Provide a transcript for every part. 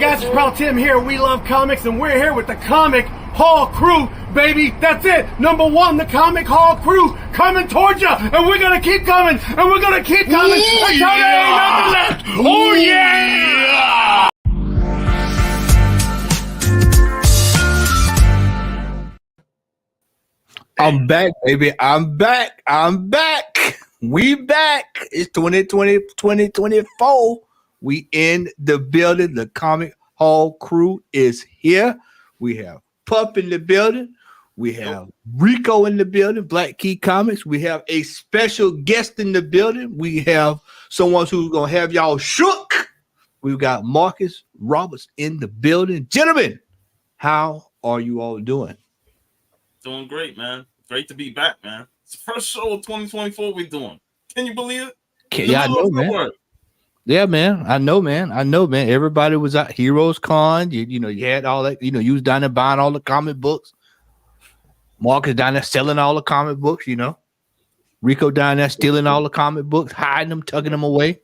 guys, it's Pal Tim here. We love comics, and we're here with the Comic Hall crew, baby. That's it. Number one, the Comic Hall crew coming towards you, and we're gonna keep coming, and we're gonna keep coming until there ain't nothing left. Oh yeah! I'm back, baby. I'm back. We back. It's 2024. We in the building. The Comic Hall crew is here. We have Pup in the building. We have Rico in the building, Black Key Comics. We have a special guest in the building. We have someone who's going to have y'all shook. We've got Marcus Roberts in the building. Gentlemen, how are you all doing? Doing great, man. Great to be back, man. It's the first show of 2024 we're doing. Can you believe it? Yeah, I know, man. Yeah, man. I know, man. Everybody was at Heroes Con. You know, you had all that. You know, you was down there buying all the comic books. Marcus down there selling all the comic books, you know. Rico down there stealing all the comic books, hiding them, tucking them away.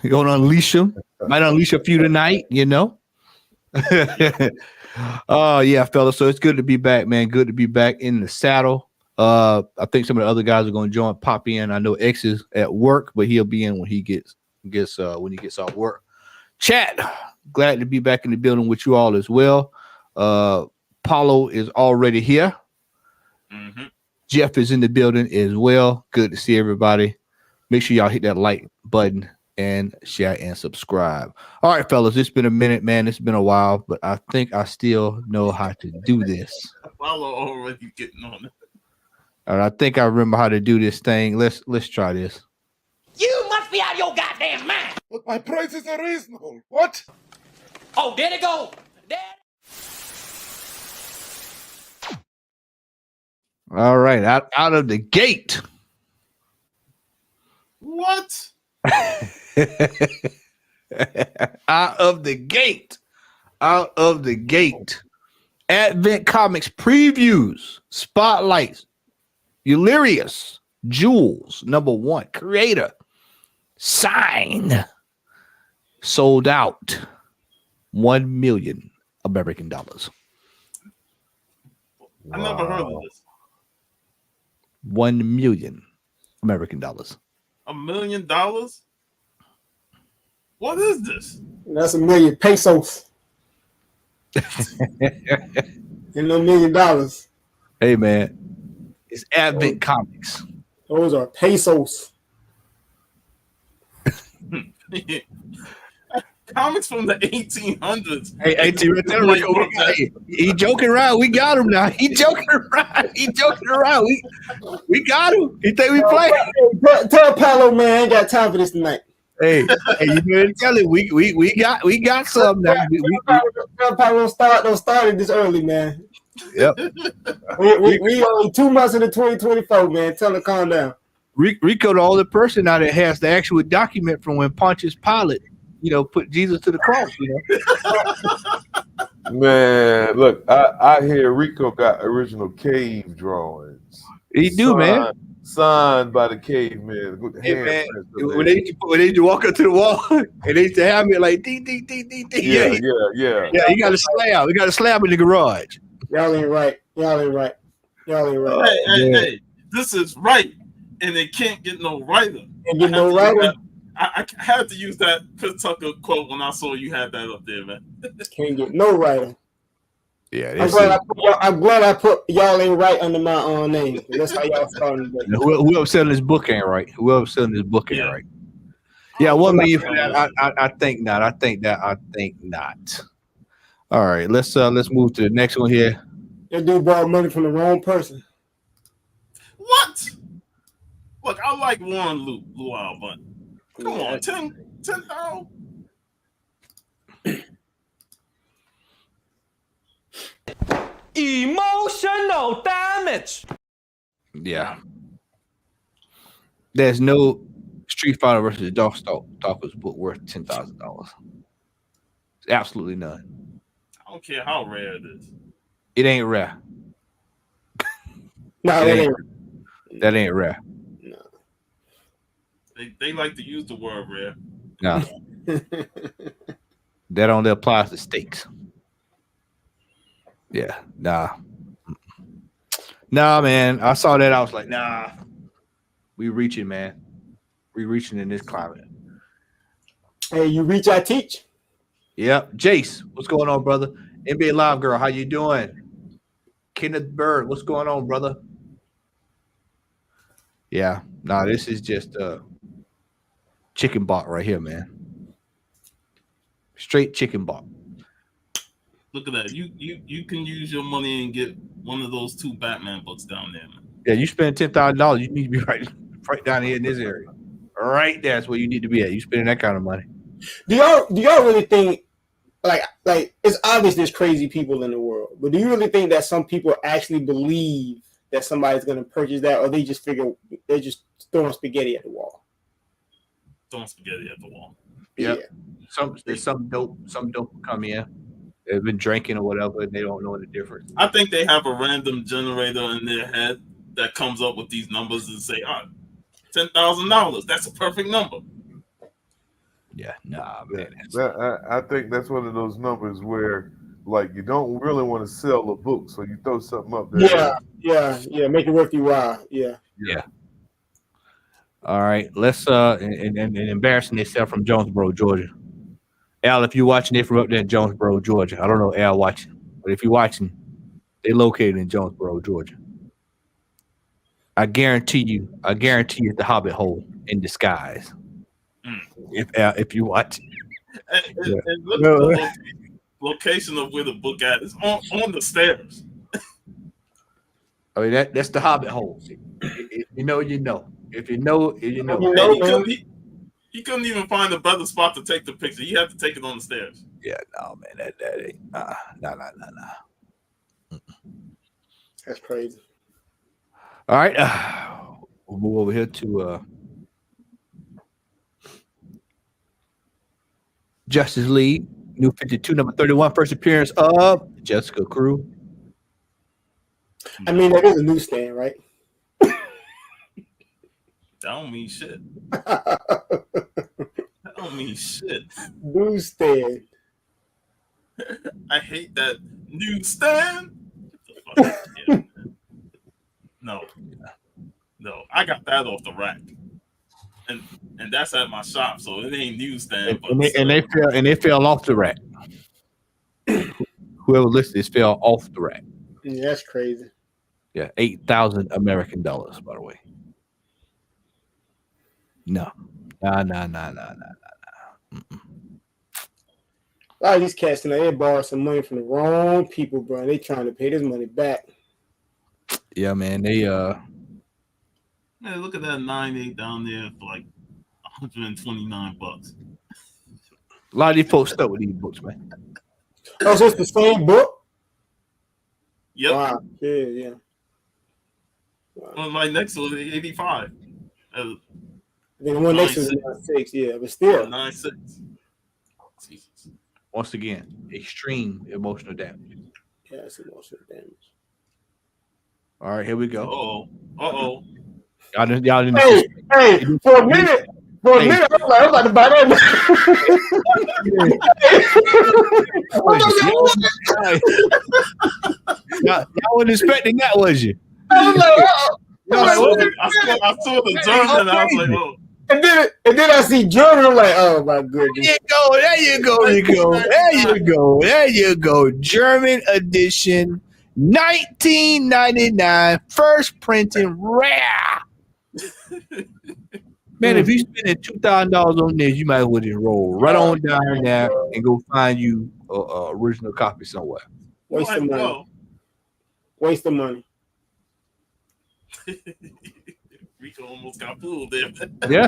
You're going to unleash them. Might unleash a few tonight, you know. Oh, yeah, fellas. So it's good to be back, man. Good to be back in the saddle. I think some of the other guys are going to join, pop in. I know X is at work, but he'll be in when he gets off work. Chat, glad to be back in the building with you all as well. Paulo is already here. Mm-hmm. Jeff is in the building as well. Good to see everybody. Make sure y'all hit that like button and share and subscribe. All right, fellas, it's been a minute, man. It's been a while, but I think I still know how to do this. Paulo already getting on it. All right, I think I remember how to do this thing. Let's try this. You must be out of your goddamn mind. But my prices are reasonable. What? Oh, there they go. There. All right, out of the gate. What? Out of the gate. Advent Comics previews, spotlights, Ulerius, Jules, #1, creator, sign, sold out, $1 million American dollars. I never heard of this. $1 million American dollars. $1 million? What is this? That's $1 million pesos. And $1 million. Hey, man, it's Advent Comics. Those are pesos. Comics from the 1800s. Hey, he joking around. We got him now. He joking around. We got him. He think we play. Tell Paolo, man, I ain't got time for this tonight. Hey, you better tell him we got some now. Tell Paolo don't start it this early, man. Yep. We only 2 months into 2024, man. Tell him to calm down. Rico, the only person now that has the actual document from when Pontius Pilate, put Jesus to the cross. Man, look, I hear Rico got original cave drawings. He do, man. Signed by the caveman. Hey, man, when they used to walk up to the wall and they used to have me like ding, ding, ding, ding, ding. Yeah. Yeah, you got a slab. We got a slab in the garage. Y'all ain't right. Hey, this is right, and they can't get no writer. I had to use that Chris Tucker quote when I saw you had that up there, man. Can't get no writer. Yeah, I'm glad I put y'all ain't right under my own name. That's how y'all started. Whoever selling this book ain't right. Whoever selling this book ain't right. Yeah, $1 million for that. I think not. I think not. All right, let's move to the next one here. That dude borrowed money from the wrong person. What? Look, I like Warren Luau, but come on, 10,000. Emotional damage. Yeah. There's no Street Fighter versus Darkstalkers book worth $10,000. Absolutely none. I don't care how rare it is. It ain't rare. No, that ain't rare. No. They like to use the word rare. No. That only applies to steaks. Yeah, nah, man. I saw that. I was like, nah. We reaching, man. We reaching in this climate. Hey, you reach, I teach. Yep. Jace, what's going on, brother? NBA Live girl, how you doing? Kenneth Bird, what's going on, brother? Yeah, nah, this is just chicken bot right here, man. Straight chicken bot. Look at that. You can use your money and get one of those 2 Batman books down there, man. Yeah, you spend $10,000, you need to be right down here in this area. Right there is where you need to be at. You spending that kind of money. Do y'all really think like it's obvious there's crazy people in the world, but do you really think that some people actually believe that somebody's gonna purchase that, or they just figure they're just throwing spaghetti at the wall? Throwing spaghetti at the wall. Yep. Yeah. There's some dope come in. They've been drinking or whatever, and they don't know the difference. I think they have a random generator in their head that comes up with these numbers and say, $10,000. That's a perfect number. Yeah, nah, man. I think that's one of those numbers where, like, you don't really want to sell a book, so you throw something up there. Yeah. Make it worth your while. Yeah. All right, let's and embarrassing yourself from Jonesboro, Georgia. Al, if you're watching it from up there in Jonesboro, Georgia, I don't know Al watching, but if you're watching, they located in Jonesboro, Georgia. I guarantee you it's the Hobbit hole in disguise. If you watch, and look at the location of where the book at is on the stairs. I mean that's the Hobbit hole. If you know, you know. If you know, you know. He couldn't even find a better spot to take the picture. He had to take it on the stairs. Yeah, no, man, that ain't nah. That's crazy. All right, we'll move over here to Justice League, New 52, number 31, first appearance of Jessica Cruz. I mean, that is a newsstand, right? That don't mean shit. That don't mean shit. Newsstand. I hate that newsstand. No, I got that off the rack, and that's at my shop, so it ain't newsstand. And they fell off the rack. Whoever listed this fell off the rack. Yeah, that's crazy. Yeah, $8,000 American dollars, by the way. No. A lot of these cats, they borrow some money from the wrong people, bro. They trying to pay this money back. Yeah, man. Man, look at that 9.8 down there for like $129. A lot of these folks stuck with these books, man. Oh, so it's the same book? Yep. Wow. Yeah. Wow. Right next to it, 85. Then the one next to it is 9.6, yeah, but still. 9.6. Jesus. Once again, extreme emotional damage. Yeah, it's emotional damage. All right, here we go. Uh-oh. Y'all didn't Hey, for a minute, I was like, I'm about to buy that. Y'all wasn't expecting that, was you? I was like, I saw the German and I was like, oh. And then I see German. I'm like, oh my goodness. There you go. German edition, 1999, first printing, rare. Man, if you spending $2,000 on this, you might as well enroll right on down there and go find you a original copy somewhere. Waste the money. Waste the money. Rico almost got fooled there. Yeah,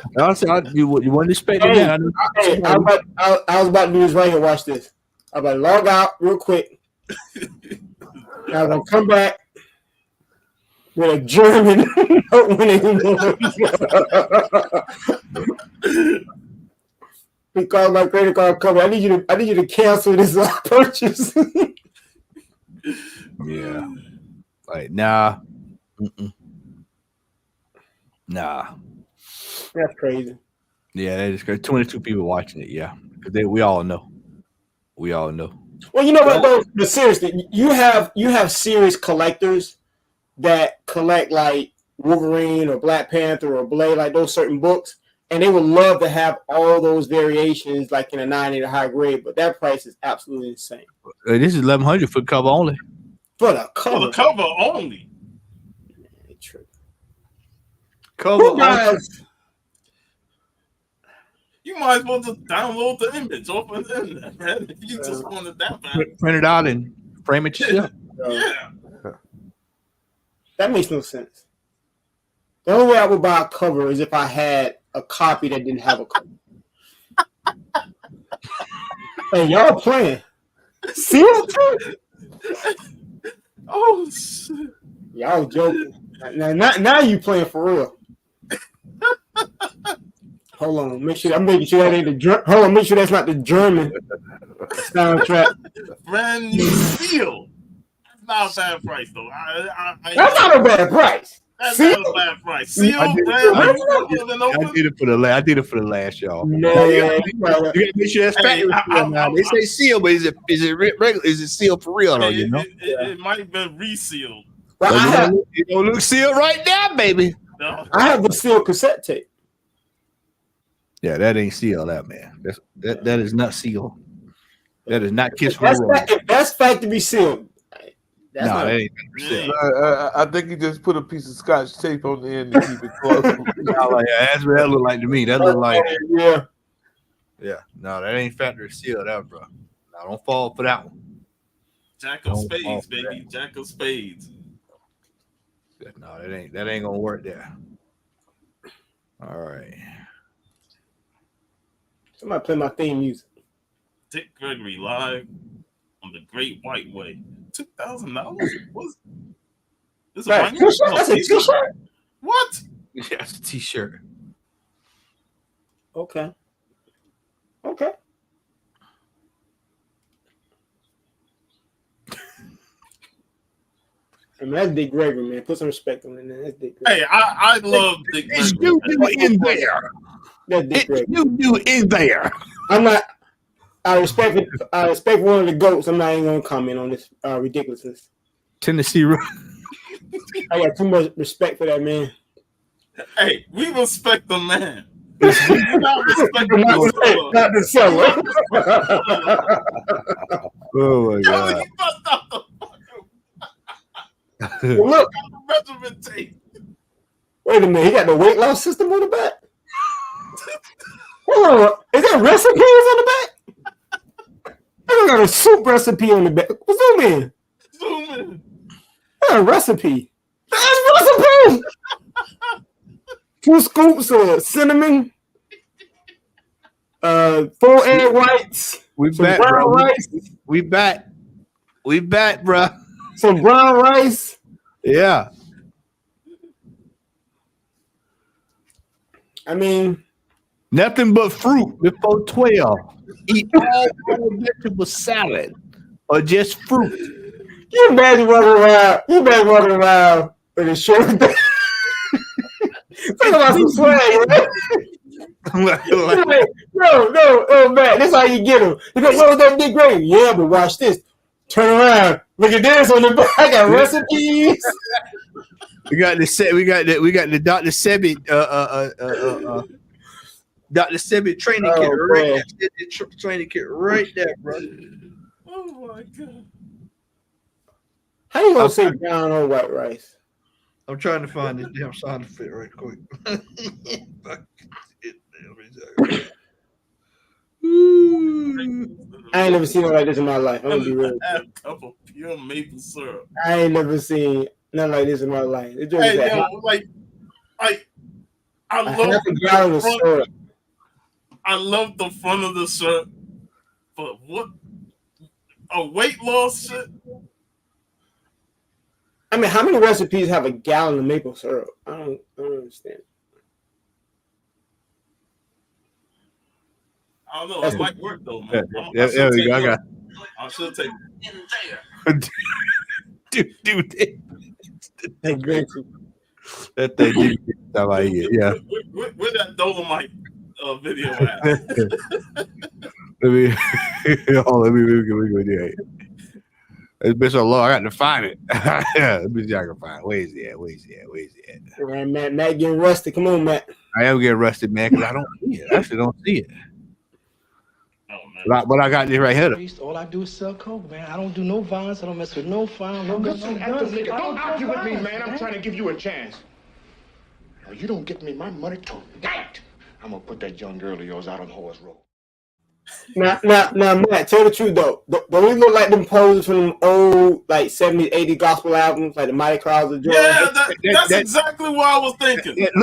you wasn't expecting that. I was about to do this right here. Watch this. I'm about to log out real quick. I'm gonna come back with a German because my credit card cover. I need you to cancel this purchase. Yeah. Like, nah. Nah. That's crazy. Yeah, that is crazy. 22 people watching it. Yeah, because we all know. We all know. Well, you know what, though? But seriously, you have serious collectors that collect like Wolverine or Black Panther or Blade, like those certain books, and they would love to have all those variations, like in a 9.8 high grade. But that price is absolutely insane. This is $1,100 for the cover only. For the cover. For the cover only. True. Cover only. You might as well just download the image off of the internet, man. If you just wanted that bad. Print it out and frame it yourself. Yeah. That makes no sense. The only way I would buy a cover is if I had a copy that didn't have a cover. Hey, y'all playing? Seal too? Oh shit! Y'all joking? Now you playing for real? Hold on, I'm making sure that ain't hold on, make sure that's not the German soundtrack. Brand new seal. That's not a bad price though. That's not a bad price. That's seal? not a bad price. Seal, I did it for the last, y'all. No, you gotta make sure that's factory seal now. They say seal, but is it regular? Is it sealed for real though? You know, it might have been resealed. Well, it don't look sealed right now, baby. No. I have the sealed cassette tape. Yeah, that ain't sealed, that man. That is not sealed. That is not Kiss from the Road. If that's factory sealed, that ain't sealed. I think he just put a piece of Scotch tape on the end to keep it closed. That's what that look like to me. That look like yeah. No, that ain't factory sealed, that bro. No, don't fall for that one. Jack of spades, baby. Jack of spades. No, that ain't gonna work there. All right. Somebody play my theme music. Dick Gregory live on the Great White Way. $2,000? What's this? Right. That's a t-shirt. What? Yeah, it's a t-shirt. Okay. I mean, that's Dick Gregory, man. Put some respect on it. Man. That's Dick Gregory. Hey, I love Dick It's Gregory. you in there. That's Dick Gregory. You in there. I'm not. I respect one of the goats. I'm not even gonna comment on this ridiculousness. Tennessee. I got too much respect for that man. Hey, we respect the man. We do not respect Not the seller. Oh my Yo, god. he bust out the Well, look, measurement tape. wait a minute. He got the weight loss system on the back. Hold on. Is that recipes on the back? got a soup recipe on the back. Zoom in. Zoom in. A recipe. That's recipe. 2 scoops of cinnamon. 4 egg whites. We Some back, brown bro. rice. We back. We back, bro. Some brown rice. Yeah. I mean, Nothing but fruit before 12. Eat all vegetable salad or just fruit. you imagine walking around. You imagine walking around with a shirt. Think about some swag, right? You're like, no, man, this how you get them. You go, what was that big gravy? Yeah, but watch this. Turn around. Look at this on the back. I got recipes. We got the Dr. Sebi Dr. Sebi training kit right there. Training kit right there, bro. Oh my god. How you gonna say brown or white rice? I'm trying to find this damn sound effect right quick. I ain't never seen it like this in my life. I'm gonna be real. Half cup of pure maple syrup. I ain't never seen nothing like this in my life. It just Hey, yo, like, I love half a gallon the of front. syrup. I love the front of the shirt, but what a weight loss shit. I mean, how many recipes have a gallon of maple syrup? I don't understand. I don't know. It might work though, man. There we go. I should take Dude, Hey, Grant, that thing did stuff out here. Yeah. Where that Dolomite video at? Let me go there. It's been so long, I got to find it. Let me see if I can find it. Where's it at? all right, Matt getting rusty. Come on, Matt. I am getting rusted, man, because I don't see it. I actually don't see it. Oh man. But I got this right here. All I do is sell coke, man. I don't do no violence. I don't mess with no fire. No Listen, guns. don't argue with me, man. I'm trying to give you a chance. Now, you don't get me my money tonight. I'm gonna put that young girl of yours out on Horse Road. Now, Matt, tell the truth though. Don't we look like them poses from them old, like 70s, 80s gospel albums, like the Mighty Clouds of Joy? Yeah, that's exactly what I was thinking. It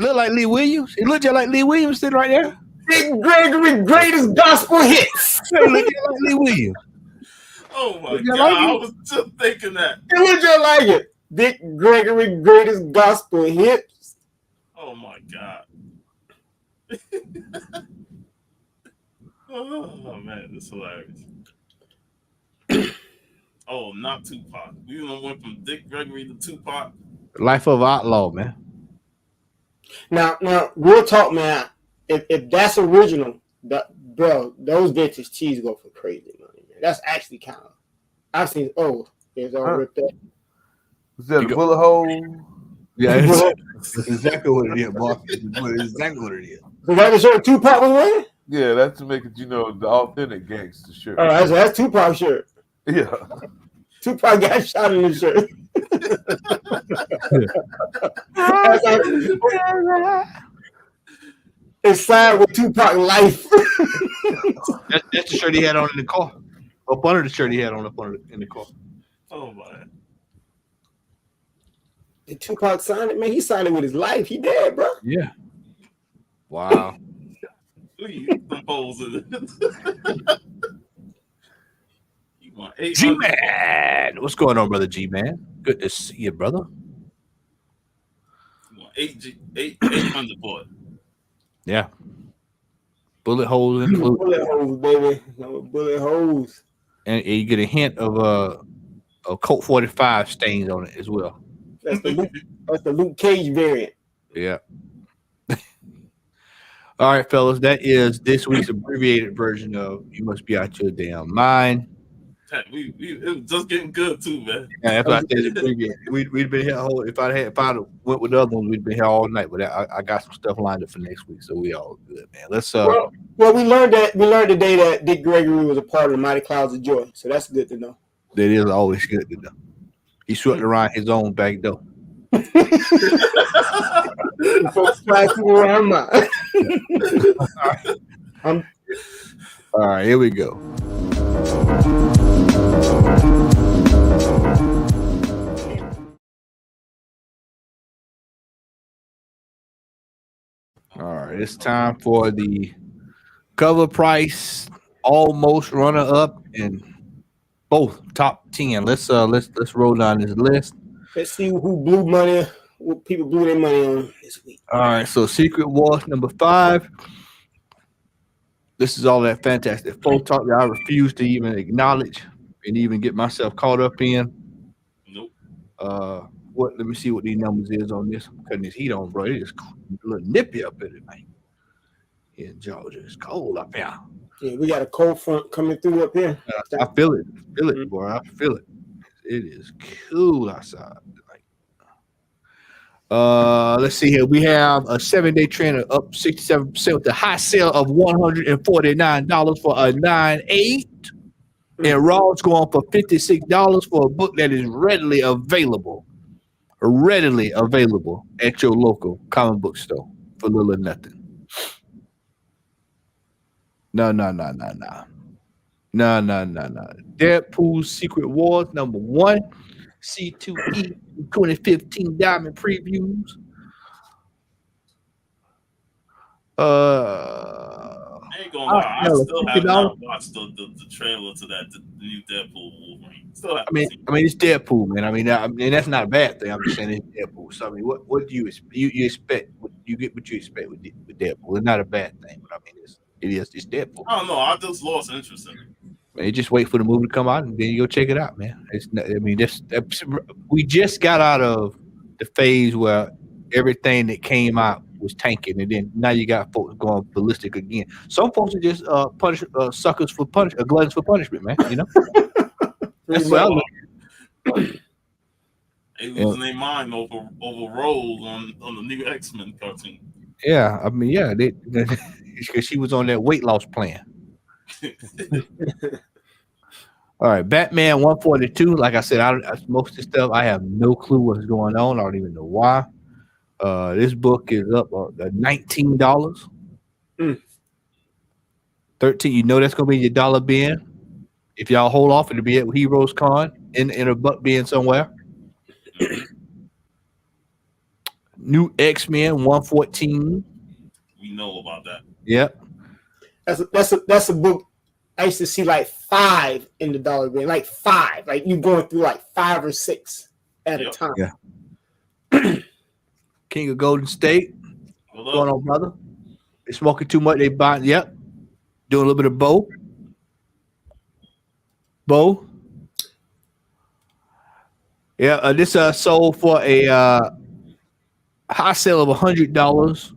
looked like Lee Williams. It looked just like Lee Williams sitting right there. Dick Gregory greatest gospel hits. It looked just like Lee Williams. Oh my god, I was just thinking that. It looked just like it. Dick Gregory greatest gospel hits. Oh my god. Oh man, this is hilarious. Oh, not Tupac. We even went from Dick Gregory to Tupac. Life of Outlaw, man. Now, real talk, man. If that's original, bro, those vintage cheese go for crazy money, man. That's actually kind of. I've seen. Oh, it's all ripped up. Was that a bullet hole? Yeah, that's exactly what it is, boss. It's exactly what it is. Was that the shirt Tupac was wearing? Yeah, that's to make it, the authentic gangster shirt. Oh, that's Tupac's shirt. Yeah. Tupac got shot in his shirt. It's signed with Tupac life. That's the shirt he had on in the car. Up under the shirt he had on in the car. Oh my. Did Tupac sign it? Man, he signed it with his life. He dead, bro. Yeah. Wow. Who you composing? You want 800? G-Man. What's going on, brother G-Man? Good to see you, brother. You want 800 for it. Yeah. Bullet holes included. Bullet holes, baby. No bullet holes. And you get a hint of a Colt 45 stains on it as well. That's the Luke Cage variant. Yeah. All right, fellas, that is this week's abbreviated version of You Must Be Out Your Damn Mind. It was just getting good too, man. Yeah, that's what I said. Abbreviated. We'd been here whole. If I went with the other ones, we'd been here all night. But I got some stuff lined up for next week, so we all good, man. Let's Well, we learned today that Dick Gregory was a part of the Mighty Clouds of Joy, so that's good to know. That is always good to know. He swept around his own back door. Folks try to around mine. All right, here we go. All right, it's time for the cover price, almost runner up, and both top 10. Let's roll down this list. Let's see who blew money, what people blew their money on this week. All right, so Secret Wars number 5. This is all that fantastic folk talk that I refuse to even acknowledge and even get myself caught up in. Nope. What? Let me see what these numbers is on this. I'm cutting this heat on, bro. It is a little nippy up in it, man. Here in Georgia, it's cold up here. Yeah, we got a cold front coming through up here. I feel it. Boy. I feel it. It is cool outside. Let's see here. We have a 7-day trend of up 67% with the high sale of $149 for a 9.8. And Raw's going for $56 for a book that is readily available at your local comic book store for little or nothing. No. Deadpool Secret Wars number 1. C2E 2015 Diamond Previews. I ain't gonna lie, I still have not watched the trailer to that the new Deadpool Wolverine. Still have I mean, it's Deadpool, man. I mean, that's not a bad thing. I'm just saying it's Deadpool. So I mean, what do you expect? You expect you get what you expect with Deadpool. It's not a bad thing, but I mean, it's Deadpool. I don't know. I just lost interest in it. Man, you just wait for the movie to come out and then you go check it out, man. We just got out of the phase where everything that came out was tanking, and then now you got folks going ballistic again. Some folks are just suckers for gluttons for punishment, man. You know, that's what I look at. They losing their mind over roles on the new X-Men cartoon. Yeah, I mean, yeah, because she was on that weight loss plan. All right, Batman 142. Like I said, most of the stuff I have no clue what's going on. I don't even know why. This book is up $19. 13. You know that's gonna be your dollar bin. If y'all hold off, it'll be at Heroes Con in a buck bin somewhere. New X-Men 114. We know about that. Yep. That's a book I used to see like 5 in the dollar bin, like 5. Like you going through like 5 or 6 at a time. Yeah. King of Golden State. What's going on, brother? They smoking too much. They buying. Yep. Doing a little bit of Bo. Yeah. This sold for a high sale of $100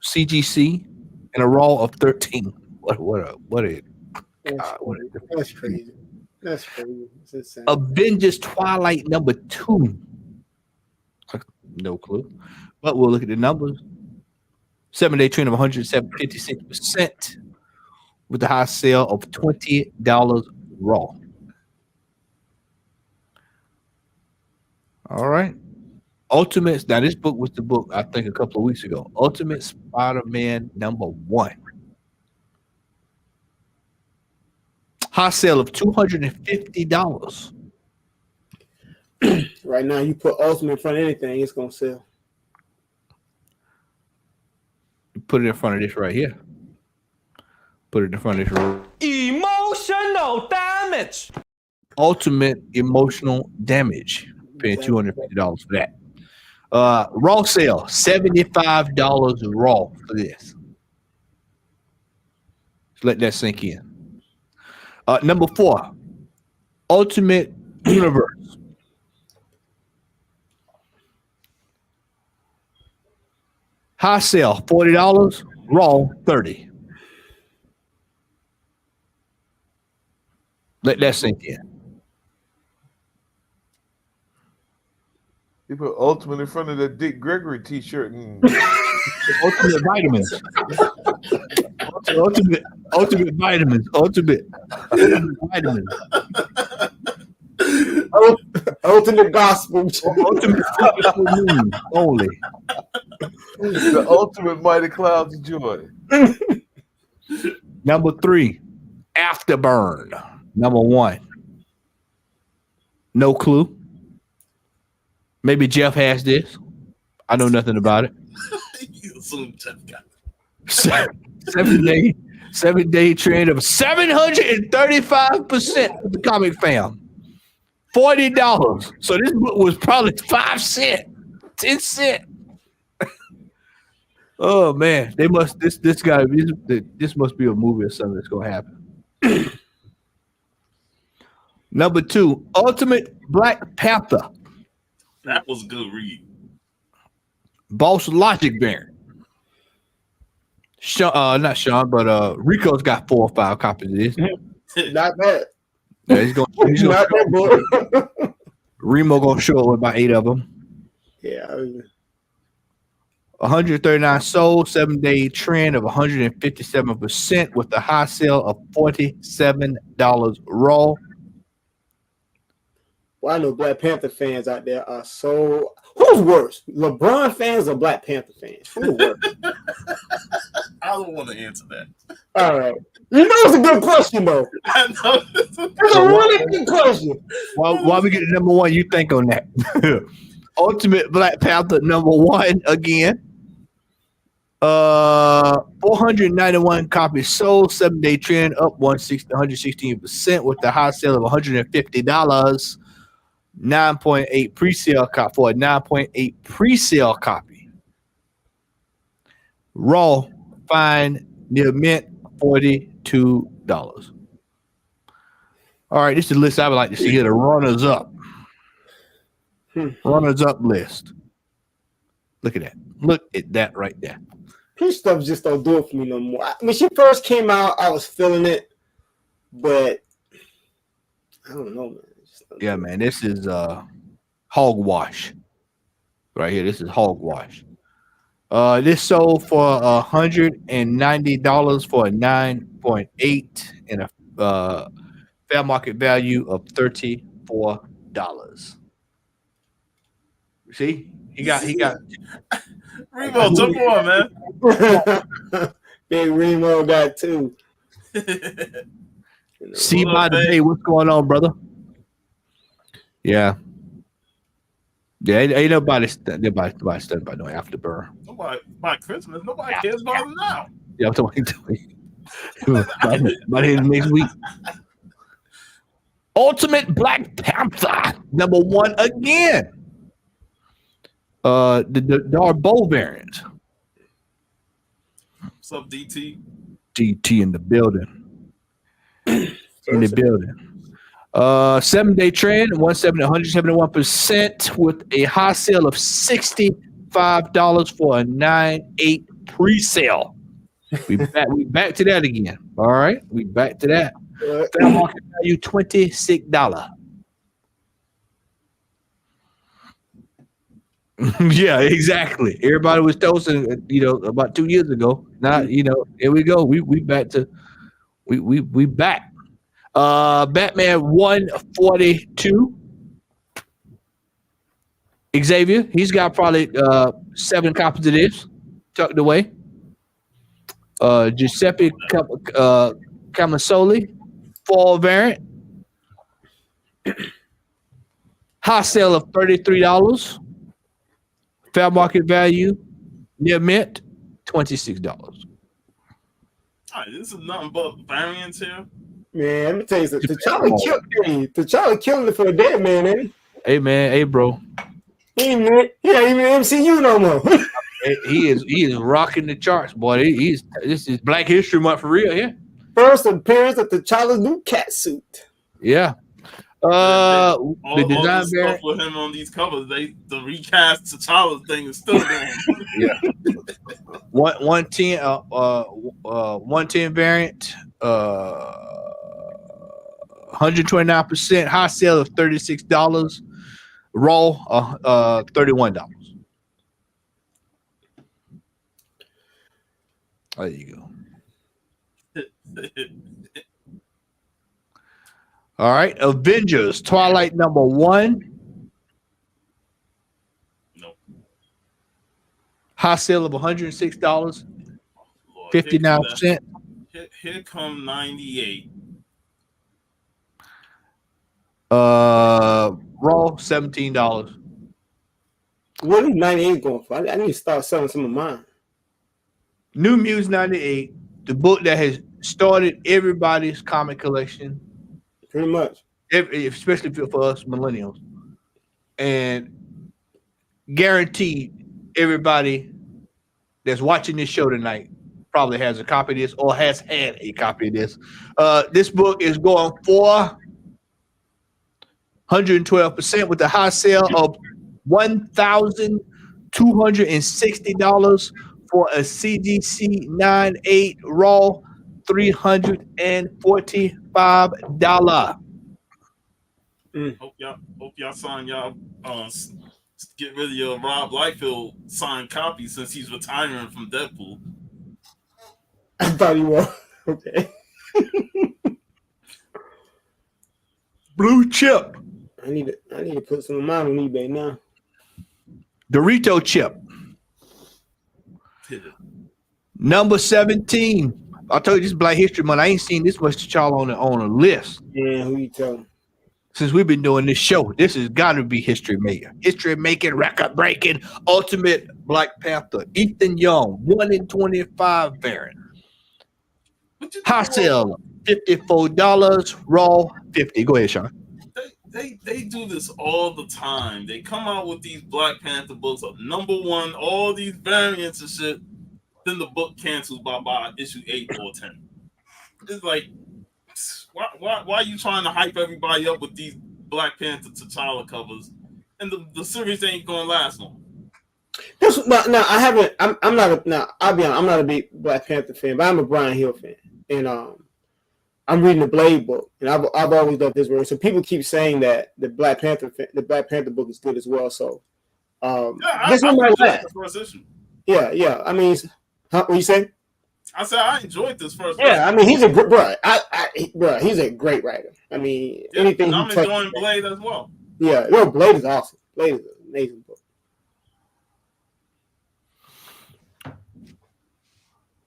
CGC and a raw of 13. That's crazy. That's crazy. It's insane. Avengers Twilight number 2. No clue, but we'll look at the numbers. 7-day trend of 156% with the high sale of $20 raw. All right. Ultimates. Now, this book was the book I think a couple of weeks ago. Ultimate Spider-Man number 1. High sale of $250. Right now, you put Ultimate in front of anything, it's gonna sell. Put it in front of this right here. Put it in front of this. Emotional damage. Ultimate Emotional Damage. Paying $250 for that. Raw sale, $75 raw for this. Let's let that sink in. Number 4, Ultimate Universe. High sale, $40, raw, $30. Let that sink in. You put Ultimate in front of that Dick Gregory T-shirt and Ultimate Vitamins. Ultimate Vitamins. Ultimate Vitamins. Ultimate Gospel. Ultimate only. The Ultimate Mighty Clouds of Joy. Number 3, Afterburn, number one. No clue. Maybe Jeff has this. I know nothing about it. You assume Jeff got it. 7-day trend of 735% of the comic fam. $40. So this book was probably 5 cents, 10 cents. Oh man, this must be a movie or something that's gonna happen. Number 2, Ultimate Black Panther. That was a good read. Boss Logic variant. Not Sean, but Rico's got 4 or 5 copies of this. Not bad. Yeah, he's gonna Not that boy. Remo gonna show up with about 8 of them. Yeah. 139 sold, 7-day trend of 157% with a high sale of $47 raw. Well, I know Black Panther fans out there are so. Who's worse, LeBron fans or Black Panther fans? Who's worse? I don't want to answer that. All right. You know it's a good question, though. I know. It's a really good question. While we get to number 1, you think on that. Ultimate Black Panther number 1 again. 491 copies sold, 7-day trend up 116% with the high sale of $150. 9.8 pre-sale copy for a 9.8 pre-sale copy. Raw fine near mint $42. All right, this is the list I would like to see here. The runners up. Runners up list. Look at that. Look at that right there. Peach stuff just don't do it for me no more. When she first came out, I was feeling it, but I don't know, man. Yeah, man, this is hogwash right here. This is hogwash. This sold for $190 for a 9.8 and a fair market value of $34. See, he got Remo, jump on, man. Big Remo got 2. See by the day, what's going on, brother? Yeah. Ain't nobody studying about no Afterburn. Nobody by Christmas. Nobody cares about it now. Yeah, I'm talking by the end of next week. Ultimate Black Panther number 1 again. The Darbo variant. What's up, DT? DT in the building. In the building. 7-day trend, 171% with a high sale of $65 for a 9.8 pre-sale. We back to that again. All right, we back to that. Fair market value $26. Yeah, exactly. Everybody was toasting, about 2 years ago. Now, here we go. We back to we back. Batman 142. Xavier, he's got probably 7 copies of this tucked away. Giuseppe Camusoli, fall variant. High sale of $33. Fair market value near mint $26. All right, this is nothing but variants here. Man, let me tell you something. T'Challa killed it for a dead man, ain't he? Hey man, hey bro. He ain't even MCU no more. He is rocking the charts, boy. This is Black History Month for real here. First appearance of T'Challa's new cat suit. Yeah. All The design stuff variant. with him on these covers, the recast T'Challa thing is still going. Yeah. 110 variant. 129% high sale of $36. Raw $31. There you go. All right, Avengers Twilight number 1. Nope. High sale of $106. Lord, 59%. Here come 98. Raw $17. What is 98 going for? I need to start selling some of mine. New Muse 98, the book that has started everybody's comic collection, Pretty much. especially for us millennials, and guaranteed everybody that's watching this show tonight probably has a copy of this or has had a copy of this. This book is going for 112% with a high sale of $1,260 for a CGC 98 Raw, $345. Hope y'all sign y'all get rid of your Rob Liefeld signed copy since he's retiring from Deadpool. I thought he was. Okay. Blue chip. I need to put some of mine on eBay now. Dorito chip. Number 17. I told you this is Black History Month. I ain't seen this much y'all on a list. Yeah, who you telling? Since we've been doing this show, this has got to be history making, record breaking, ultimate Black Panther. Ethan Young, 1 in 25 variant. High sale, $54. Raw, $50. Go ahead, Sean. They do this all the time. They come out with these Black Panther books of #1, all these variants and shit. Then the book cancels by issue 8 or 10. It's like, why are you trying to hype everybody up with these Black Panther T'Challa covers? And the series ain't gonna last long. I haven't. I'm not a. Now I'll be honest. I'm not a big Black Panther fan, but I'm a Brian Hill fan, and I'm reading the Blade book, and I've always loved his work. So people keep saying that the Black Panther book is good as well. So this one might last. First issue. Yeah. I mean, what you say? I said I enjoyed this first. Yeah, I mean he's a bro. He's a great writer. I mean anything. I'm enjoying Blade as well. Yeah, Blade is awesome. Blade is an amazing book.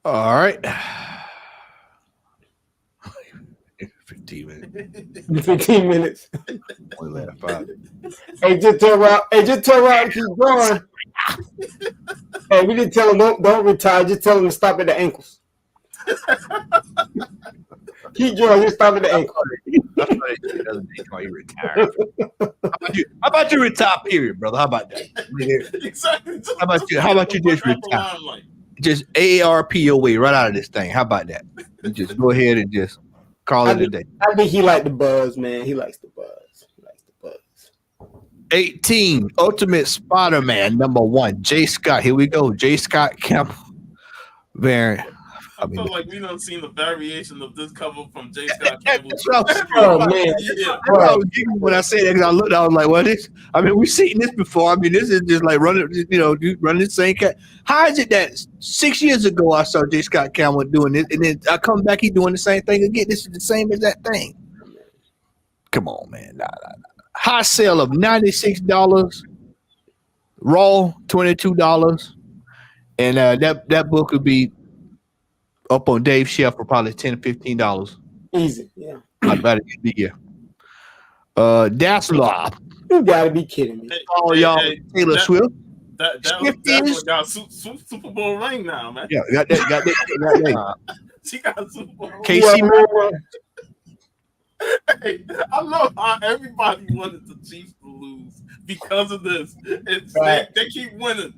All right. 15 minutes. 15 minutes. Only last 5. Hey, just tell Rob to keep going. Hey, we didn't tell him don't retire. Just tell him to stop at the ankles. Keep going. Just stop at the ankles. That's what they said the other day while you retired. How about you retire, period, brother? How about that? Exactly. How about you just retire? Just AARP your way right out of this thing. How about that? You just go ahead and just call it a day. I think he liked the buzz, man. He likes the buzz. 18, Ultimate Spider-Man #1, J. Scott. Here we go. J. Scott Campbell variant. I feel like we done seen the variation of this cover from J. Scott Campbell. Oh man! Yeah. When I say that, because I looked, I was like, "What is?" I mean, we've seen this before. I mean, this is just like running the same cat. How is it that 6 years ago I saw J. Scott Campbell doing this, and then I come back, he doing the same thing again? This is the same as that thing. Come on, man. Nah. High sale of $96. Raw, $22, and that book would be up on Dave's shelf for probably $10 to $15. Easy, yeah. I'd rather be here. Dazzler. You gotta be kidding me. Y'all, Taylor Swift. That got Super Bowl ring now, man. Yeah, got that. She got a Super Bowl. Casey. Hey, I love how everybody wanted the Chiefs to lose because of this. They keep winning.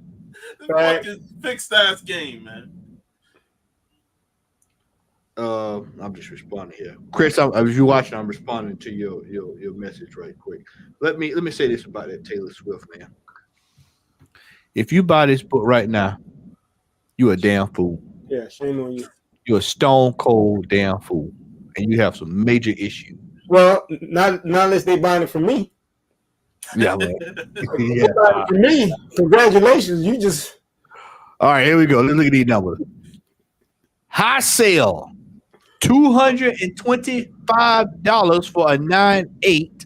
This fucking fixed ass game, man. I'm just responding here, Chris. As you're watching, I'm responding to your message right quick. Let me say this about that Taylor Swift, man. If you buy this book right now, you a damn fool. Yeah, shame on you. You're a stone cold damn fool, and you have some major issues. Well, not unless they buying it from me. Yeah, man. Yeah. For me, congratulations. You just all right. Here we go. Let's look at these numbers. High sale. $225 for a 9.8.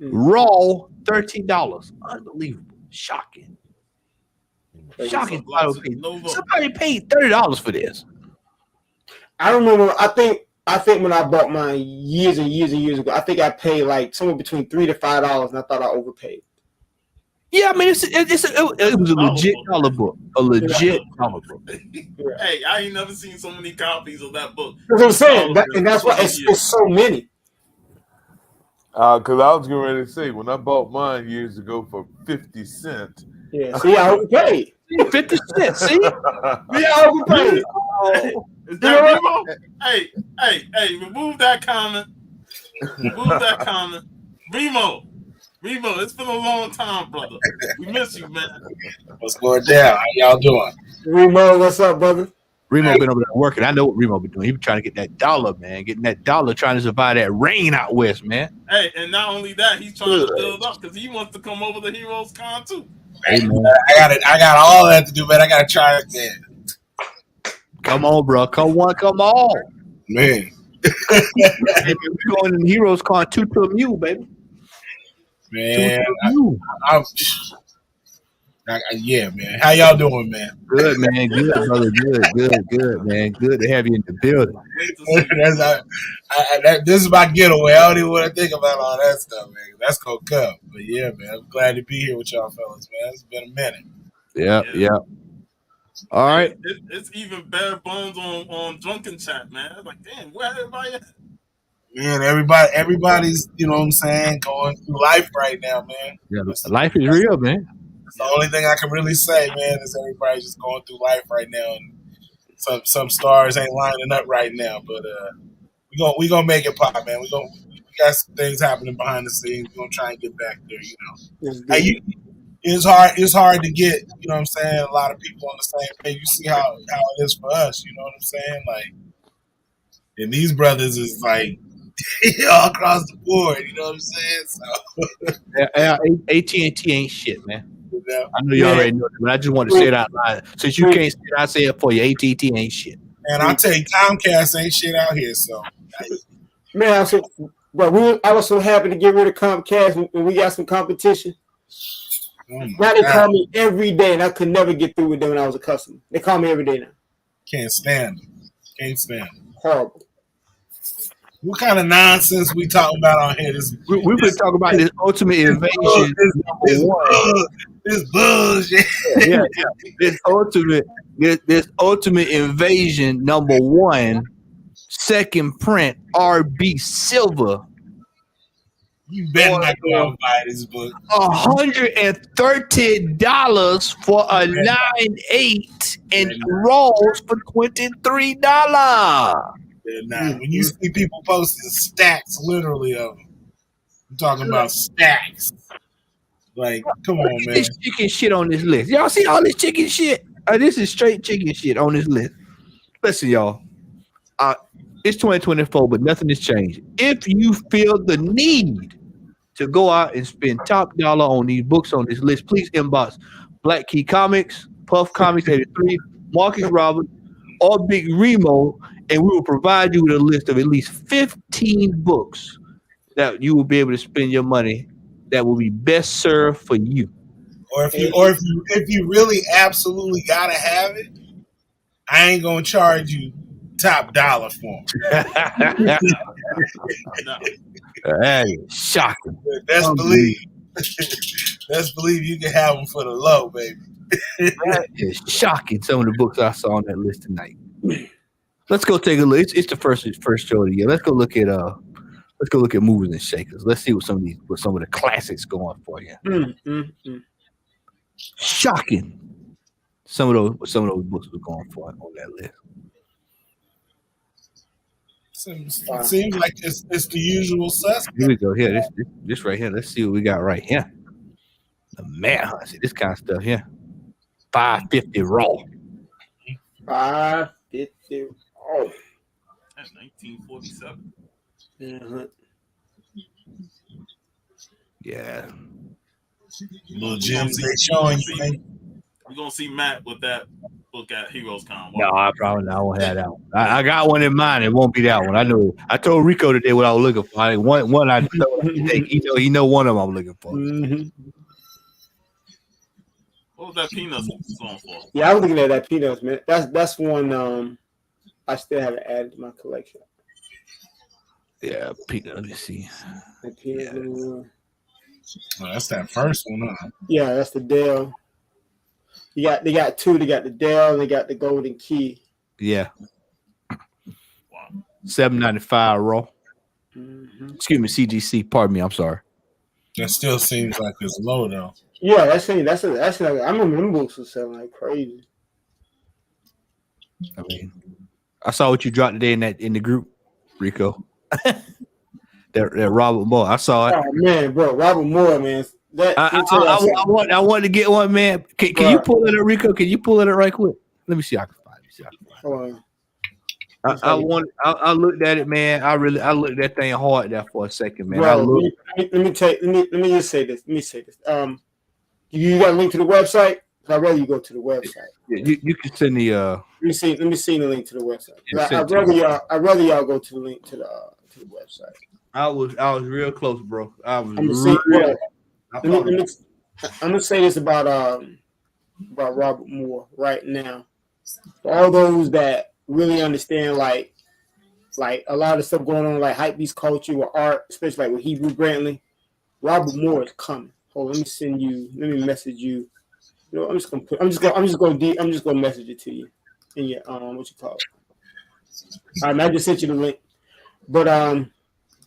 Raw, $13. Unbelievable. Shocking. Somebody paid $30 for this. I don't remember. I think I think when I bought mine years and years and years ago, I think I paid like somewhere between $3 to $5, and I thought I overpaid. Yeah, I mean, it was a legit dollar book. A legit dollar book. Hey, I ain't never seen so many copies of that book. That's what I'm saying, and that's why it's so many. Because I was getting ready to say, when I bought mine years ago for 50 cents. Yeah, see, I overpaid. 50 cents, see? Yeah, I overpaid. Is that Remo? Hey, remove that comment. Remove that comment. Remo, it's been a long time, brother. We miss you, man. What's going down? How y'all doing? Remo, what's up, brother? Remo been over there working. I know what Remo been doing. He been trying to get that dollar, man. Getting that dollar, trying to survive that rain out west, man. Hey, and not only that, he's trying to build up because he wants to come over to Heroes Con too. Hey, man. I got all that to do, man. I gotta try again. Come on, bro. Come on. Man. Hey, man, we going in Heroes Con 2 to a mule, baby. Man, yeah, man. How y'all doing, man? Good, man. Good, brother. Good, man. Good to have you in the building. This is my getaway. I don't even want to think about all that stuff, man. That's gonna come. But yeah, man, I'm glad to be here with y'all fellas, man. It's been a minute. Yeah. All right. It's even bare bones on Drunken Chat, man. It's like, damn, where everybody at? Man, everybody's, you know what I'm saying, going through life right now, man. Yeah, life is real, man. It's the only thing I can really say, man, is everybody's just going through life right now, and some stars ain't lining up right now. But we gonna make it pop, man. We got some things happening behind the scenes. We're gonna try and get back there, you know. Hey, it's hard to get, you know what I'm saying, a lot of people on the same page. You see how it is for us, you know what I'm saying? Like, and these brothers is like all across the board, you know what I'm saying? So AT&T ain't shit, man. you know? I know you already know that, but I just want to say it out loud. Since you can't say it, I say it for you. AT&T ain't shit. And I'll tell you, Comcast ain't shit out here, so. Man, I was so happy to get rid of Comcast when we got some competition. Now they call me every day, and I could never get through with them when I was a customer. They call me every day now. Can't stand them. Horrible. What kind of nonsense we talking about on here? We've been talking about this ultimate invasion. This bullshit. Yeah. This ultimate invasion #1, second print, RB Silver. You better not go out and buy this book. $130 for a 9.8 and rolls for $23. Now, when you see people posting stacks, literally of them, I'm talking about stacks. Like, come on, man. This chicken shit on this list. Y'all see all this chicken shit? This is straight chicken shit on this list. Listen, y'all. It's 2024, but nothing has changed. If you feel the need to go out and spend top dollar on these books on this list, please inbox Black Key Comics, Puff Comics 83, Marcus Roberts, or Big Remo, and we will provide you with a list of at least 15 books that you will be able to spend your money that will be best served for you. Or if you really absolutely gotta have it, I ain't gonna charge you top dollar for them. That is shocking. Best believe you can have them for the low, baby. That is shocking. Some of the books I saw on that list tonight. Let's go take a look. It's the first show of the year. Let's go look at movers and shakers. Let's see what some of the classics going for you. Shocking. Some of those books were going for on that list. Seems like it's the usual suspect. Here we go. Here, this right here. Let's see what we got right here. The Manhunt. See this kind of stuff here. $550 raw. $550 raw. That's 1947. Yeah. Little gems they showing you. We're gonna see Matt with that book at Heroes Con. No, I probably not. I won't have that one. I got one in mind. It won't be that one. I know. I told Rico today what I was looking for. One I know. He know one of them I'm looking for. What was that Peanuts song for? Yeah, I was looking at that Peanuts, man. That's one I still haven't added to my collection. Yeah, let me see. Yeah. Oh, that's that first one, huh? Yeah, that's the Dell. They got two. They got the Dell and they got the Golden Key. Yeah. $7.95 raw. Mm-hmm. Excuse me, CGC. Pardon me. I'm sorry. That still seems like it's low though. Yeah, that's like I remember them books was selling like crazy. I mean, I saw what you dropped today in the group, Rico. that Robert Moore. I saw it. Oh man, bro, Robert Moore, man. I wanted to get one, man. Can you pull it up, Rico? Can you pull it up right quick? Let me see. I can find it. Hold on. I looked at it, man. I looked at that thing hard there for a second, man. Bro, let me just say this. You got a link to the website? I'd rather you go to the website. You can send the Let me see the link to the website. Yeah, I'd rather y'all go to the link to the website. I was real close, bro. I'm gonna say this about Robert Moore right now. For all those that really understand like a lot of stuff going on, like hypebeast culture with art, especially like with Hebrew Brantley, Robert Moore is coming. Hold on, let me message you. You know, I'm just gonna message it to you in your what you call it. I just sent you the link. But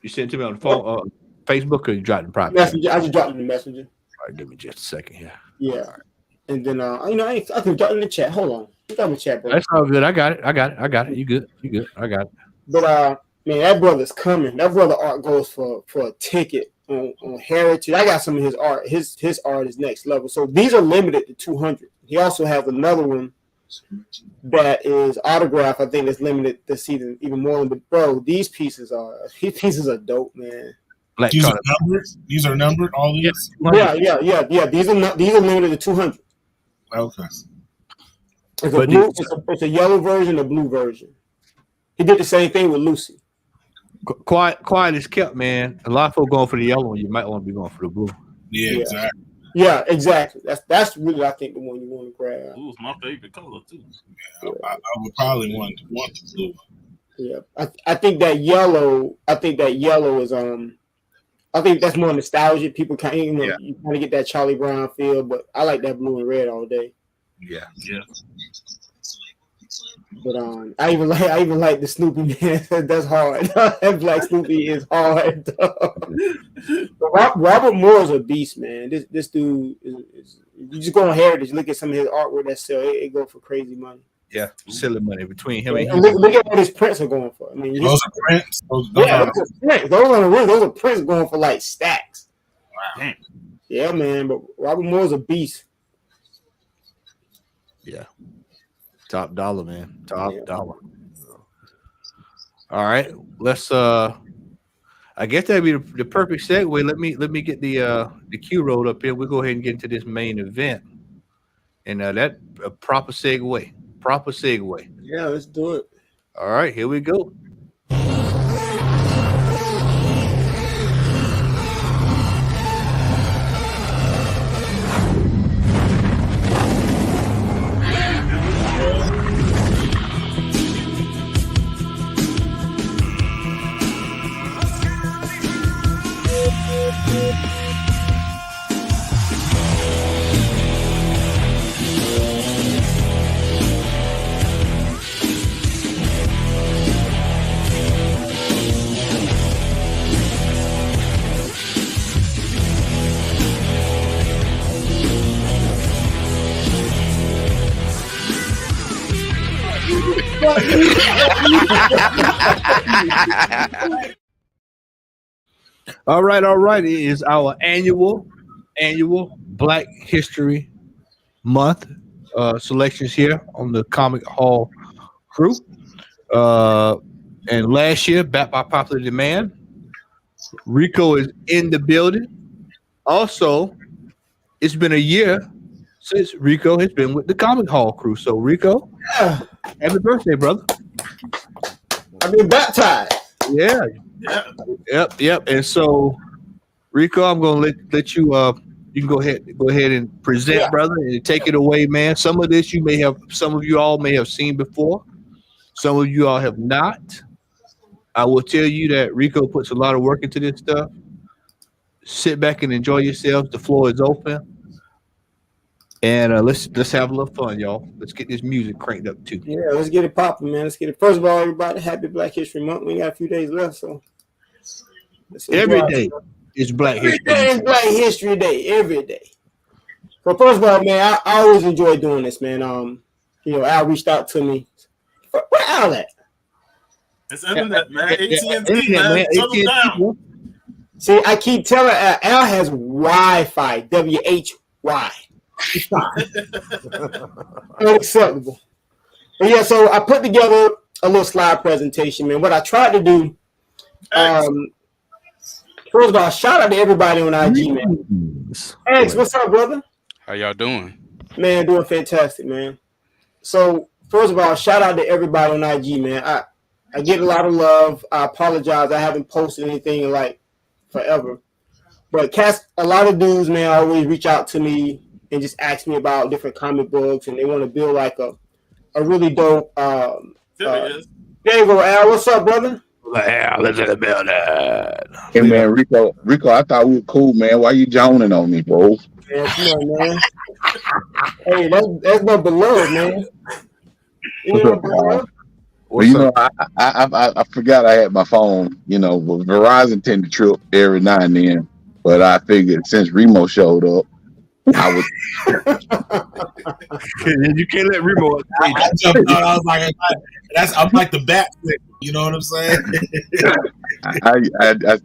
you sent it to me on the phone, Facebook, or you dropped it in private? Messenger. I just dropped it in the messenger. All right, give me just a second here. Yeah. Right. And then I can drop it in the chat. Hold on. You got the chat, bro. That's all good. I got it. You good. I got it. But man, that brother's coming. That brother art goes for a ticket on Heritage. I got some of his art. His art is next level. So these are limited to 200. He also has another one that is autograph. I think that's limited this season even more. But bro, these pieces are dope, man. These are numbered. These are numbered. All these. Yeah. These are limited to 200. Okay. It's a yellow version, a blue version. He did the same thing with Lucy. Quiet is kept, man. A lot of folks going for the yellow one. You might want to be going for the blue. Yeah, exactly. Yeah, exactly. That's really, I think, the one you want to grab. Blue's my favorite color too. Yeah, I would probably want the blue. Yeah, I think that yellow. Is I think that's more nostalgia. People you kind of get that Charlie Brown feel, but I like that blue and red all day. Yeah. But I even like the Snoopy man. That's hard. That Black Snoopy is hard. Robert Moore is a beast, man. This dude is you just go on Heritage, look at some of his artwork that sell. It go for crazy money. Yeah, silly money between him and look at what his prints are going for. I mean, those are prints. Those are prints going for like stacks. Wow. Yeah, man. But Robert Moore's a beast. Yeah. Top dollar, man. Top dollar. All right. Let's I guess that'd be the perfect segue. Let me get the queue rolled up here. We'll go ahead and get into this main event. And that a proper segue. Yeah, let's do it. All right, here we go. All right. It is our annual Black History Month selections here on the Comic Hall Crew. And last year, back by popular demand, Rico is in the building. Also, it's been a year since Rico has been with the Comic Hall Crew. So, Rico, happy birthday, brother. I've been baptized. Yeah. Yep. And so, Rico, I'm gonna let you you can go ahead and present, brother, and take it away, man. Some of you all may have seen before. Some of you all have not. I will tell you that Rico puts a lot of work into this stuff. Sit back and enjoy yourselves. The floor is open. And let's have a little fun, y'all. Let's get this music cranked up too. Yeah, let's get it popping, man. Let's get it. First of all, everybody, happy Black History Month. We got a few days left, so Every day is Black History. Every day is Black History Day. Every day. So first of all, man, I always enjoy doing this, man. Al reached out to me. Where Al at? It's internet, man. AT&T, man. Shut them down. See, I keep telling Al has Wi-Fi. W-H-Y. Unacceptable. But yeah, so I put together a little slide presentation, man. What I tried to do, first of all, shout out to everybody on IG, man. X, what's up, brother? How y'all doing? Man, doing fantastic, man. So, first of all, shout out to everybody on IG, man. I get a lot of love. I apologize. I haven't posted anything in like forever. But a lot of dudes, man, always reach out to me and just ask me about different comic books, and they want to build like a really dope. There you go, Al. What's up, brother? Al is in the building. Hey man, Rico, I thought we were cool, man. Why you joning on me, bro? Yeah, come on, man. Hey, that's my beloved, man. Well, I forgot I had my phone. Well, Verizon tend to trip every now and then, but I figured since Remo showed up, I was. You can't let Remo. I jumped out. I was like, I'm like the bat. You know what I'm saying?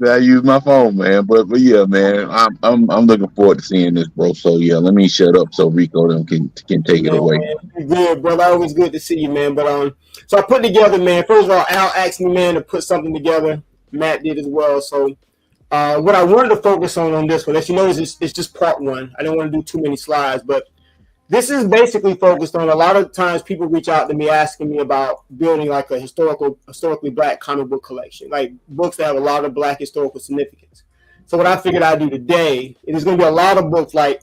I use my phone, man. But yeah, man, I'm looking forward to seeing this, bro. So yeah, let me shut up so Rico them can take it away. Man, good, brother. Always good to see you, man. But so I put together, man. First of all, Al asked me, man, to put something together. Matt did as well. So what I wanted to focus on this one, as you notice, it's just part one. I don't want to do too many slides, but this is basically focused on a lot of times people reach out to me asking me about building like a historically Black comic book collection, like books that have a lot of Black historical significance. So what I figured I'd do today, it is going to be a lot of books. Like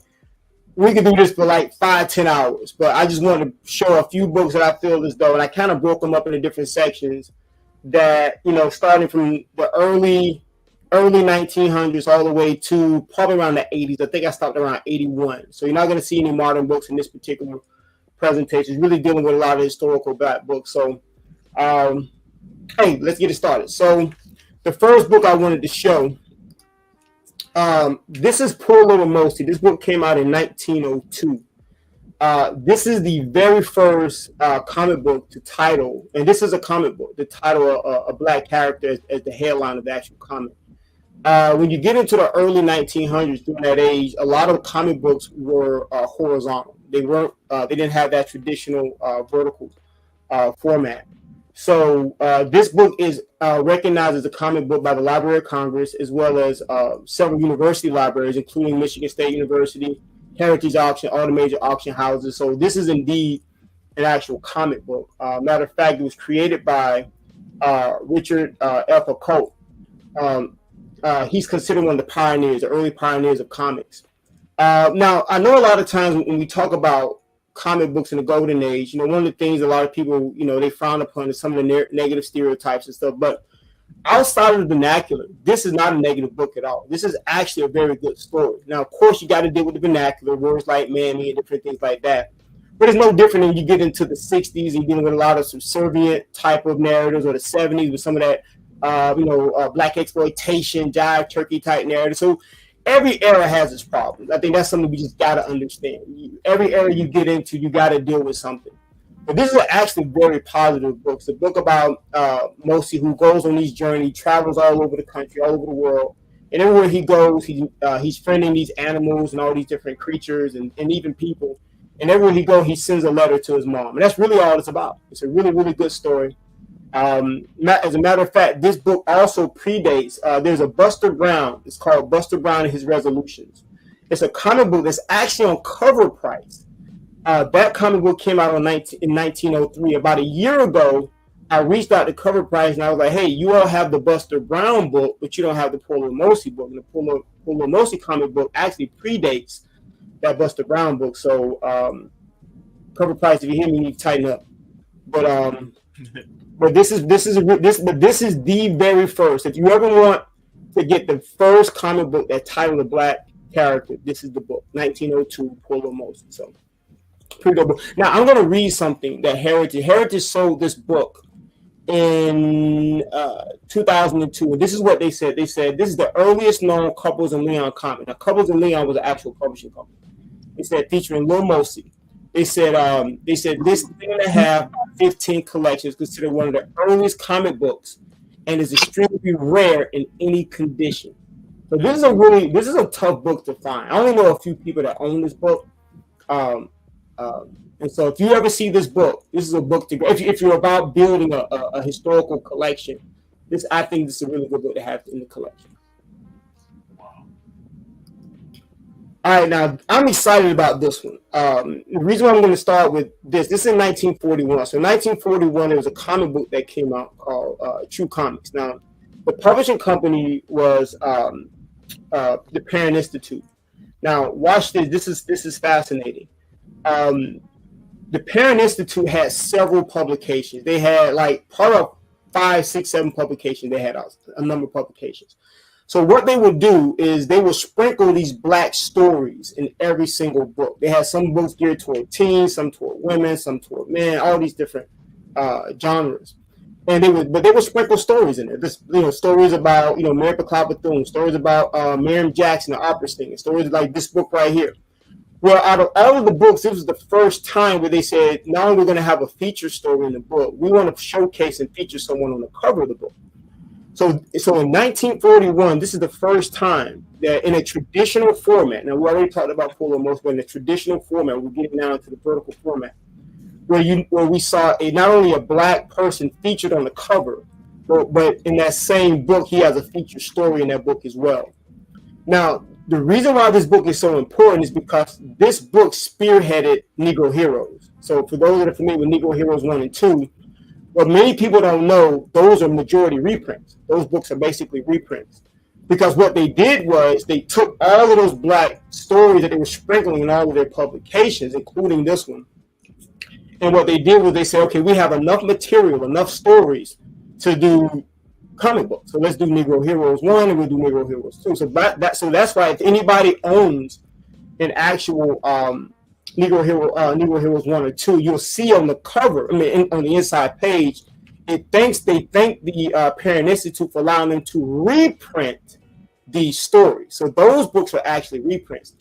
we could do this for like 5-10 hours, but I just wanted to show a few books that I feel as though, and I kind of broke them up into different sections that, starting from the early 1900s all the way to probably around the 80s. I think I stopped around 81. So you're not going to see any modern books in this particular presentation. It's really dealing with a lot of historical Black books. So, hey, let's get it started. So the first book I wanted to show, this is Poor Little Mosey. This book came out in 1902. This is the very first comic book to title, and this is a comic book, to title a Black character as the headline of the actual comic. When you get into the early 1900s, during that age, a lot of comic books were horizontal. They didn't have that traditional vertical format. So this book is recognized as a comic book by the Library of Congress, as well as several university libraries, including Michigan State University, Heritage Auction, all the major auction houses. So this is indeed an actual comic book. Matter of fact, it was created by Richard F. Colt. He's considered one of the early pioneers of comics. Now, I know a lot of times when we talk about comic books in the golden age, one of the things a lot of people, they frown upon is some of the negative stereotypes and stuff. But outside of the vernacular, this is not a negative book at all. This is actually a very good story. Now, of course, you got to deal with the vernacular, words like mammy and different things like that. But it's no different when you get into the 60s and dealing with a lot of subservient type of narratives, or the 70s with some of that Black exploitation, jive turkey type narrative. So every era has its problems. I think that's something we just got to understand. Every era you get into, you got to deal with something. But this is actually very positive book. It's a book about Mosey, who goes on these journeys, travels all over the country, all over the world. And everywhere he goes, he's friending these animals and all these different creatures and even people. And everywhere he goes, he sends a letter to his mom. And that's really all it's about. It's a really, really good story. As a matter of fact, this book also predates. There's a Buster Brown. It's called Buster Brown and His Resolutions. It's a comic book that's actually on cover price. That comic book came out in 1903. About a year ago, I reached out to Cover Price and I was like, hey, you all have the Buster Brown book, but you don't have the Poor Little Mosey book. And the Poor Little Mosey comic book actually predates that Buster Brown book. So Cover Price, if you hear me, you need to tighten up. But But this is the very first. If you ever want to get the first comic book that titled a black character, this is the book, 1902, Polo Motion. So pretty good book. Now I'm going to read something that Heritage sold this book in 2002, and this is what they said. They said this is the earliest known Couples and Leon comic. Now Couples and Leon was an actual publishing company. They said featuring Lil Mosey. They said this 3.5 15 collection is considered one of the earliest comic books and is extremely rare in any condition. So this is a tough book to find. I only know a few people that own this book. And so if you ever see this book, this is a book to go. If you're about building a historical collection, I think this is a really good book to have in the collection. All right, now I'm excited about this one. The reason why I'm going to start with this is in 1941. So in 1941, there was a comic book that came out called True Comics. Now, the publishing company was the Parent Institute. Now, watch this. This is fascinating. The Parent Institute had several publications. They had like part of 5, 6, 7 publications. They had a number of publications. So what they would do is they would sprinkle these black stories in every single book. They had some books geared toward teens, some toward women, some toward men, all these different genres. And they would sprinkle stories in there. This, stories about Mary Clyde Bethune, stories about Miriam Jackson, the opera singer, stories like this book right here. Well, out of all of the books, this was the first time where they said, not only are we going to have a feature story in the book, we want to showcase and feature someone on the cover of the book. So in 1941, this is the first time that in a traditional format, now we already talked about Polo Motion, but in a traditional format, we're getting now into the vertical format, where we saw not only a black person featured on the cover, but in that same book, he has a feature story in that book as well. Now, the reason why this book is so important is because this book spearheaded Negro Heroes. So for those that are familiar with Negro Heroes 1 and 2, what many people don't know, those are majority reprints. Those books are basically reprints. Because what they did was they took all of those black stories that they were sprinkling in all of their publications, including this one. And what they did was they said, okay, we have enough material, enough stories to do comic books. So let's do Negro Heroes 1 and we'll do Negro Heroes 2. So that's why if anybody owns an actual Negro Heroes 1 or 2, you'll see on the cover, on the inside page, they thank the Parent Institute for allowing them to reprint these stories. So those books are actually reprints.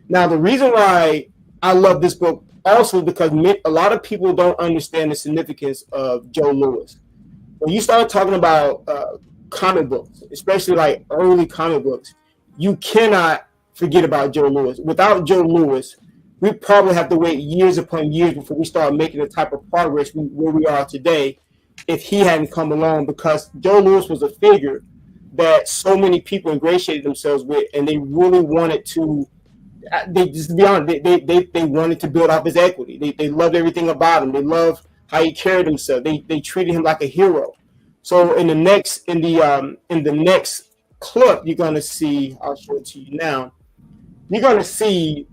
Now, the reason why I love this book also because a lot of people don't understand the significance of Joe Louis. When you start talking about comic books, especially like early comic books, you cannot forget about Joe Louis. Without Joe Louis, we probably have to wait years upon years before we start making the type of progress where we are today if he hadn't come along, because Joe Louis was a figure that so many people ingratiated themselves with, and they really wanted to, just to be honest, they wanted to build up his equity. They loved everything about him. They loved how he carried himself. They treated him like a hero. So in the next clip, you're going to see, I'll show it to you now, you're going to see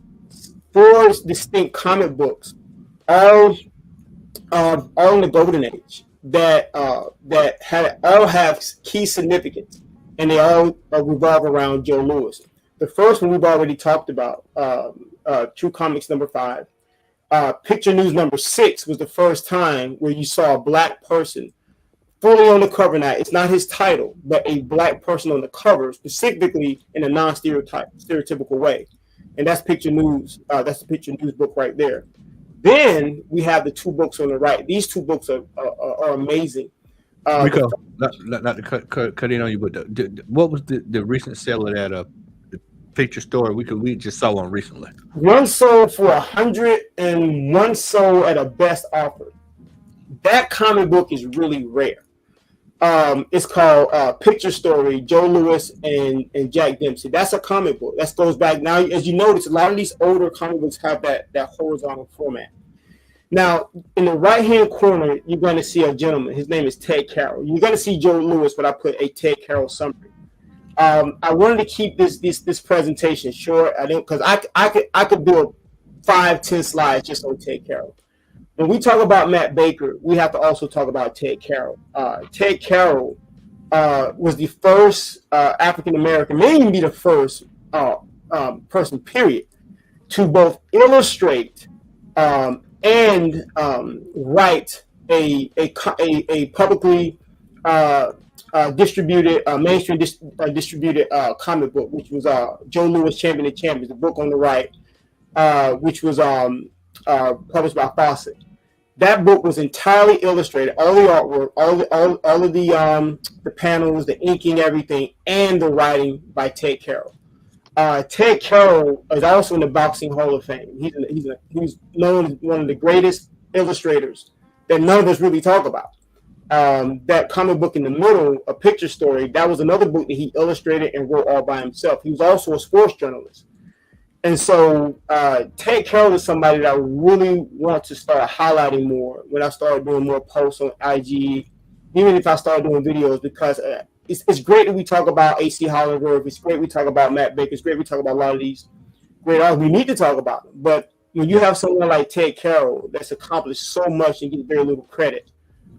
4 distinct comic books, all in the golden age that all have key significance, and they all revolve around Joe Louis. The first one we've already talked about, True Comics number 5. Picture News number 6 was the first time where you saw a black person fully on the cover. Now, it's not his title, but a black person on the cover, specifically in a stereotypical way. And that's Picture News. That's the Picture News book right there. Then we have the 2 books on the right. These 2 books are amazing. Rico, not to cut in on you, but what was the recent sale of that the feature story we just saw one recently? One sold for $100 and one sold at a best offer. That comic book is really rare. It's called Picture Story, Joe Louis and Jack Dempsey. That's a comic book. That goes back now. As you notice, a lot of these older comic books have that horizontal format. Now, in the right-hand corner, you're going to see a gentleman. His name is Ted Carroll. You're going to see Joe Louis, but I put a Ted Carroll summary. I wanted to keep this presentation short. I didn't, because I could do 5-10 slides just on Ted Carroll. when we talk about Matt Baker, we have to also talk about Ted Carroll. Ted Carroll was the first African American, may even be the first person, period, to both illustrate and write a publicly distributed, mainstream distributed comic book, which was Joe Louis, Champion of Champions, the book on the right, which was published by Fawcett. That book was entirely illustrated, all the artwork, all of the panels, the inking, everything, and the writing by Ted Carroll. Ted Carroll is also in the Boxing Hall of Fame. He's known as one of the greatest illustrators that none of us really talk about. That comic book in the middle, A Picture Story, that was another book that he illustrated and wrote all by himself. He was also a sports journalist. And so Ted Carroll is somebody that I really want to start highlighting more when I start doing more posts on IG, even if I start doing videos, because it's great that we talk about AC Hollingsworth. It's great we talk about Matt Baker. It's great we talk about a lot of these great artists. We need to talk about them. But when you have someone like Ted Carroll that's accomplished so much and gets very little credit,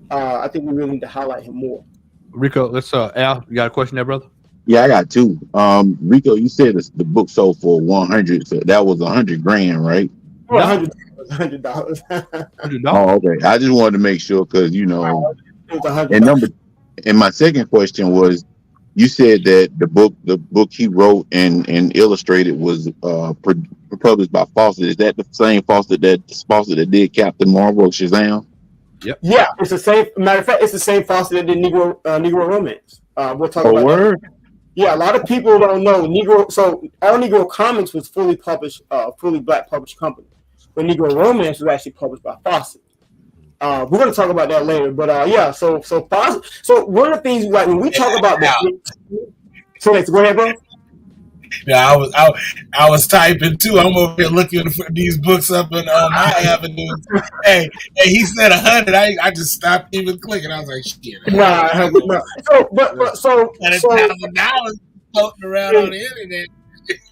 I think we really need to highlight him more. Rico, let's Al, you got a question there, brother? Yeah, I got two. Rico, you said the book sold for 100, so that was $100,000, right? $100. $100. Oh, okay. I just wanted to make sure because It was $100. And my second question was, you said that the book he wrote and illustrated was published by Fawcett. Is that the same Fawcett that did Captain Marvel, Shazam? Yep. Yeah, it's the same. Matter of fact, it's the same Fawcett that did Negro Romance. We'll talk about word? that. Yeah, a lot of people don't know Negro. So All Negro Comics was fully published, fully black published company, but Negro Romance was actually published by Fawcett. We're going to talk about that later, but yeah. So Fawcett. So one of the things, like when we talk about that. So let's go ahead, bro. Yeah, I was typing too. I'm over here looking for these books up in my avenue. Hey, he said 100. I just stopped even clicking. I was like, shit. Nah. So $100,000 floating around on the internet.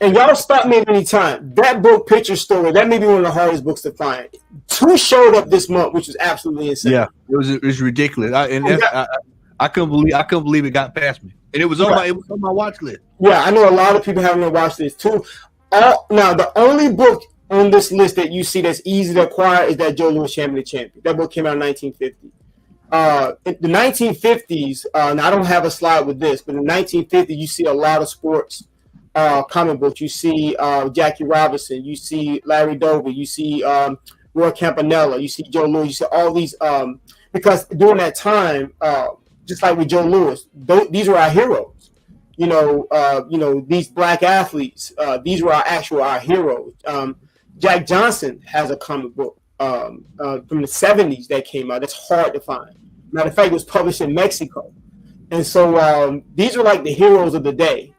And y'all stop me at any time. That book, Picture Story, that may be one of the hardest books to find. 2 showed up this month, which was absolutely insane. Yeah, it was ridiculous. I couldn't believe it got past me, and it was on my watch list. Yeah, I know a lot of people having to watch this too. Now, the only book on this list that you see that's easy to acquire is that Joe Louis, Champion of Champions. That book came out in 1950. In the 1950s, and I don't have a slide with this, but in the 1950s, you see a lot of sports comic books. You see Jackie Robinson, you see Larry Dover, you see Roy Campanella, you see Joe Louis, you see all these because during that time, just like with Joe Louis, these were our heroes. You know, these black athletes, these were our heroes. Jack Johnson has a comic book from the 70s that came out. That's hard to find. Matter of fact, it was published in Mexico. And so these are like the heroes of the day.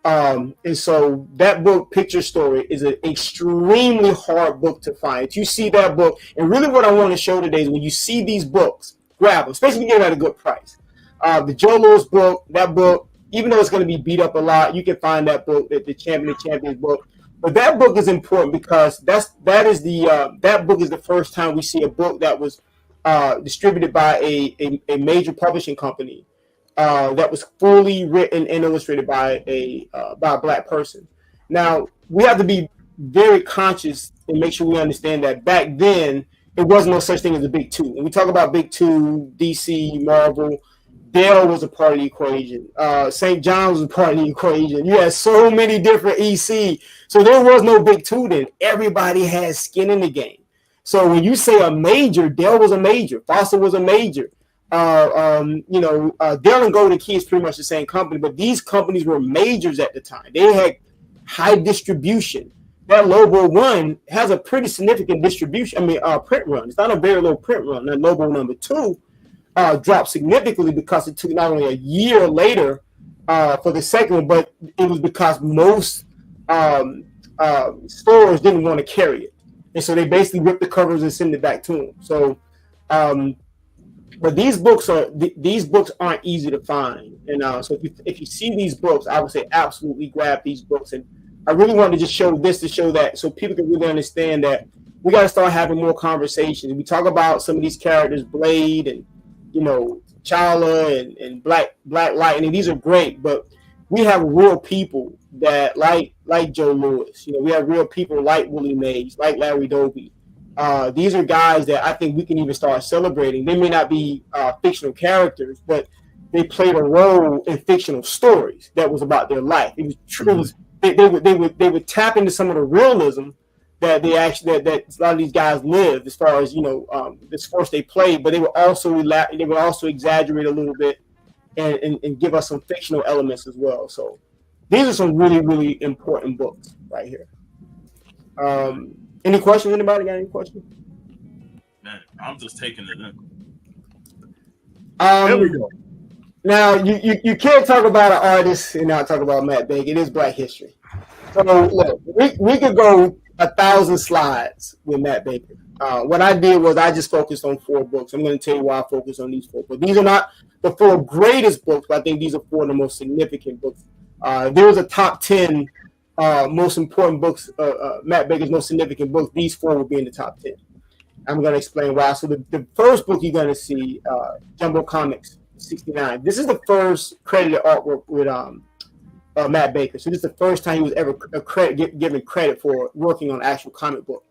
And so that book, Picture Story, is an extremely hard book to find. If you see that book, and really what I want to show today is when you see these books, grab them, especially if you get them at a good price. The Joe Louis book, that book, even though it's going to be beat up a lot, you can find that book, the Champion of Champions book. But that book is important because that book is the first time we see a book that was distributed by a major publishing company that was fully written and illustrated by a black person. Now, we have to be very conscious and make sure we understand that back then, there was no such thing as a Big Two. When we talk about Big Two, DC, Marvel, Dell was a part of the equation. St. John's was a part of the equation. You had so many different EC. So there was no Big Two then. Everybody had skin in the game. So when you say a major, Dell was a major. Fawcett was a major. Dell and Golden Key is pretty much the same company, but these companies were majors at the time. They had high distribution. That Lobo 1 has a pretty significant distribution. Print run. It's not a very low print run. That Lobo number 2 dropped significantly because it took not only a year later for the second one, but it was because most stores didn't want to carry it. And so they basically ripped the covers and sent it back to them. So, but these books aren't easy to find. And so if you see these books, I would say absolutely grab these books. And I really wanted to just show this to show that so people can really understand that we got to start having more conversations. We talk about some of these characters, Blade and, you know, T'Challa and Black Lightning. These are great, but we have real people that like Joe Lewis. You know, we have real people like Willie Mays, like Larry Doby. These are guys that I think we can even start celebrating. They may not be fictional characters, but they played a role in fictional stories that was about their life. It was true. They would tap into some of the realism that they actually that a lot of these guys lived, as far as, you know, the sports they played, but they would also exaggerate a little bit and give us some fictional elements as well. So these are some really, really important books right here. Any questions? Anybody got any questions? Man, I'm just taking it in. There we go. Now you can't talk about an artist and not talk about Matt Baker. It is Black History. So look, we could go 1,000 slides with Matt Baker. What I did was I just focused on 4 books. I'm going to tell you why I focused on these 4 books. These are not the 4 greatest books, but I think these are 4 of the most significant books. There was a top 10 most important books, Matt Baker's most significant books. These 4 will be in the top 10. I'm going to explain why. So the first book you're going to see, Jumbo Comics 69. This is the first credited artwork with Matt Baker. So this is the first time he was ever given credit for working on an actual comic book.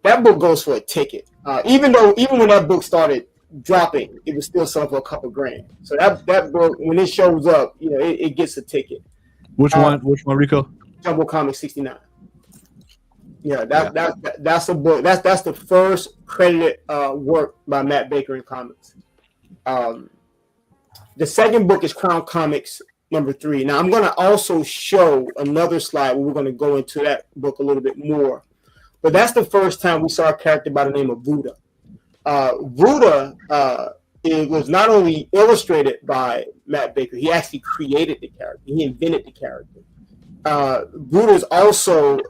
That book goes for a ticket. Even when that book started dropping, it was still selling for a couple grand. So that book, when it shows up, you know, it gets a ticket. Which one, Rico? Jumbo Comics 69. Yeah, that's a book. That's the first credited work by Matt Baker in comics. The second book is Crown Comics #3. Now I'm going to also show another slide where we're going to go into that book a little bit more. But that's the first time we saw a character by the name of Vuda. Vuda it was not only illustrated by Matt Baker, he actually created the character. He invented the character. Vuda is also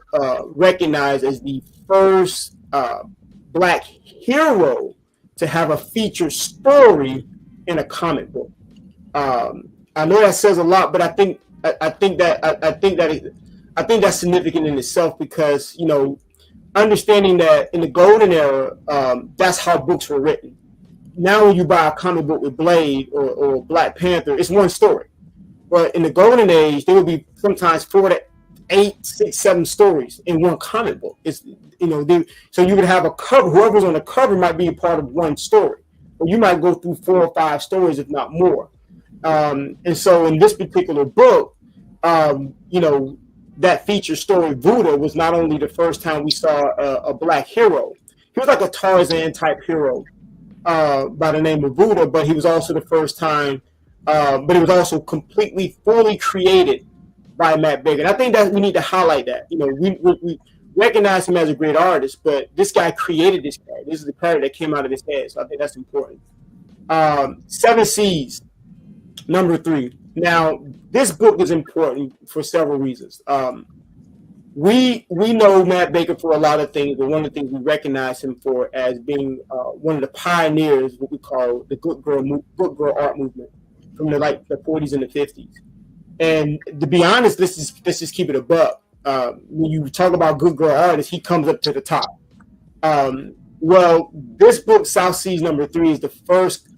recognized as the first Black hero to have a featured story in a comic book. I know that says a lot, but I think that's significant in itself, because, you know, understanding that in the golden era, that's how books were written. Now, when you buy a comic book with Blade or Black Panther, it's one story. But in the golden age, there would be sometimes 4 to 8, 6, 7 stories in one comic book. It's, you know, so you would have a cover. Whoever's on the cover might be a part of one story, or you might go through 4 or 5 stories, if not more. And so in this particular book, you know, that feature story, Vuda, was not only the first time we saw a Black hero. He was like a Tarzan type hero by the name of Vuda, but he was also the first time, but it was also completely, fully created by Matt Baker. And I think that we need to highlight that. You know, we recognize him as a great artist, but this guy created this character. This is the character that came out of his head, so I think that's important. 7 Seas, #3. Now, this book is important for several reasons. We know Matt Baker for a lot of things, but one of the things we recognize him for as being one of the pioneers, what we call the good girl art movement from the 40s and the 50s. And to be honest, let's just keep it above. When you talk about good girl artists, he comes up to the top. Well, this book, South Seas #3, is the first.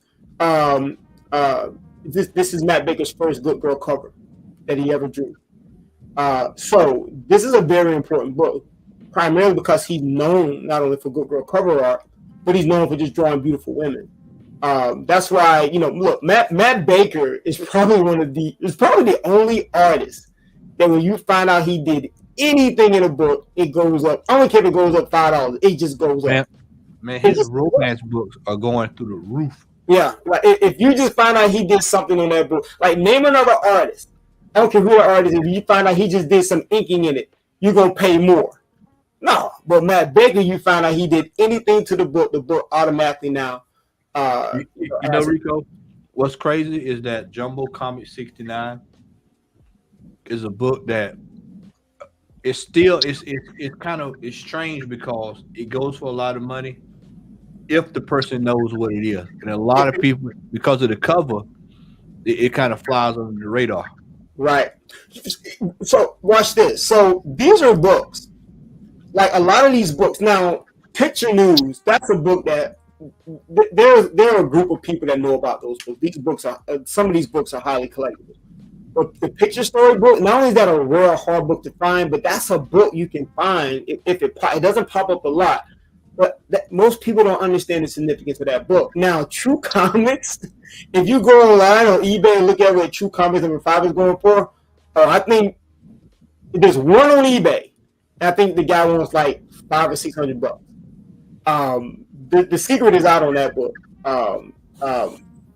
This is Matt Baker's first good girl cover that he ever drew. So this is a very important book, primarily because he's known not only for good girl cover art, but he's known for just drawing beautiful women. That's why, you know, look, Matt Baker is probably the only artist that when you find out he did anything in a book, it goes up. I don't care if it goes up $5, it just goes up. Man, his romance books are going through the roof. Yeah, like if you just find out he did something in that book, like name another artist. I don't care who the artist is. If you find out he just did some inking in it, you're gonna pay more. No, but Matt Baker, you find out he did anything to the book automatically now. You know, Rico, what's crazy is that Jumbo Comics 69 is a book that it's strange because it goes for a lot of money if the person knows what it is. And a lot of people, because of the cover, it kind of flies under the radar. Right. So watch this. So these are books. Like a lot of these books. Now, Picture News. That's a book that there are a group of people that know about those books. These books are some of these books are highly collectible. But the Picture Story book, not only is that a rare hard book to find, but that's a book you can find if it doesn't pop up a lot. But most people don't understand the significance of that book. Now, True Comics, if you go online on eBay and look at what True Comics number 5 is going for, I think there's one on eBay. And I think the guy wants like $500 or $600. The secret is out on that book.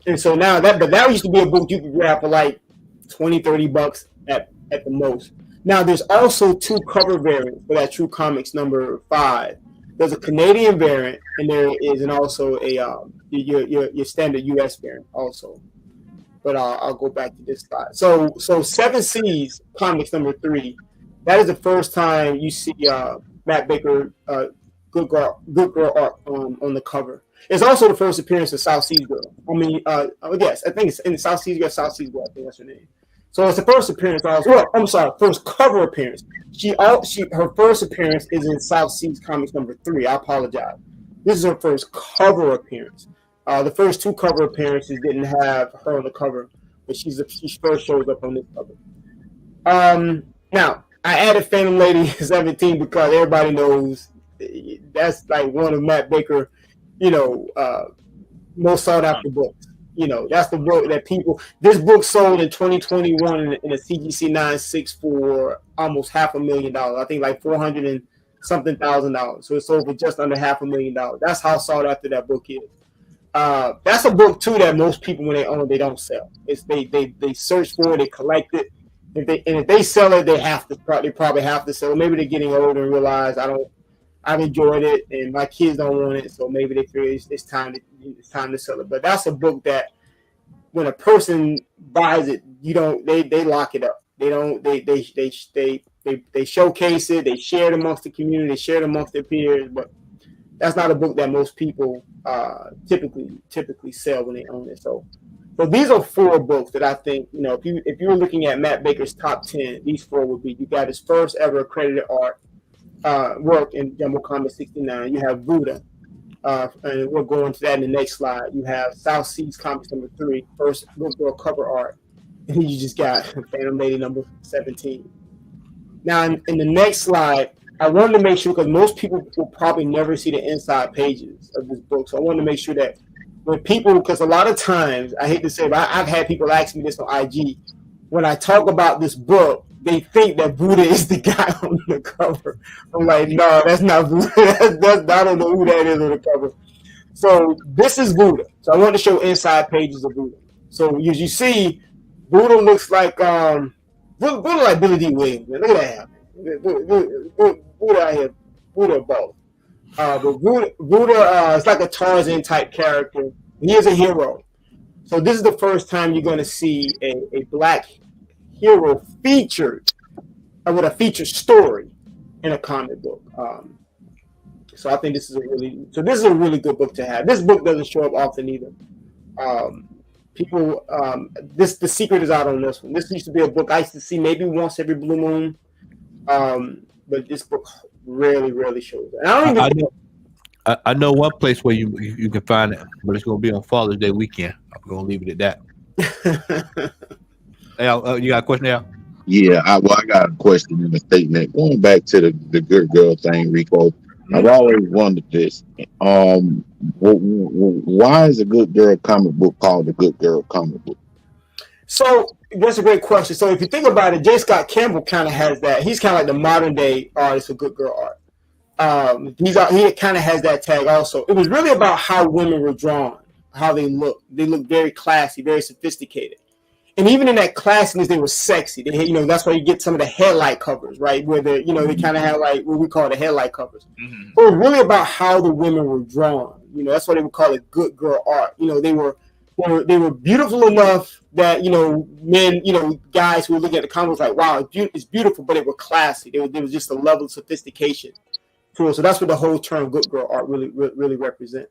And so now that used to be a book you could grab for like $20-$30 at the most. Now there's also 2 cover variants for that True Comics number 5. There's a Canadian variant, and there is also a your standard US variant also. But I'll go back to this slide. So 7 Seas Comics number 3. That is the first time you see Matt Baker Good Girl art on the cover. It's also the first appearance of South Seas Girl. Yes, I think it's in South Seas Girl. I think that's her name. So it's the first appearance. First cover appearance. Her first appearance is in South Seas Comics number 3. I apologize. This is her first cover appearance. The first 2 cover appearances didn't have her on the cover, but she first shows up on this cover. Now I added Phantom Lady 17 because everybody knows that's like one of Matt Baker, most sought after books. That's the book that this book sold in 2021 in a CGC 9.6 for almost $500,000. I think like $400,000 and something. So it's sold for just under $500,000. That's how sought after that book is. That's a book too that most people, when they own it, they don't sell. It's they search for it, they collect it. If they sell it, they probably have to sell it. Maybe they're getting older and realize I've enjoyed it, and my kids don't want it, so maybe they feel it's time to sell it. But that's a book that when a person buys it, they lock it up. They showcase it, they share it amongst the community, they share it amongst their peers. But that's not a book that most people typically sell when they own it. So these are 4 books that I think, if you were looking at Matt Baker's top 10, these 4 would be. You got his first ever accredited art work in Jumbo Comics 69. You have Buddha, and we'll go into that in the next slide. You have South Seas Comics number 3, first Good Girl cover art, and then you just got Phantom Lady number 17. Now, in the next slide, I wanted to make sure, because most people will probably never see the inside pages of this book, so I wanted to make sure that when people, because a lot of times, I hate to say it, but I've had people ask me this on IG, when I talk about this book, they think that Buddha is the guy on the cover. I'm like, no, that's not Buddha. I don't know who that is on the cover. So this is Buddha. So I want to show inside pages of Buddha. So as you see, Buddha looks like Buddha like Billy D. Williams. Man. Look at that. Buddha out here, Buddha both. But Buddha is like a Tarzan type character. He is a hero. So this is the first time you're going to see a black hero featured with a featured story in a comic book. So I think this is a really good book to have. This book doesn't show up often either. The secret is out on this one. This used to be a book I used to see maybe once every blue moon, but this book rarely shows it. I know one place where you can find it, but it's going to be on Father's Day weekend. I'm going to leave it at that. Al, you got a question, Al? Yeah, I got a question and a statement. Going back to the Good Girl thing, Rico, I've always wondered this. Why is a Good Girl comic book called a Good Girl comic book? So that's a great question. So if you think about it, J. Scott Campbell kind of has that. He's kind of like the modern day artist of Good Girl art. He kind of has that tag also. It was really about how women were drawn, how they look. They look very classy, very sophisticated. And even in that classiness, they were sexy. That's why you get some of the headlight covers, right? Where they kind of have like what we call the headlight covers. Mm-hmm. So it was really about how the women were drawn. That's why they would call it Good Girl art. They were beautiful enough that men, guys who were looking at the comics like, wow, it's beautiful, but they were classy. There was just a level of sophistication to it. So that's what the whole term Good Girl art really represent.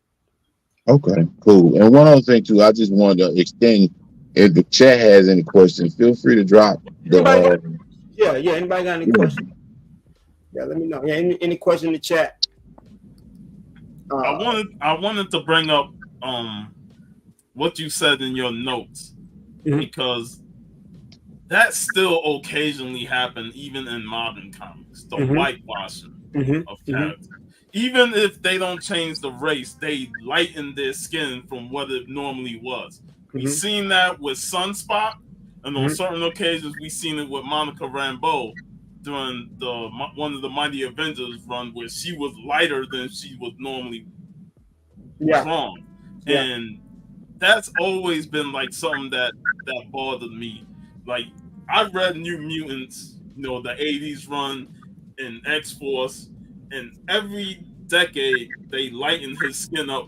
Okay, cool. And one other thing too, I just wanted to extend. If the chat has any questions, feel free to drop. Anybody got any questions? Yeah, let me know. Yeah, any question in the chat? I wanted to bring up what you said in your notes because that still occasionally happens even in modern comics. The whitewashing of characters. Even if they don't change the race, they lighten their skin from what it normally was. We've seen that with Sunspot, and on certain occasions we've seen it with Monica Rambeau during one of the Mighty Avengers run, where she was lighter than she was normally drawn, and that's always been like something that bothered me. Like I read New Mutants, the '80s run, and X-Force, and every decade they lighten his skin up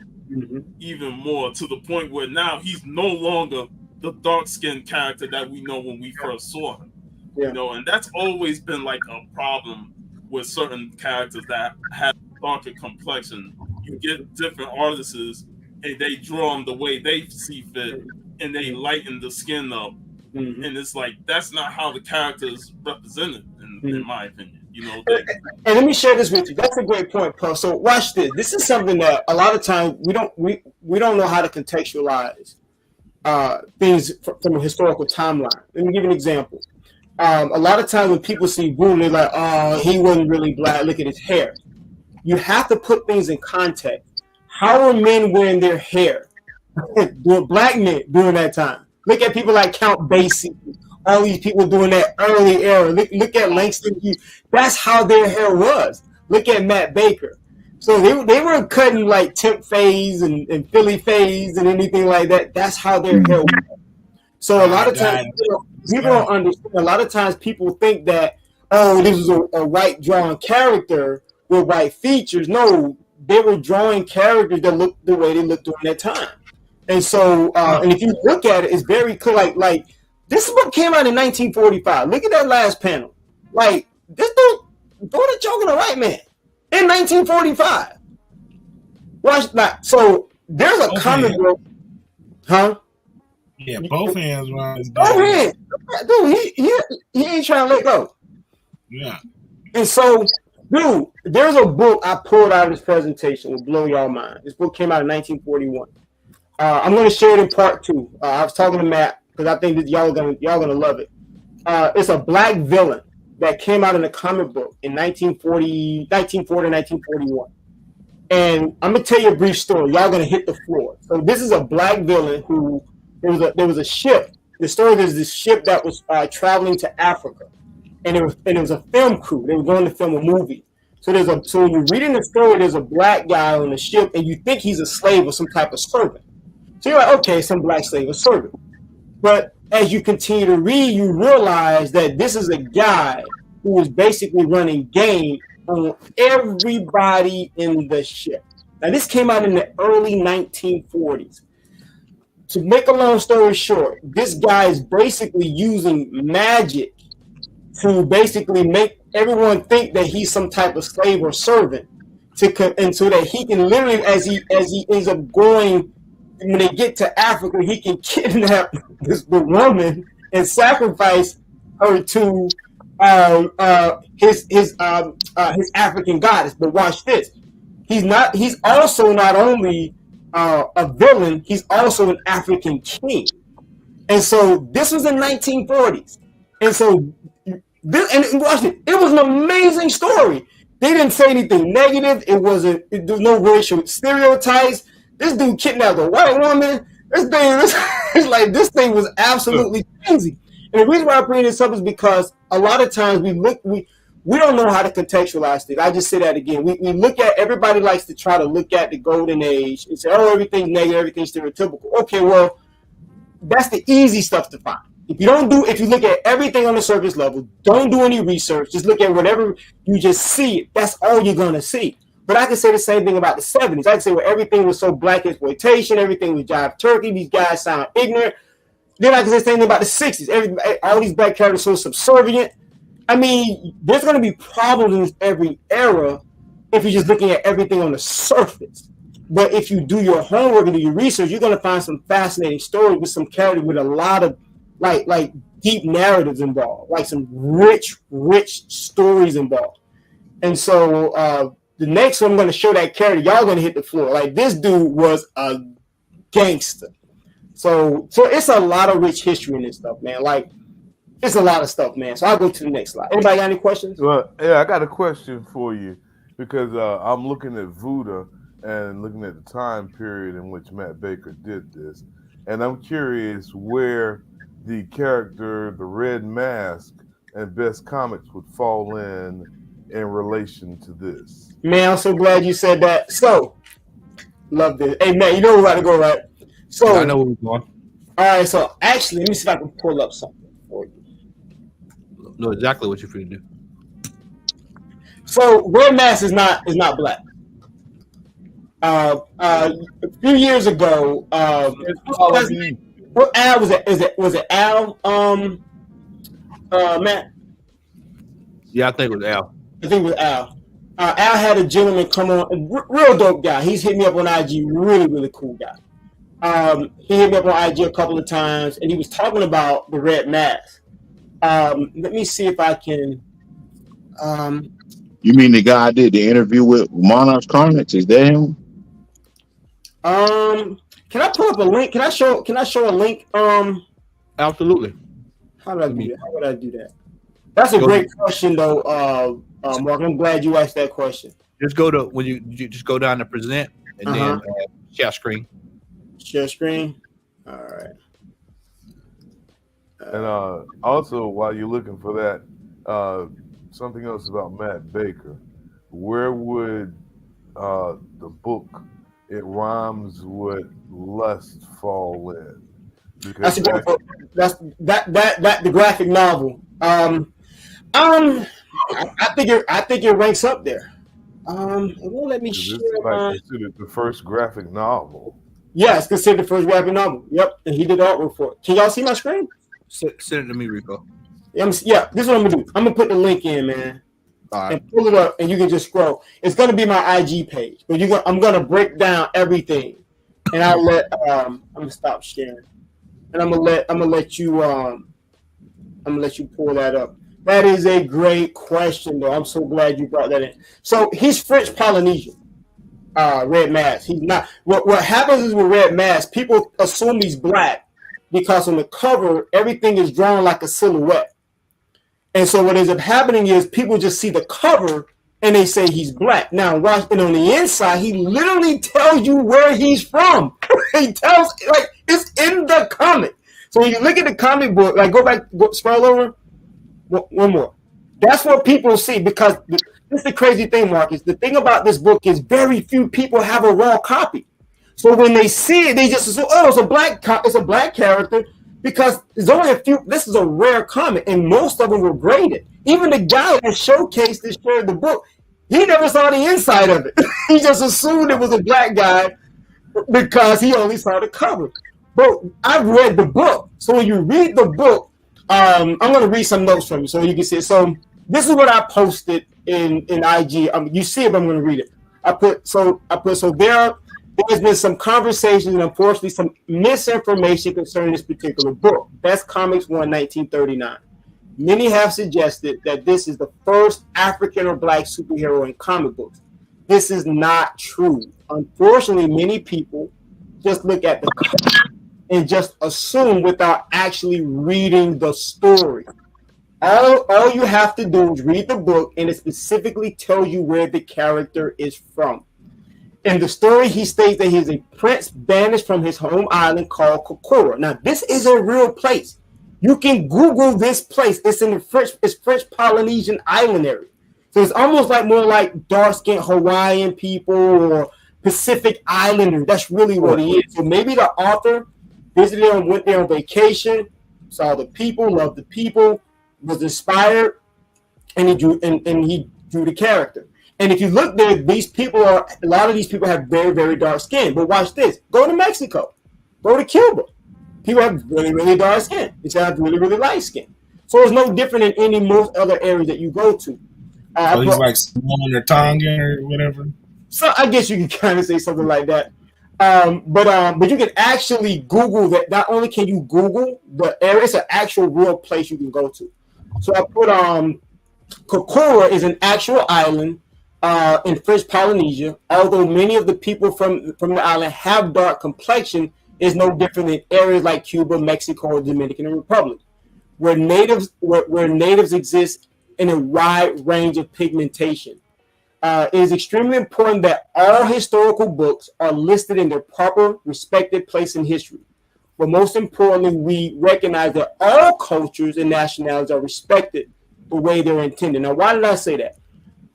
even more to the point where now he's no longer the dark-skinned character that we know when we first saw him. And that's always been like a problem with certain characters that have darker complexion. You get different artists and they draw them the way they see fit, and they lighten the skin up. And it's like that's not how the character is represented, in my opinion. And let me share this with you. That's a great point, Paul. So watch this. This is something that a lot of times we don't know how to contextualize things from a historical timeline. Let me give you an example. A lot of times when people see Boom, they're like, "Oh, he wasn't really black. Look at his hair." You have to put things in context. How are men wearing their hair? Black men during that time. Look at people like Count Basie. All these people doing that early era. Look at Langston Hughes. That's how their hair was. Look at Matt Baker. So they were cutting like temp phase and Philly phase and anything like that. That's how their hair was. So a lot of times people don't understand. A lot of times people think that, oh, this is a white drawn character with white features. No, they were drawing characters that looked the way they looked during that time. And so, and if you look at it, it's very clear. Like this book came out in 1945. Look at that last panel. Like this dude a joke on a white man in 1945. Watch that. So there's a comic book, huh? Yeah, both hands around his both hands. Dude, he ain't trying to let go. Yeah. And so, dude, there's a book I pulled out of this presentation will blow y'all mind. This book came out in 1941. I'm going to share it in part 2. I was talking to Matt because I think that y'all gonna love it. It's a black villain that came out in a comic book in 1940 1941. And I'm gonna tell you a brief story. Y'all gonna hit the floor. So this is a black villain who there was a ship. The story is this ship that was traveling to Africa, and it was a film crew. They were going to film a movie. So when you read in the story, there's a black guy on the ship, and you think he's a slave or some type of servant. So you're like, okay, some black slave or servant. But as you continue to read, you realize that this is a guy who is basically running game on everybody in the ship. Now, this came out in the early 1940s. To make a long story short, this guy is basically using magic to basically make everyone think that he's some type of slave or servant, and so that he can literally, as he ends up going, when they get to Africa, he can kidnap the woman and sacrifice her to his African goddess. But watch this. He's also not only a villain, he's also an African king. And so this was in 1940s. And so and watch it. It was an amazing story. They didn't say anything negative. There was no racial stereotypes. This dude kidnapped a white woman. This thing was absolutely crazy. And the reason why I bring this up is because a lot of times we don't know how to contextualize things. I just say that again. We look at, everybody likes to try to look at the golden age and say, oh, everything's negative, everything's stereotypical. Okay, well, that's the easy stuff to find. If you look at everything on the surface level, don't do any research, just look at whatever you just see it. That's all you're gonna see. But I can say the same thing about the 70s. I can say, well, everything was so black exploitation, everything was jive turkey, these guys sound ignorant. Then I can say the same thing about the 60s. All these black characters so subservient. I mean, there's going to be problems in every era if you're just looking at everything on the surface. But if you do your homework and do your research, you're going to find some fascinating stories with some characters with a lot of like deep narratives involved, like some rich stories involved. And so the next one I'm going to show that character, y'all going to hit the floor. Like, this dude was a gangster. So it's a lot of rich history in this stuff, man. Like, it's a lot of stuff, man. So I'll go to the next slide. Anybody got any questions? Well, yeah, I got a question for you because I'm looking at Voodoo and looking at the time period in which Matt Baker did this, and I'm curious where the character, the Red Mask, and Best Comics would fall in relation to this. Man, I'm so glad you said that. So, love this. Hey, man, you know where we're about to go, right? So I know where we're going. All right, so actually, let me see if I can pull up something for you. Know exactly what you're finna do. So Red Mask is not black. A few years ago, what Al was it? Was it Al? Matt? Yeah, I think it was Al. I think it was Al. Al had a gentleman come on, real dope guy. He's hit me up on IG, really, really cool guy. He hit me up on IG a couple of times, and he was talking about the Red Mask. Let me see if I can. You mean the guy I did the interview with Monarch Comics? Is that him? Can I pull up a link? Can I show a link? Absolutely. How do I do that? How would I do that? That's a great question, though, Mark. I'm glad you asked that question. Just go to when you just go down to present and then share screen. Share screen. All right. And also, while you're looking for that, something else about Matt Baker. Where would the book "It Rhymes with Lust" fall in? Because that's the graphic novel. I think it ranks up there. It won't let me share. It's considered the first graphic novel. Yeah, it's considered the first graphic novel. Yep, and he did the artwork for it. Can y'all see my screen? Send it to me, Rico. Yeah, this is what I'm gonna do. I'm gonna put the link in, man, and pull it up, and you can just scroll. It's gonna be my IG page, but I'm gonna break down everything, and I'll let I'm gonna stop sharing, and I'm gonna let you pull that up. That is a great question, though. I'm so glad you brought that in. So he's French Polynesian. Red Mask. He's not. What happens is with Red Mask, people assume he's black because on the cover everything is drawn like a silhouette. And so what ends up happening is people just see the cover and they say he's black. Now, and on the inside, he literally tells you where he's from. He tells, like, it's in the comic. So when you look at the comic book, like scroll over, one more. That's what people see because this is the crazy thing, Marcus. The thing about this book is very few people have a raw copy. So when they see it, they just assume, oh, it's a black character. Because there's only a few. This is a rare comic, and most of them were graded. Even the guy that showcased this shared the book, he never saw the inside of it. He just assumed it was a black guy because he only saw the cover. But I've read the book, so when you read the book, I'm going to read some notes from you so you can see it. So this is what I posted in IG. You see it, but I'm going to read it. There's been some conversations and unfortunately some misinformation concerning this particular book. Best Comics 1, 1939. Many have suggested that this is the first African or black superhero in comic books. This is not true. Unfortunately, many people just look at the cover and just assume without actually reading the story. All you have to do is read the book and it specifically tells you where the character is from. In the story, he states that he's a prince banished from his home island called Kokora. Now, this is a real place. You can Google this place. It's in the French Polynesian island area. So it's almost like more like dark-skinned Hawaiian people or Pacific Islanders. That's really what he is. So maybe the author visited and went there on vacation, saw the people, loved the people, was inspired, and he drew the character. And if you look there, a lot of these people have very, very dark skin. But watch this. Go to Mexico. Go to Cuba. People have really, really dark skin. They have really, really light skin. So it's no different in most other areas that you go to. So he's like Samoan or Tongan or whatever. So I guess you can kind of say something like that. But you can actually Google that. Not only can you Google the area, it's an actual real place you can go to. So I put Kokora is an actual island. in French Polynesia, although many of the people from the island have dark complexion, is no different than areas like Cuba, Mexico, or Dominican Republic, where natives exist in a wide range of pigmentation. It is extremely important that all historical books are listed in their proper respected place in history. But most importantly, we recognize that all cultures and nationalities are respected the way they're intended. Now, why did I say that?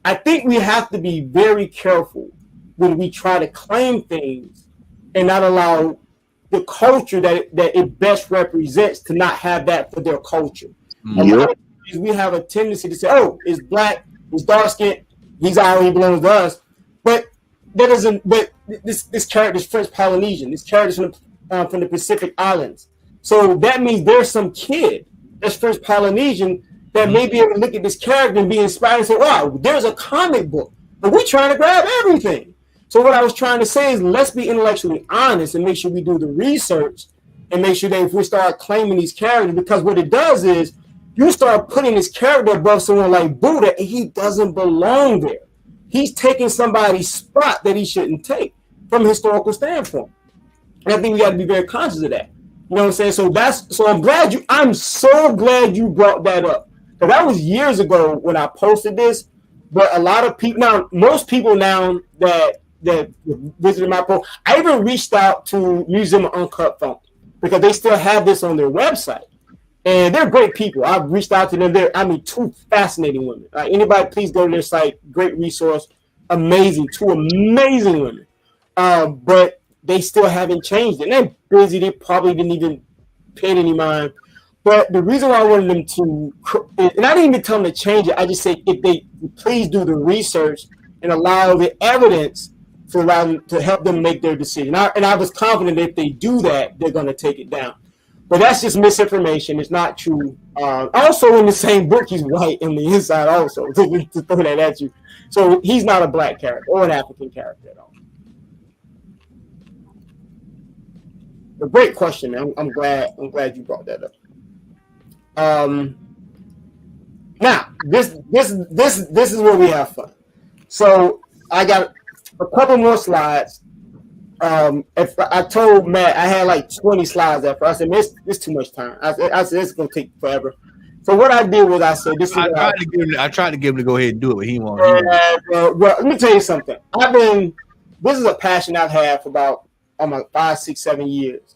I think we have to be very careful when we try to claim things and not allow the culture that it best represents to not have that for their culture. Yep. We have a tendency to say, oh, it's black, it's dark skinned, he's out, he belongs to us. But that doesn't, but this character is French Polynesian, this character is from the Pacific Islands. So that means there's some kid that's French Polynesian that may be able to look at this character and be inspired and say, wow, there's a comic book, but we're trying to grab everything. So what I was trying to say is let's be intellectually honest and make sure we do the research and make sure that if we start claiming these characters, because what it does is you start putting this character above someone like Buddha and he doesn't belong there. He's taking somebody's spot that he shouldn't take from a historical standpoint. And I think we got to be very conscious of that. You know what I'm saying? So I'm so glad you brought that up. Because that was years ago when I posted this, but a lot of people now, most people now that visited my post, I even reached out to Museum of Uncut Funk because they still have this on their website. And they're great people. I've reached out to them. Two fascinating women. Anybody, please go to their site. Great resource. Amazing. Two amazing women. But they still haven't changed it. And they're busy. They probably didn't even pay any mind. But the reason why I wanted them to, and I didn't even tell them to change it. I just said if they please do the research and allow the evidence to allow them to help them make their decision. And I was confident that if they do that, they're going to take it down. But that's just misinformation. It's not true. Also, in the same book, he's white in the inside also, to throw that at you. So he's not a black character or an African character at all. A great question, man. I'm glad you brought that up. Now, this is where we have fun. So I got a couple more slides. If I told Matt I had like 20 slides after, I said, it's too much time. I said it's gonna take forever. So what I did was I said, I tried to give him to go ahead and do it, but he won't. Well, let me tell you something. This is a passion I've had for about 5, 6, 7 years.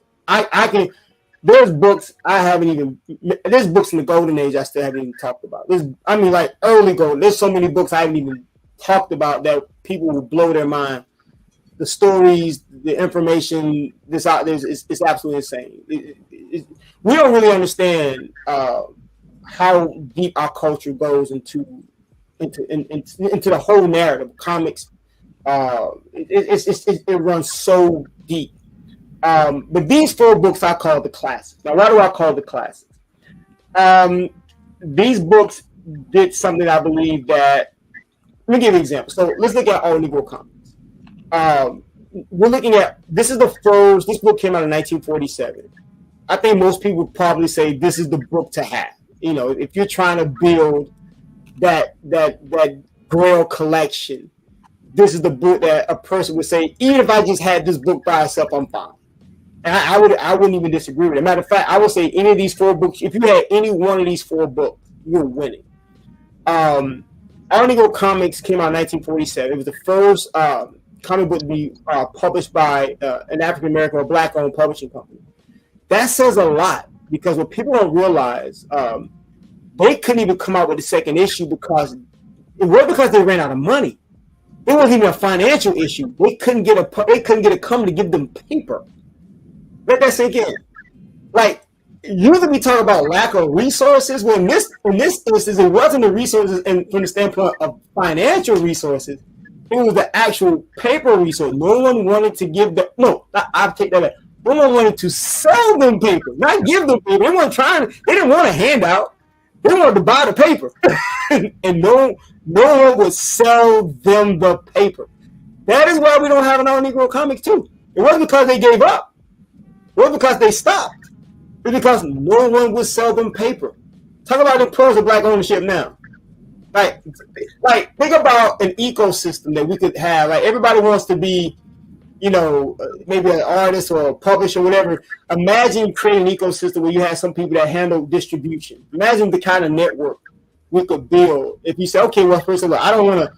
There's books I haven't even. There's books in the golden age I still haven't even talked about. Like early gold. There's so many books I haven't even talked about that people will blow their mind. The stories, the information, this out there is absolutely insane. We don't really understand how deep our culture goes into the whole narrative. Comics, it runs so deep. But these 4 books I call the classics. Now, why do I call the classics? These books did something I believe that. Let me give you an example. So let's look at All Negro Comics. We're looking at this is the first. This book came out in 1947. I think most people would probably say this is the book to have. You know, if you're trying to build that Grail collection, this is the book that a person would say. Even if I just had this book by itself, I'm fine. And I wouldn't even disagree with it. Matter of fact, I would say any of these 4 books, if you had any one of these 4 books, you're winning. All Negro Comics came out in 1947. It was the first comic book to be published by an African American or black-owned publishing company. That says a lot because what people don't realize, they couldn't even come out with the second issue because it wasn't because they ran out of money. It wasn't even a financial issue. They couldn't get a company to give them paper. Let that sink in. Like, usually we talk about lack of resources. Well, in this instance, it wasn't the resources from the standpoint of financial resources. It was the actual paper resource. No one wanted to give them. No, I'll take that back. No one wanted to sell them paper, not give them paper. They weren't trying. They didn't want a handout. They wanted to buy the paper, and no one would sell them the paper. That is why we don't have an All Negro Comics too. It wasn't because they gave up. It wasn't because they stopped. It's because no one would sell them paper. Talk about the pros of black ownership now. Like think about an ecosystem that we could have. Like everybody wants to be, maybe an artist or a publisher or whatever. Imagine creating an ecosystem where you have some people that handle distribution. Imagine the kind of network we could build. If you say, okay, well, first of all, I don't want to.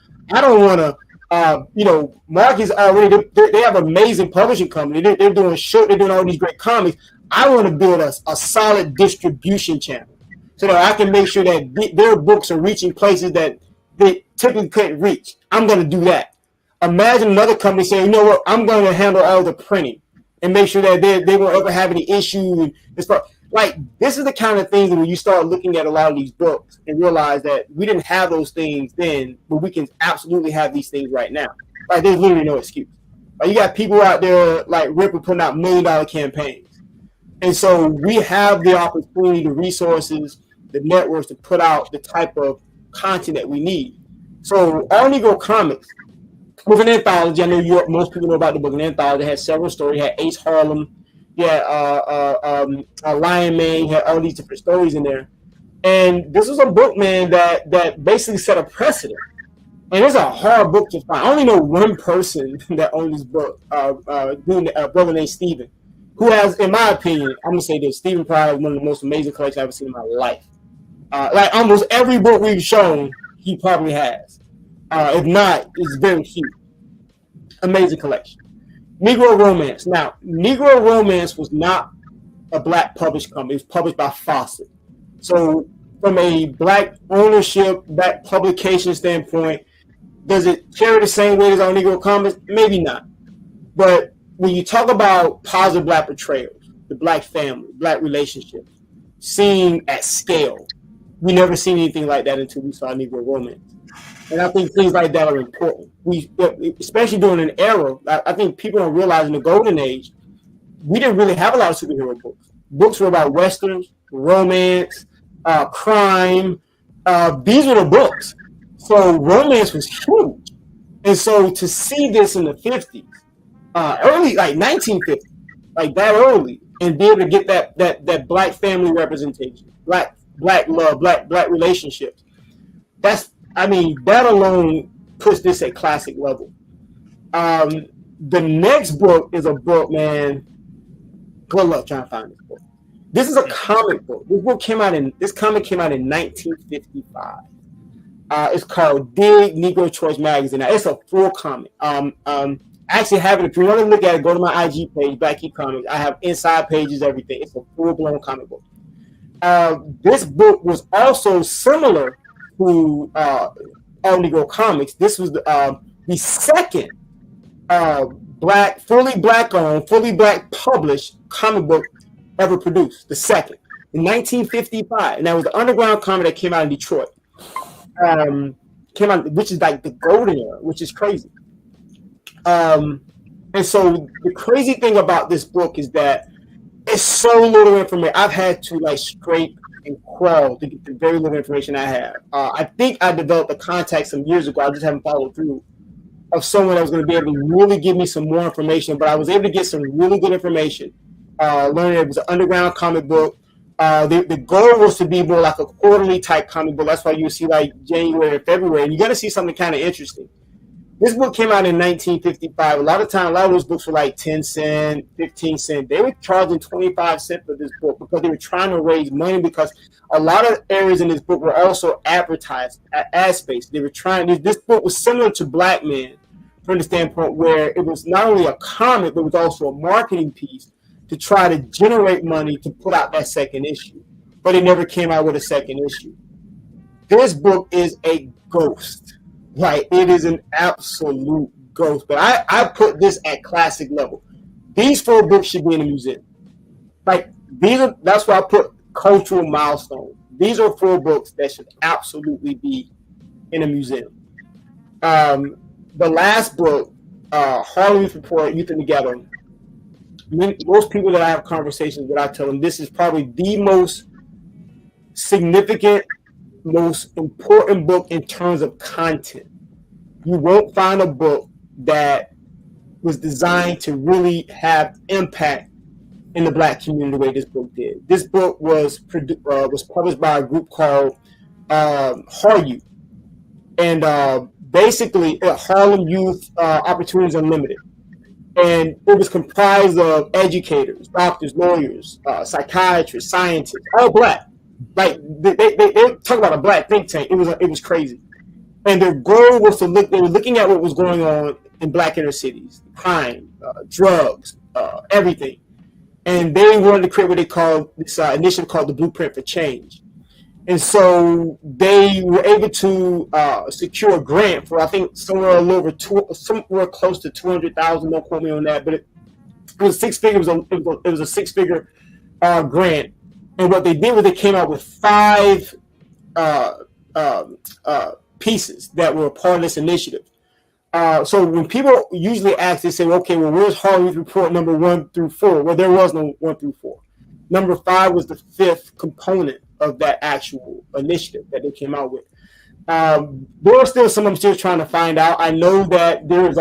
Mark is already. They have an amazing publishing company. They're doing show. They're doing all these great comics. I want to build a solid distribution channel so that I can make sure that their books are reaching places that they typically couldn't reach. I'm going to do that. Imagine another company saying, you know what, I'm going to handle all the printing and make sure that they won't ever have any issue. Like, this is the kind of things that when you start looking at a lot of these books and realize that we didn't have those things then, but we can absolutely have these things right now. Like, there's literally no excuse. Like, you got people out there like Ripper putting out $1 million campaigns. And so we have the opportunity, the resources, the networks to put out the type of content that we need. So All Negro Comics, with an anthology, I know most people know about the book, an anthology. It had several stories. It had Ace Harlem, Lion Man, had all these different stories in there. And this was a book, man, that basically set a precedent. And it's a hard book to find. I only know one person that owned this book, a brother named Steven, who has, in my opinion, I'm going to say this, Stephen Pryor is one of the most amazing collections I've ever seen in my life. Like almost every book we've shown, he probably has. If not, it's very cute. Amazing collection. Negro Romance. Now, Negro Romance was not a black published company. It was published by Fawcett. So from a black ownership, black publication standpoint, does it carry the same weight as All Negro Comics? Maybe not. But when you talk about positive black portrayals, the black family, black relationships, seen at scale, we never seen anything like that until we saw Negro Romance. And I think things like that are important. Especially during an era, I think people don't realize in the golden age, we didn't really have a lot of superhero books. Books were about westerns, romance, crime. These were the books. So romance was huge. And so to see this in the 50s, early, like 1950, like that early, and be able to get that black family representation, black love, black relationships, that alone puts this at classic level. The next book is a book, man. Good luck trying to find this book. This is a comic book. This comic came out in 1955. It's called Dig Negro Choice Magazine. Now, it's a full comic. Actually have it. If you want to look at it, go to my IG page, Black Key Comics. I have inside pages, everything. It's a full-blown comic book. This book was also similar to All Negro Comics. This was the second fully black-owned, fully black published comic book ever produced. The second in 1955, and that was the underground comic that came out in Detroit. Which is like the golden era, which is crazy. And so the crazy thing about this book is that it's so little information. I've had to like scrape and crawl to get the very little information I have. I think I developed a contact some years ago. I just haven't followed through, of someone that was going to be able to really give me some more information. But I was able to get some really good information. Learning it was an underground comic book. The goal was to be more like a quarterly type comic book. That's why you see like January and February, and you're going to see something kind of interesting. This book came out in 1955. A lot of those books were like 10 cents, 15 cents. They were charging 25 cents for this book because they were trying to raise money, because a lot of areas in this book were also advertised ad space. They were this book was similar to Black Men from the standpoint where it was not only a comic, but it was also a marketing piece to try to generate money to put out that second issue. But it never came out with a second issue. This book is a ghost. Like, it is an absolute ghost. But I put this at classic level. These 4 books should be in a museum. Like, that's why I put cultural milestones. These are 4 books that should absolutely be in a museum. The last book, Harlem Youth Report, Youth and Together. Most people that I have conversations with, I tell them this is probably the most significant, most important book in terms of content. You won't find a book that was designed to really have impact in the Black community the way this book did. This book was published by a group called HARU, and basically Harlem Youth Opportunities Unlimited. And it was comprised of educators, doctors, lawyers, psychiatrists, scientists, all black. Like they talk about a black think tank. It was crazy. And their goal was to look. They were looking at what was going on in black inner cities, crime, drugs, everything. And they wanted to create what they called this initiative called the Blueprint for Change. And so they were able to secure a grant for, I think, somewhere close to 200,000. Don't quote me on that, but it was six figures. It was a six-figure grant. And what they did was they came out with 5 pieces that were a part of this initiative. So when people usually ask, they say, okay, well, where's Harlem Youth Report number 1 through 4? Well, there was no 1 through 4. Number 5 was the 5th component of that actual initiative that they came out with. There are still some I'm still trying to find out. I know that there's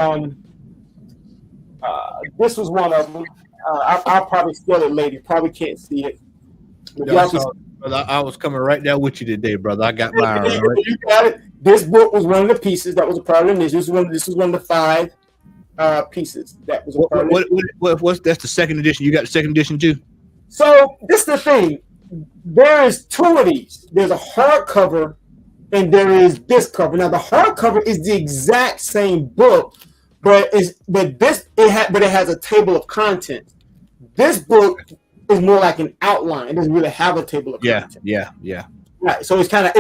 this was one of them. I'll probably steal it later. Probably can't see it. I was coming right there with you today, brother. I got mine. Right? You got it. This book was one of the pieces that was a part of this. This was one of the 5 pieces that was a part of it. What's that's the second edition? You got the second edition too? So this is the thing. There is 2 of these. There's a hardcover and there is this cover. Now the hardcover is the exact same book, but it has a table of contents. This book is more like an outline. It doesn't really have a table of contents. Yeah. Right. So it kind of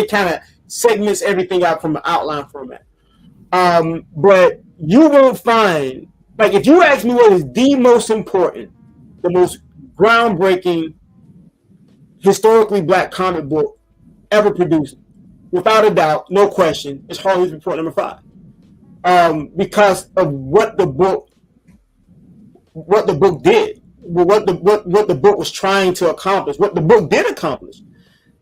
segments everything out from an outline format. But you won't find, like, if you ask me what is the most important, the most groundbreaking, historically black comic book ever produced, without a doubt, no question, it's Harlem Youth Report number 5. Because of what the book did, what the book was trying to accomplish, what the book did accomplish,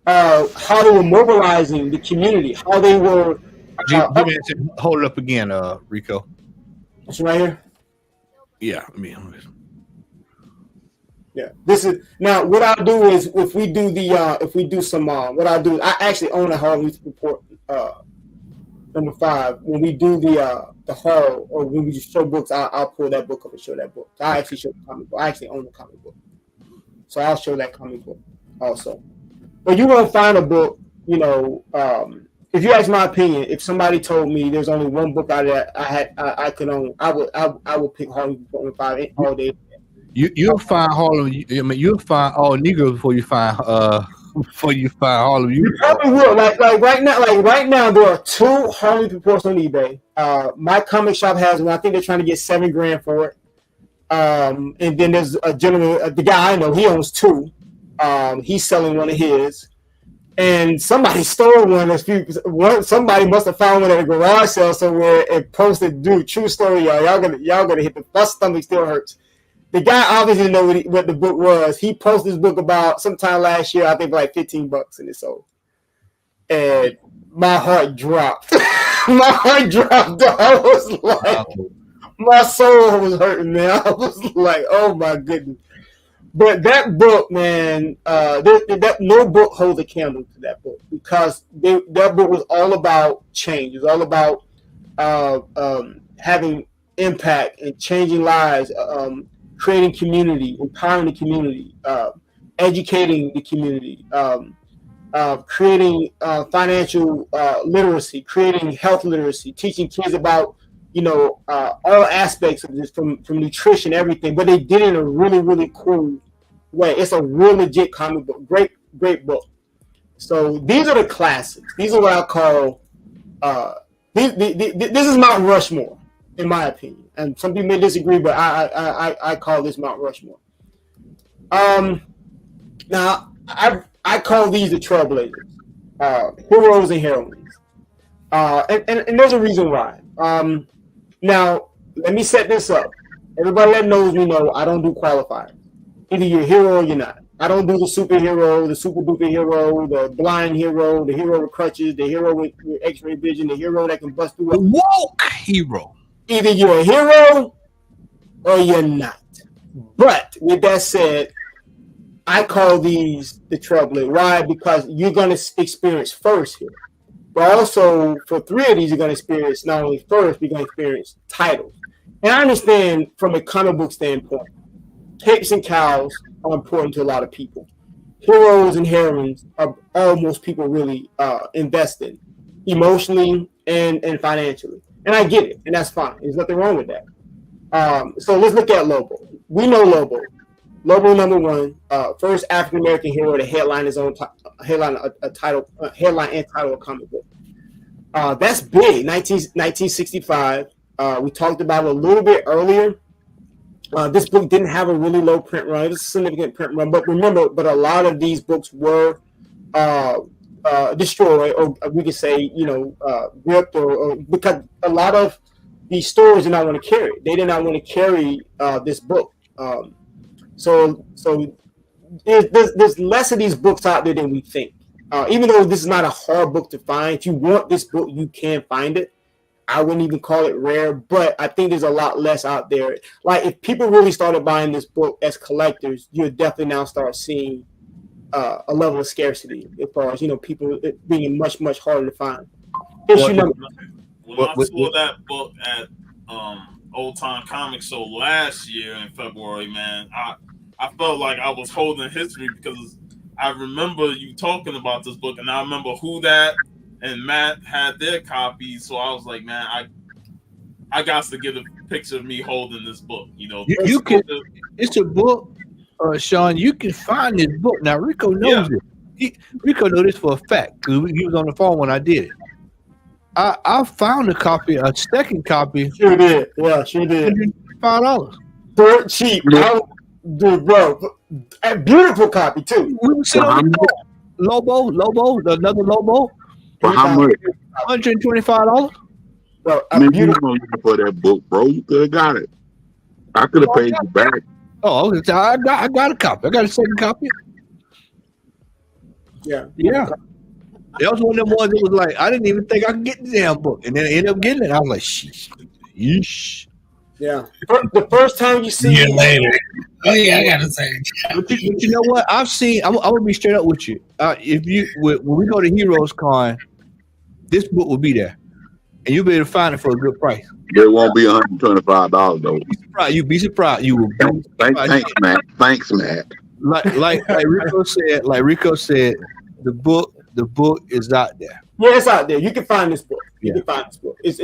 how they were mobilizing the community, how they were. Hold it up again, Rico. It's right here. Yeah, Yeah, this is now. What I'll do is, if we do some, what I'll do, I actually own a Harlem Youth Report number 5. When we do the Hall, or when we just show books, I'll pull that book up and show that book. I actually show the comic book. I actually own the comic book, so I'll show that comic book also. But you won't find a book, if you ask my opinion, if somebody told me there's only one book out there I could own, I would pick Harlem Youth 5 all day. You'll find Harlem. You'll find all Negroes before you find Harlem. You probably will. Like right now, there are 2 Harlem Reports on eBay. My comic shop has one. I think they're trying to get $7,000 for it. And then there's a gentleman, the guy I know, he owns 2. He's selling one of his, and somebody stole one. Somebody must have found one at a garage sale somewhere and posted. Dude, true story, y'all. Y'all gonna hit my stomach still hurts. The guy obviously didn't know what the book was. He posted this book about sometime last year, I think, for like $15, and it sold. And my heart dropped. I was like, my soul was hurting, man. I was like, oh my goodness. But that book, man, no book holds a candle to that book, because that book was all about change. It was all about having impact and changing lives, creating community, empowering the community, educating the community, creating financial literacy, creating health literacy, teaching kids about all aspects of this, from nutrition, everything. But they did it in a really, really cool way. It's a real legit comic book. Great book. So these are the classics. These are what I call this is Mount Rushmore, in my opinion. And some people may disagree, but I call this Mount Rushmore. Now I call these the trailblazers, heroes and heroines. And there's a reason why. Now, let me set this up. Everybody that knows me know I don't do qualifiers. Either you're a hero or you're not. I don't do the superhero, the super duper hero, the blind hero, the hero with crutches, the hero with X-ray vision, the hero that can bust through. The woke hero. Either you're a hero or you're not. But with that said, I call these the trailblazers. Why? Because you're going to experience first here But also for 3 of these, you're going to experience not only first, you're going to experience titles. And I understand from a comic book standpoint, capes and cows are important to a lot of people. Heroes and heroines are all most people really invest in, emotionally and financially. And I get it, and that's fine. There's nothing wrong with that. So let's look at Lobo. We know Lobo. Lobo number 1, first African American hero to headline his own headline and title of comic book. That's big. 1965. We talked about it a little bit earlier. This book didn't have a really low print run. It was a significant print run, but remember, a lot of these books were destroyed, or we could say, ripped, or because a lot of these stores did not want to carry it. They did not want to carry this book. So there's less of these books out there than we think. Even though this is not a hard book to find, if you want this book, you can find it. I wouldn't even call it rare, but I think there's a lot less out there. Like, if people really started buying this book as collectors, you'll definitely now start seeing a level of scarcity as far as, people it being much, much harder to find. Issue number. When I saw that book at Old Time Comics Show last year in February, man, I felt like I was holding history, because I remember you talking about this book, and I remember Who Dat and Matt had their copies, so I was like, man, I got to get a picture of me holding this book. You can. It's a book, Sean. You can find this book now. Rico knows it. Rico knows this for a fact, because he was on the phone when I did it. I found a second copy. Sure did. Yeah, sure did. $5. Dirt cheap. Dude, bro, a beautiful copy too. We were sitting on Lobo, another Lobo. For how much? $125. Bro, man, you know for that book, bro. You could have got it. I could have paid you back. Oh, I got a copy. I got a second copy. Yeah. That was one of them ones that was like, I didn't even think I could get the damn book, and then I ended up getting it. I was like, yeesh. Yeah. The first time you see it later. Oh yeah, I gotta say. But you know what? I'm gonna be straight up with you. When we go to Heroes Con, this book will be there, and you'll be able to find it for a good price. It won't be $125 though. You'd be surprised. You will. Thanks, Matt. Thanks, Matt. Like Rico said, the book is out there. Yeah, it's out there. You can find this book. You can find this book. It's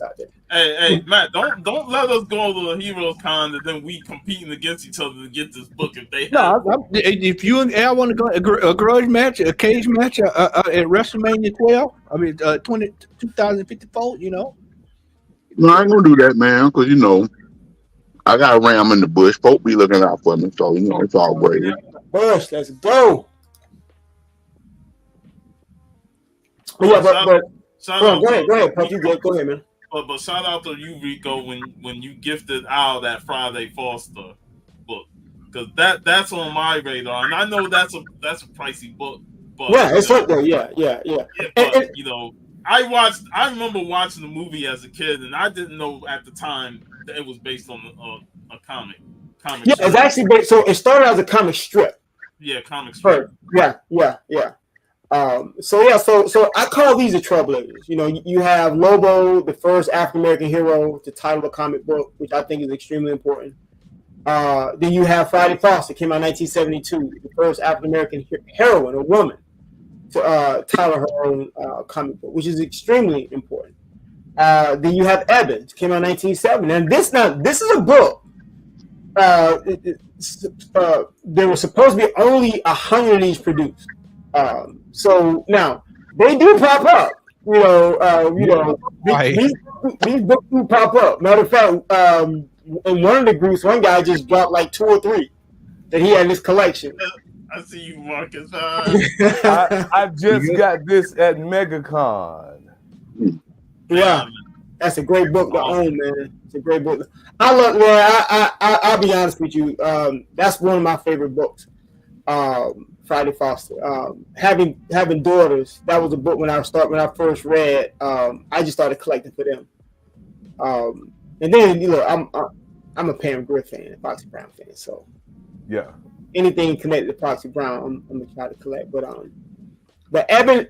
out there. Hey, Matt, don't let us go to the Heroes Con and then we competing against each other to get this book if they have. If you and Al want to go a grudge match, a cage match at WrestleMania 12, 2054, No, I ain't gonna do that, man, because I got a ram in the bush. Folk be looking out for me, so it's all great. Bush, let's go. Yeah, but go ahead, Puff. Go ahead, man. But shout out to you, Rico, when you gifted Al that Friday Foster book, because that's on my radar, and I know that's a pricey book. But yeah, it's up there. Yeah. But, I remember watching the movie as a kid, and I didn't know at the time that it was based on a comic. Yeah, it's actually based. So it started as a comic strip. Yeah, comic strip. Yeah. So I call these the trailblazers. You have Lobo, the first African American hero to title a comic book, which I think is extremely important. Then you have Friday Foster, came out in 1972, the first African American heroine, a woman, to title her own comic book, which is extremely important. Then you have Evans, came out in 1970, and this is a book. There were supposed to be only 100 of these produced. So now they do pop up, these books do pop up. Matter of fact, in one of the groups, one guy just dropped like 2 or 3 that he had in his collection. I see you, Marcus. I just got this at MegaCon. Yeah, that's a great book to own, man. It's a great book. I'll be honest with you. That's one of my favorite books. Friday Foster. Having daughters, that was a book when I first read. I just started collecting for them. And then I'm a Pam Grier fan, a Foxy Brown fan. So yeah, anything connected to Foxy Brown, I'm gonna try to collect. But But Eben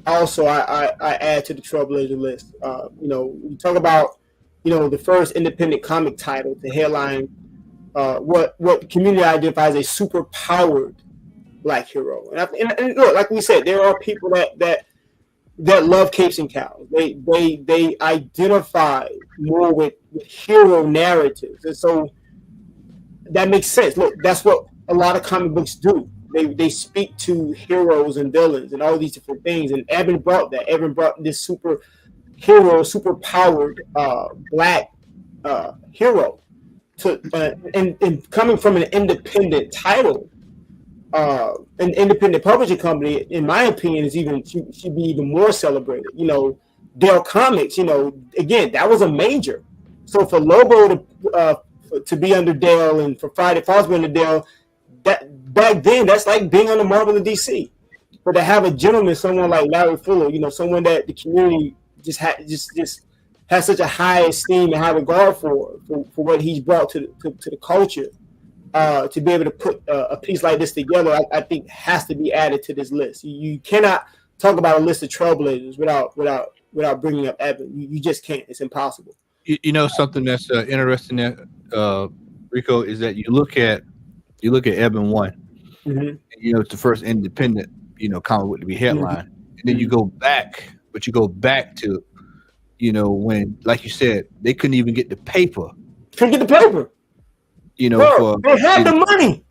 also I add to the Trailblazer list. You talk about the first independent comic title to headline what the community identifies as a super powered black hero. And look, like we said, there are people that love capes and cows. They identify more with hero narratives, and so that makes sense. Look, that's what a lot of comic books do. They speak to heroes and villains and all these different things. And Eben brought that. Eben brought this super powered black hero to and coming from an independent title. An independent publishing company, in my opinion, should be even more celebrated. Dell Comics, again, that was a major. So for Lobo to be under Dell and for Friday Falls to be under Dell, that back then that's like being under Marvel and DC. But to have a gentleman, someone like Larry Fuller, someone that the community just has such a high esteem and high regard for what he's brought to the culture. To be able to put a piece like this together, I think has to be added to this list. You cannot talk about a list of Trailblazers without bringing up Eben. You just can't. It's impossible. Something that's interesting there, Rico, is that you look at Eben 1. Mm-hmm. It's the first independent comic book to be headlined, and then you go back to when, like you said, they couldn't even get the paper. Couldn't get the paper. They had the money.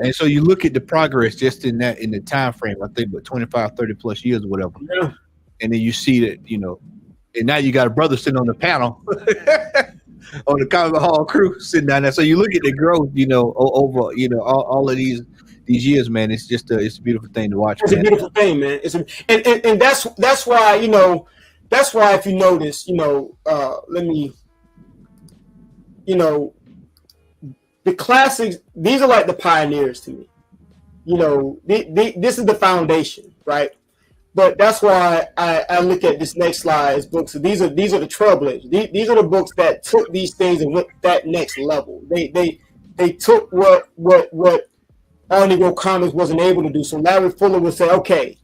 And so you look at the progress just in the time frame, I think, but 25, 30 plus years or whatever. Yeah. And then you see that, and now you got a brother sitting on the panel on the Comic Hall crew sitting down there. So you look at the growth, over, all of these years, man. It's just it's a beautiful thing to watch. It's a beautiful thing, man. And that's why, that's why if you notice, the classics, these are like the pioneers to me. This is the foundation, right? But that's why I look at this next slide as books. So these are the Trailblazers. These are the books that took these things and went that next level. They took what All Negro Comics wasn't able to do. So Larry Fuller would say, okay,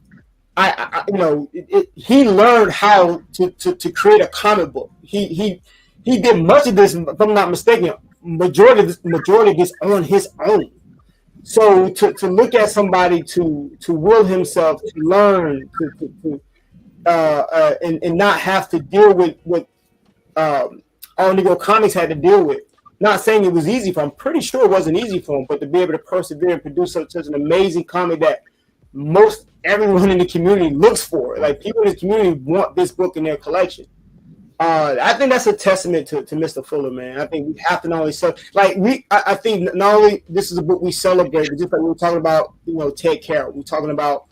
he learned how to create a comic book. He did much of this, if I'm not mistaken. Majority of this on his own. So to look at somebody to will himself to learn and not have to deal with what All Negro Comics had to deal with. Not saying it was easy for him. I'm pretty sure it wasn't easy for him, but to be able to persevere and produce such an amazing comic that most everyone in the community looks for. Like people in the community want this book in their collection. I think that's a testament to Mr. Fuller, man. I think we have to not only I think not only this is a book we celebrate, but just like we were talking about, Ted Carroll, we're talking about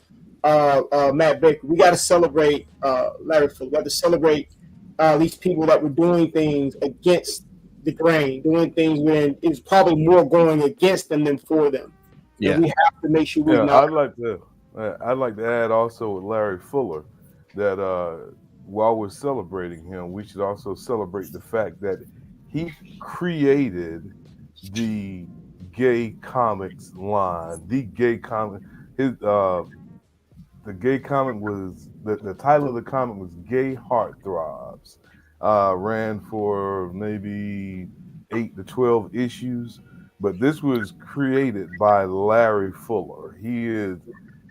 Matt Baker. We got to celebrate Larry Fuller. We got to celebrate these people that were doing things against the grain, doing things when it's probably more going against them than for them. Yeah, and we have to make sure we know. I'd like to add also with Larry Fuller that. While we're celebrating him, we should also celebrate the fact that he created the gay comics line. The gay comic, the gay comic was the title of the comic was Gay Heartthrobs. Ran for maybe 8 to 12 issues, but this was created by Larry Fuller. He is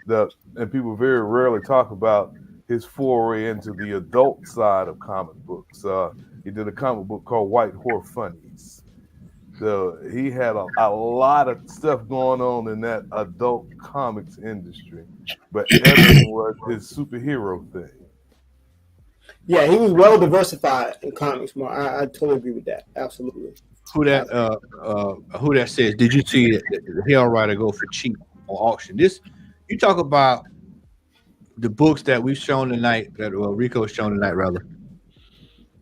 and people very rarely talk about his foray into the adult side of comic books. He did a comic book called White Horse Funnies. So he had a lot of stuff going on in that adult comics industry, but Eben was his superhero thing. Yeah, he was well diversified in comics. I totally agree with that. Absolutely. Who that says? Did you see the Hell Rider go for cheap on auction? You talk about the books that we've shown tonight, that Rico's shown tonight, rather,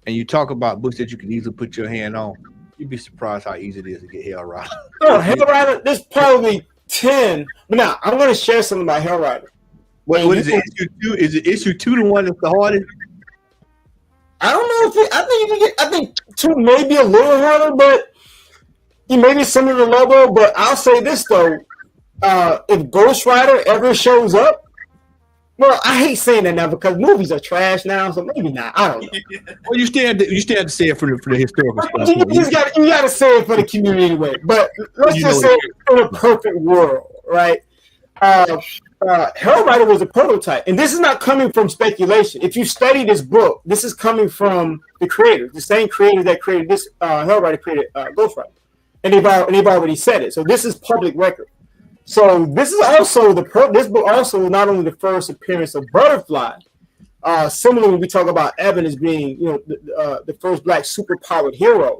and you talk about books that you can easily put your hand on, you'd be surprised how easy it is to get Hell Rider. Oh, Hell Rider, there's probably 10. But now, I'm going to share something about Hell Rider. What is it, issue 2? Is it issue 2 the one that's the hardest? I don't know if I think you can get. I think 2 may be a little harder, but he may be similar to Lobo. But I'll say this though: if Ghost Rider ever shows up, Well, I hate saying that now because movies are trash now, so maybe not. I don't know. Well, you still have to say it for the historical stuff. You got to say it for the community anyway. But let's just say in a perfect world, right? Hell Rider was a prototype, and this is not coming from speculation. If you study this book, this is coming from the creators, the same creators that created this. Hell Rider created Ghost Rider, and they've already said it. So this is public record. So this is also this book also not only the first appearance of Butterfly. Similarly, when we talk about Evan as being the first black superpowered hero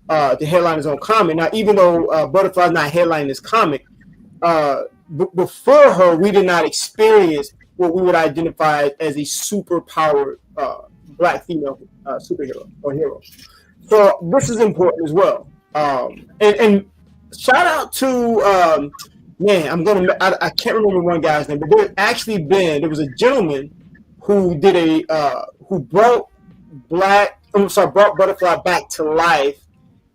to headline his own comic. Now, even though Butterfly is not headlining this comic. Before her, we did not experience what we would identify as a super-powered black female superhero or hero. So this is important as well. And shout out to I can't remember one guy's name, but there was a gentleman who did brought Butterfly back to life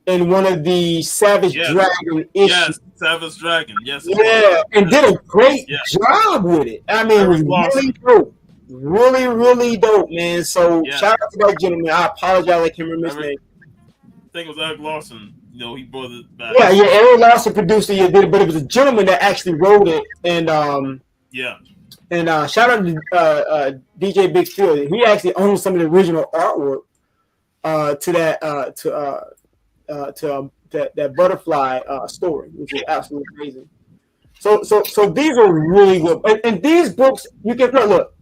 in one of the Savage Dragon issues. Yes, Savage Dragon. Yes. Yeah, and did a great job with it. I mean, it was really dope. Really, really dope, man. So shout out to that gentleman. I apologize, I can't remember his name. I think it was Eric Larson. He brought it back. Yeah, Eric Larson produced it, did it, but it was a gentleman that actually wrote it. And shout out to DJ Big Phil. He actually owns some of the original artwork to that Butterfly story, which is absolutely amazing. So these are really good, and these books you can look.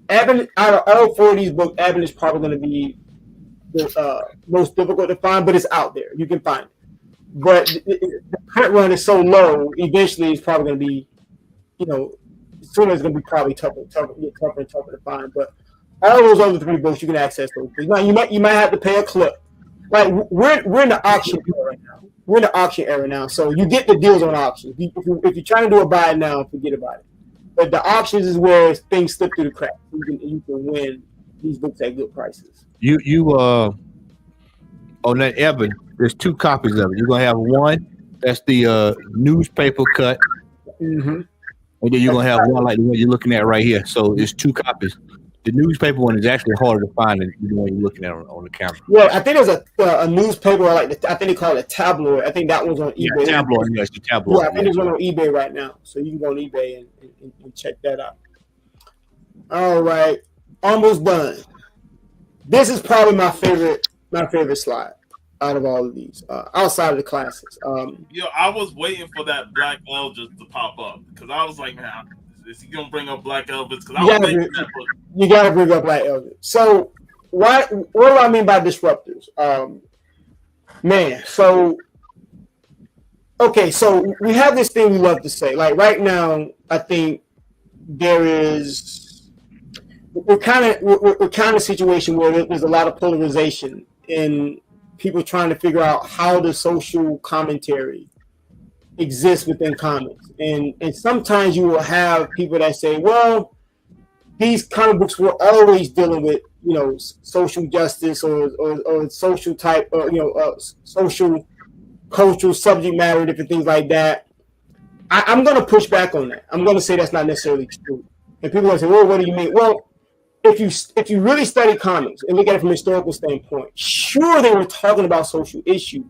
Evan, out of all 4 of these books, Evan is probably going to be the most difficult to find, but it's out there. You can find it. But the print run is so low. Eventually, it's probably going to be, sooner it's going to be probably tougher and tougher to find. But all those other 3 books, you can access those. Now, you might have to pay a clip. Like we're in the auction era right now. We're in the auction era now, so you get the deals on auctions. If you're trying to do a buy now, forget about it. But the auctions is where things slip through the cracks. You can win these books at good prices. On that Evan, there's 2 copies of it. You're gonna have one that's the newspaper cut, and then you're gonna have one like the one you're looking at right here. So there's 2 copies. The newspaper one is actually harder to find than the one you're looking at on the camera. Yeah, I think there's a newspaper I think they call it a tabloid. I think that one's on eBay. Yeah, tabloid. Yes, the tabloid. Yeah, I think there's one on eBay right now, so you can go on eBay and check that out. All right, almost done. This is probably my favorite slide out of all of these, outside of the classics. I was waiting for that Black Eldritch to pop up because I was like, man, is he gonna bring up Black Eldritch? Because you gotta bring up Black Eldritch. So what do I mean by disruptors? So we have this thing we love to say. Like right now, I think we're kind of a situation where there's a lot of polarization in people trying to figure out how the social commentary exists within comics. And sometimes you will have people that say, well, these comic books were always dealing with, social justice or social type, social cultural subject matter, different things like that. I'm going to push back on that. I'm going to say that's not necessarily true. And people are going to say, well, what do you mean? Well, if you really study comics and look at it from a historical standpoint, sure, they were talking about social issues.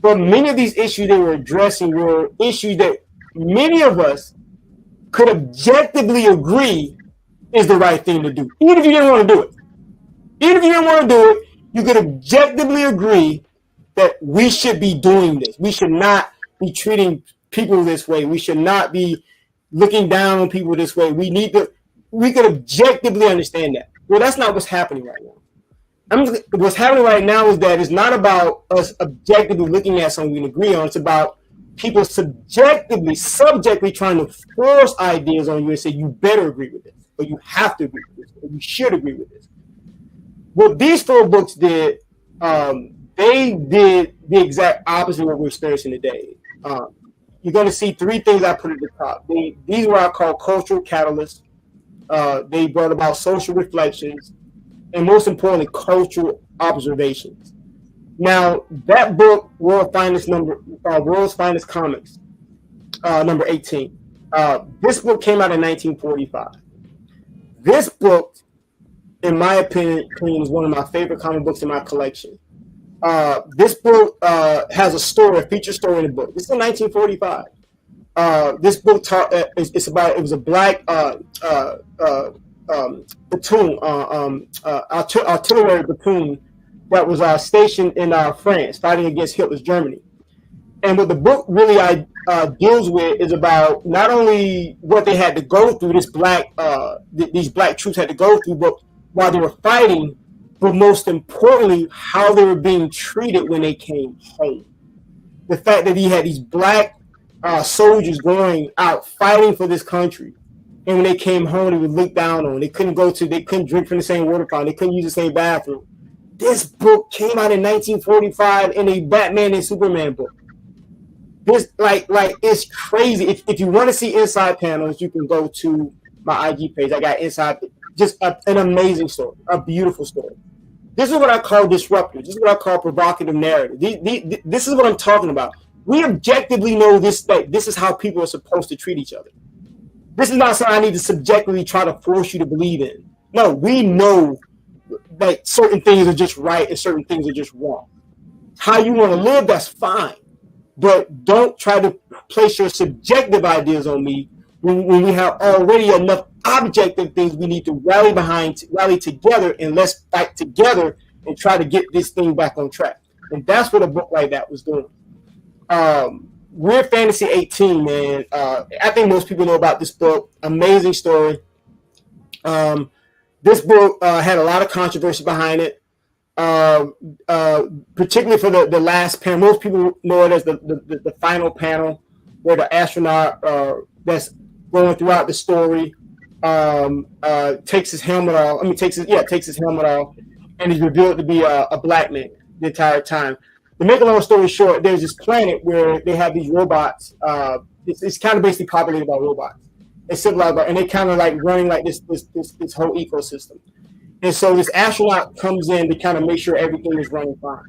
But many of these issues they were addressing were issues that many of us could objectively agree is the right thing to do. Even if you didn't want to do it. You could objectively agree that we should be doing this. We should not be treating people this way. We should not be looking down on people this way. We could objectively understand that. Well, that's not what's happening right now. What's happening right now is that it's not about us objectively looking at something we can agree on. It's about people subjectively trying to force ideas on you and say, you better agree with this, or you have to agree with this, or you should agree with this. What these 4 books did, they did the exact opposite of what we're experiencing today. You're going to see 3 things I put at the top. These are what I call cultural catalysts. They brought about social reflections, and most importantly, cultural observations. Now, that book, World's Finest Comics, number 18. This book came out in 1945. This book, in my opinion, is one of my favorite comic books in my collection. This book has a feature story in the book. This is in 1945. This book it was a black platoon, artillery platoon that was stationed in France, fighting against Hitler's Germany. And what the book really deals with is about not only what they had to go through, these black troops had to go through, but while they were fighting, but most importantly, how they were being treated when they came home. The fact that he had these black soldiers going out fighting for this country, and when they came home, they would look down on. They couldn't drink from the same water fountain. They couldn't use the same bathroom. This book came out in 1945 in a Batman and Superman book. This like it's crazy. If you want to see inside panels, you can go to my IG page. I got inside, just an amazing story, a beautiful story. This is what I call disruptive. This is what I call provocative narrative. This is what I'm talking about. We objectively know this is how people are supposed to treat each other. This is not something I need to subjectively try to force you to believe in. No, we know that certain things are just right and certain things are just wrong. How you want to live, that's fine. But don't try to place your subjective ideas on me when we have already enough objective things we need to rally together, and let's fight together and try to get this thing back on track. And that's what a book like that was doing. Weird Fantasy 18, man. I think most people know about this book. Amazing story. This book had a lot of controversy behind it, particularly for the last panel. Most people know it as the final panel, where the astronaut that's going throughout the story takes his helmet off. Takes his helmet off, and is revealed to be a black man the entire time. To make a long story short, there's this planet where they have these robots. It's kind of basically populated by robots. It's civilized, and they kind of like running like this whole ecosystem. And so this astronaut comes in to kind of make sure everything is running fine.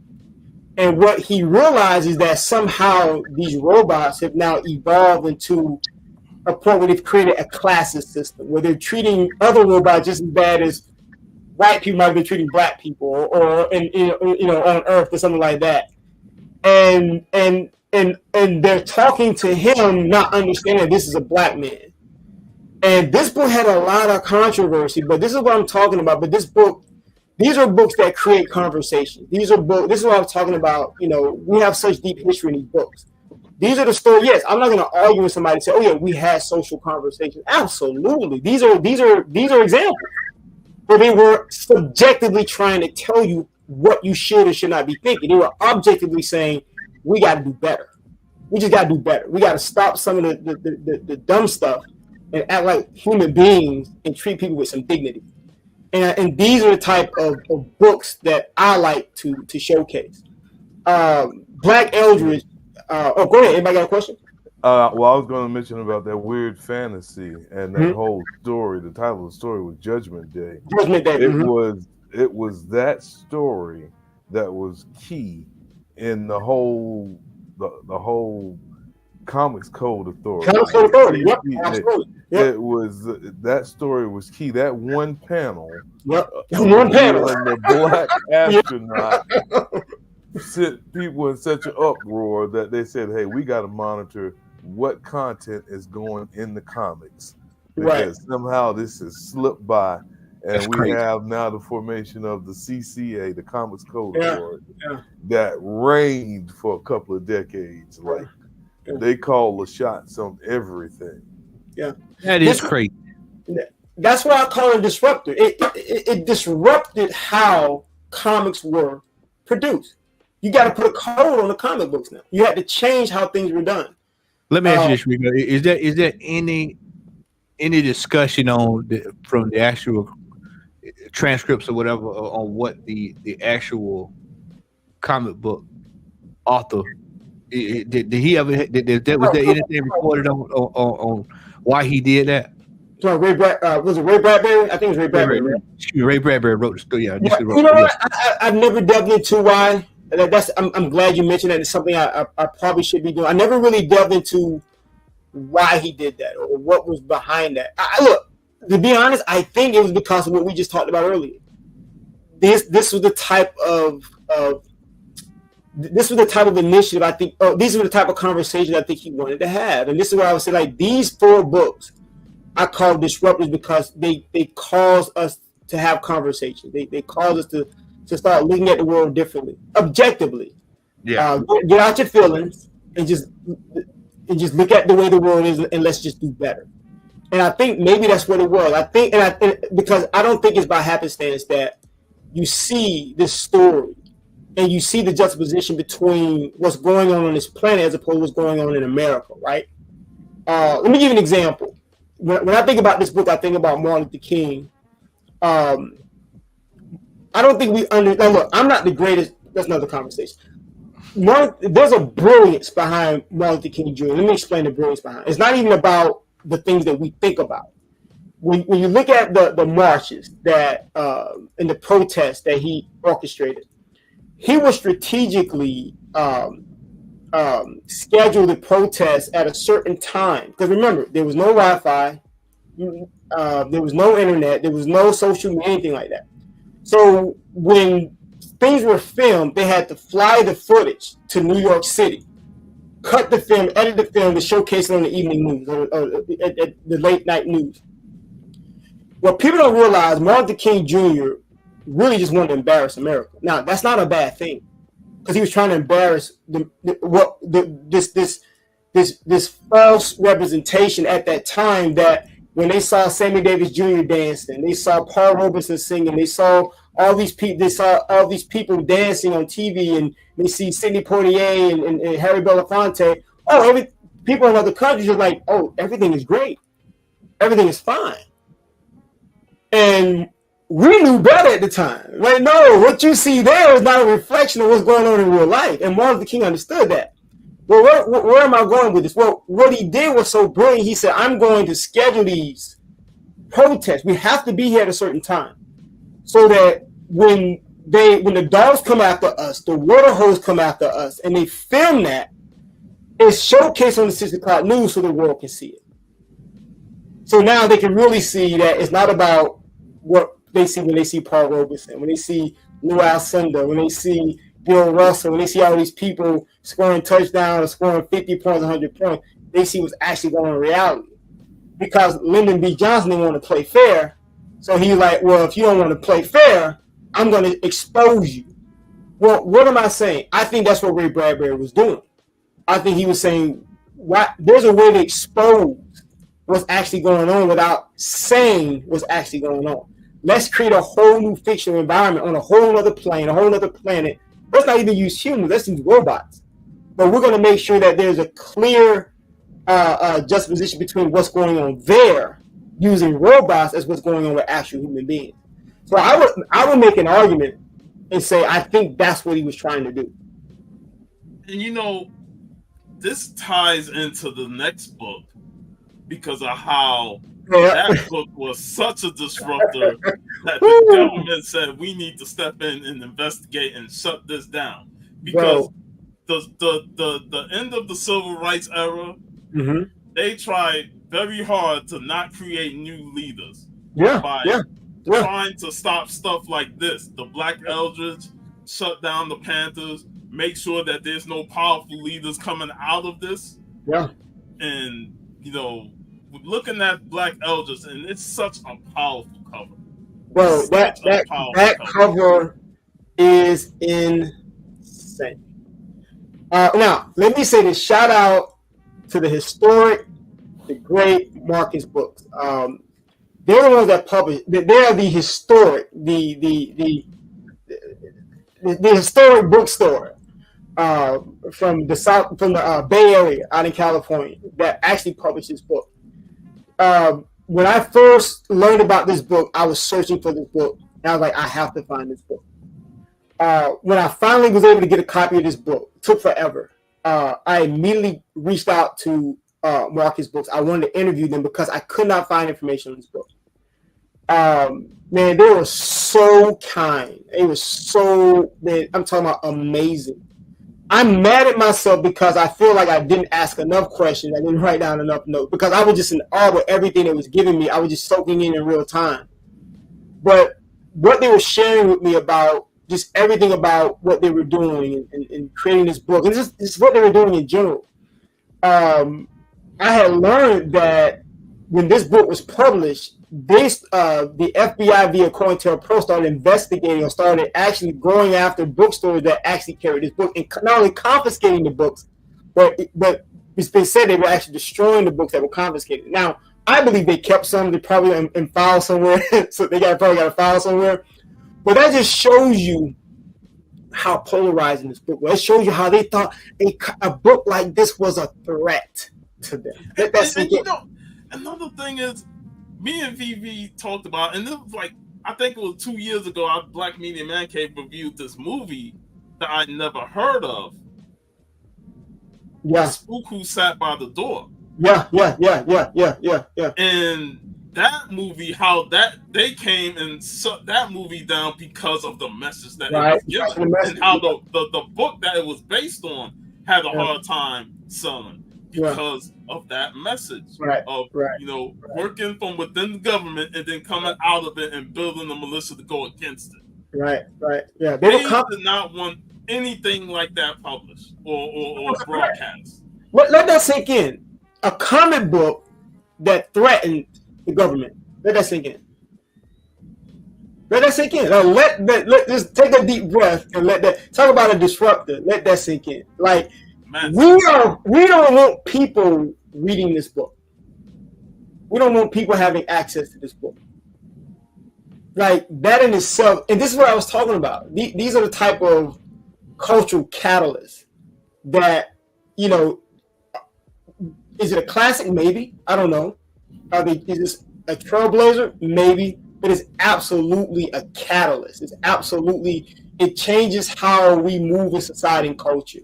And what he realizes is that somehow these robots have now evolved into a point where they've created a classist system where they're treating other robots just as bad as white people might have been treating black people, or on Earth or something like that. And they're talking to him, not understanding this is a black man. And this book had a lot of controversy, but this is what I'm talking about. But these are books that create conversation. This is what I'm talking about. We have such deep history in these books. These are the stories. Yes, I'm not going to argue with somebody and say, "Oh yeah, we had social conversations." Absolutely, these are examples where they were subjectively trying to tell you what you should or should not be thinking. They were objectively saying, "We got to do better. We just got to do better. We got to stop some of the dumb stuff and act like human beings and treat people with some dignity." And these are the type of books that I like to showcase. Black Eldridge. Go ahead. Anybody got a question? I was going to mention about that Weird Fantasy and that whole story. The title of the story was Judgment Day. Judgment Day. It was that story that was key in the whole Comics Code Authority. Comics Code Authority. Yep, absolutely. Yep. It was that story was key. That one panel. Yep. One panel. And the black astronaut sent people in such an uproar that they said, "Hey, we got to monitor what content is going in the comics, because somehow this has slipped by." And That's we crazy. have now the formation of the CCA, the Comics Code Authority, that reigned for a couple of decades. Like they call the shots on everything. Yeah, that is crazy. That's why I call it disruptive. It disrupted how comics were produced. You got to put a code on the comic books now. You had to change how things were done. Let me ask you this, Rico. Is there any discussion from the actual transcripts or whatever on what the actual comic book author did he ever was there anything recorded on why he did that? So was it Ray Bradbury? I think it was Ray Bradbury. Ray Bradbury wrote the story. Yeah, I've never delved into why. I'm glad you mentioned that. It's something I probably should be doing. I never really delved into why he did that or what was behind that. Look, to be honest, I think it was because of what we just talked about earlier. This was the type of initiative I think. These were the type of conversation I think he wanted to have, and this is why I would say like these 4 books I call disruptors because they cause us to have conversations. They cause us to start looking at the world differently, objectively. Yeah. Get out your feelings and just look at the way the world is, and let's just do better. And I think maybe that's what it was. I think, because I don't think it's by happenstance that you see this story and you see the juxtaposition between what's going on this planet as opposed to what's going on in America, right? Let me give you an example. When I think about this book, I think about Martin Luther King. I don't think we understand. Look, I'm not the greatest. That's another conversation. There's a brilliance behind Martin Luther King Jr. Let me explain the brilliance behind it. It's not even about the things that we think about. When you look at the marches that and the protests that he orchestrated, he was strategically schedule the protests at a certain time. Because remember, there was no Wi-Fi, there was no internet, there was no social media, anything like that. So when things were filmed, they had to fly the footage to New York City, cut the film, edit the film to showcase it on the evening news or at the late night news. What people don't realize, Martin Luther King Jr. really just wanted to embarrass America. Now, that's not a bad thing, because he was trying to embarrass this false representation at that time, that when they saw Sammy Davis Jr. dancing, they saw Paul Robeson singing, they saw all these people dancing on TV, and they see Sidney Poitier and Harry Belafonte. People in other countries are like, oh, everything is great, everything is fine. And we knew better at the time. Like, no, what you see there is not a reflection of what's going on in real life. And Martin Luther King understood that. Well, where am I going with this? Well, what he did was so brilliant. He said, I'm going to schedule these protests. We have to be here at a certain time, so that when the dogs come after us, the water hose come after us, and they film that, it's showcased on the 6 o'clock news so the world can see it. So now they can really see that it's not about what they see when they see Paul Robeson, when they see Lou Alcindor, when they see Bill Russell, when they see all these people scoring touchdowns, scoring 50 points, 100 points. They see what's actually going on in reality. Because Lyndon B. Johnson didn't want to play fair, so he's like, well, if you don't want to play fair, I'm going to expose you. Well, what am I saying? I think that's what Ray Bradbury was doing. I think he was saying, there's a way to expose what's actually going on without saying what's actually going on. Let's create a whole new fictional environment on a whole other plane, a whole other planet. Let's not even use humans, let's use robots. But we're going to make sure that there's a clear juxtaposition between what's going on there using robots as what's going on with actual human beings. So I would make an argument and say I think that's what he was trying to do. And this ties into the next book because of how that book was such a disruptor that the government said we need to step in and investigate and shut this down. Because the end of the civil rights era, they tried very hard to not create new leaders. By trying to stop stuff like this. The Black Eldridge, shut down the Panthers, make sure that there's no powerful leaders coming out of this. And looking at Black Eldridge, and it's such a powerful cover. Well, that cover is insane. Now, let me say this. Shout out to the historic, the great Marcus Books. They're the ones that publish. They are the historic, the historic bookstore from the South, from the Bay Area out in California that actually published this book. When I first learned about this book, I was searching for this book, and I was like, I have to find this book. When I finally was able to get a copy of this book, it took forever. I immediately reached out to Marcus Books. I wanted to interview them because I could not find information on this book. Man, they were so kind. It was so, man, I'm talking about amazing. I'm mad at myself because I feel like I didn't ask enough questions. I didn't write down enough notes because I was just in awe with everything it was giving me. I was just soaking in real time. But what they were sharing with me about just everything about what they were doing and creating this book, and just what they were doing in general. I had learned that when this book was published, the FBI via COINTELPRO started investigating or started actually going after bookstores that actually carried this book, and not only confiscating the books, but it's been said they were actually destroying the books that were confiscated. Now, I believe they kept some, they probably in file somewhere, so they probably got a file somewhere. But that just shows you how polarizing this book was. It shows you how they thought a book like this was a threat to them. And you know, another thing is, me and VV talked about, and this was like, I think it was 2 years ago, our Black Media Man Cave reviewed this movie that I'd never heard of. Yeah. Spook Who Sat by the Door. Yeah. And that movie, how that they came and shut that movie down because of the message that it was given, and how the book that it was based on had a hard time selling because of that message of you know, working from within the government and then coming out of it and building the militia to go against it. Yeah. They did not want anything like that published or broadcast. Let that sink in. A comic book that threatened the government. Let that sink in. Let just take a deep breath and let that talk about a disruptor. Let that sink in. Like, we don't want people reading this book. We don't want people having access to this book. Like, that in itself, and this is what I was talking about. These are the type of cultural catalysts that, you know, is it a classic? Maybe. I don't know. Is this a trailblazer? Maybe. But it's absolutely a catalyst. It changes how we move in society and culture.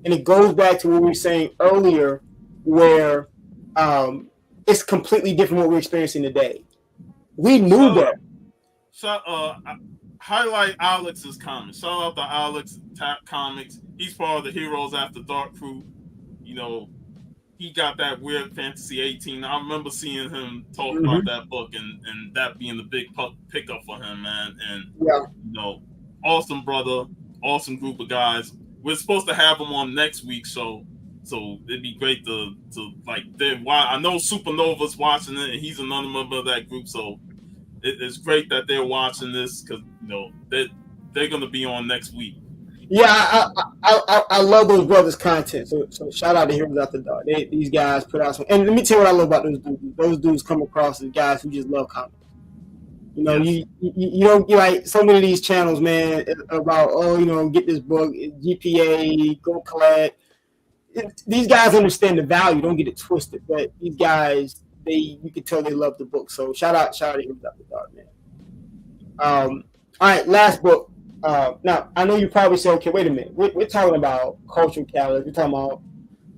And it goes back to what we were saying earlier, where it's completely different what we're experiencing today. We knew that. So, highlight Alex's comments. Shout out to Alex Comics. He's part of the Heroes After Dark crew. You know, he got that Weird Fantasy 18. I remember seeing him talk about that book and that being the big pickup for him, man. And you know, awesome brother, awesome group of guys. We're supposed to have him on next week, so it'd be great to like. I know Supernova's watching it, and he's another member of that group, so it's great that they're watching this because you know they're going to be on next week. Yeah, I love those brothers' content. So shout out to Heroes After Dark. These guys put out some. And let me tell you what I love about those dudes. Those dudes come across as guys who just love comics. You know, you don't like so many of these channels, man, about get this book, GPA, go collect. These guys understand the value. Don't get it twisted. But these guys, you can tell they love the book. So shout out to Heroes After Dark, man. All right, last book. Now, I know you probably say, okay, wait a minute. We're talking about cultural catalyst. We're talking about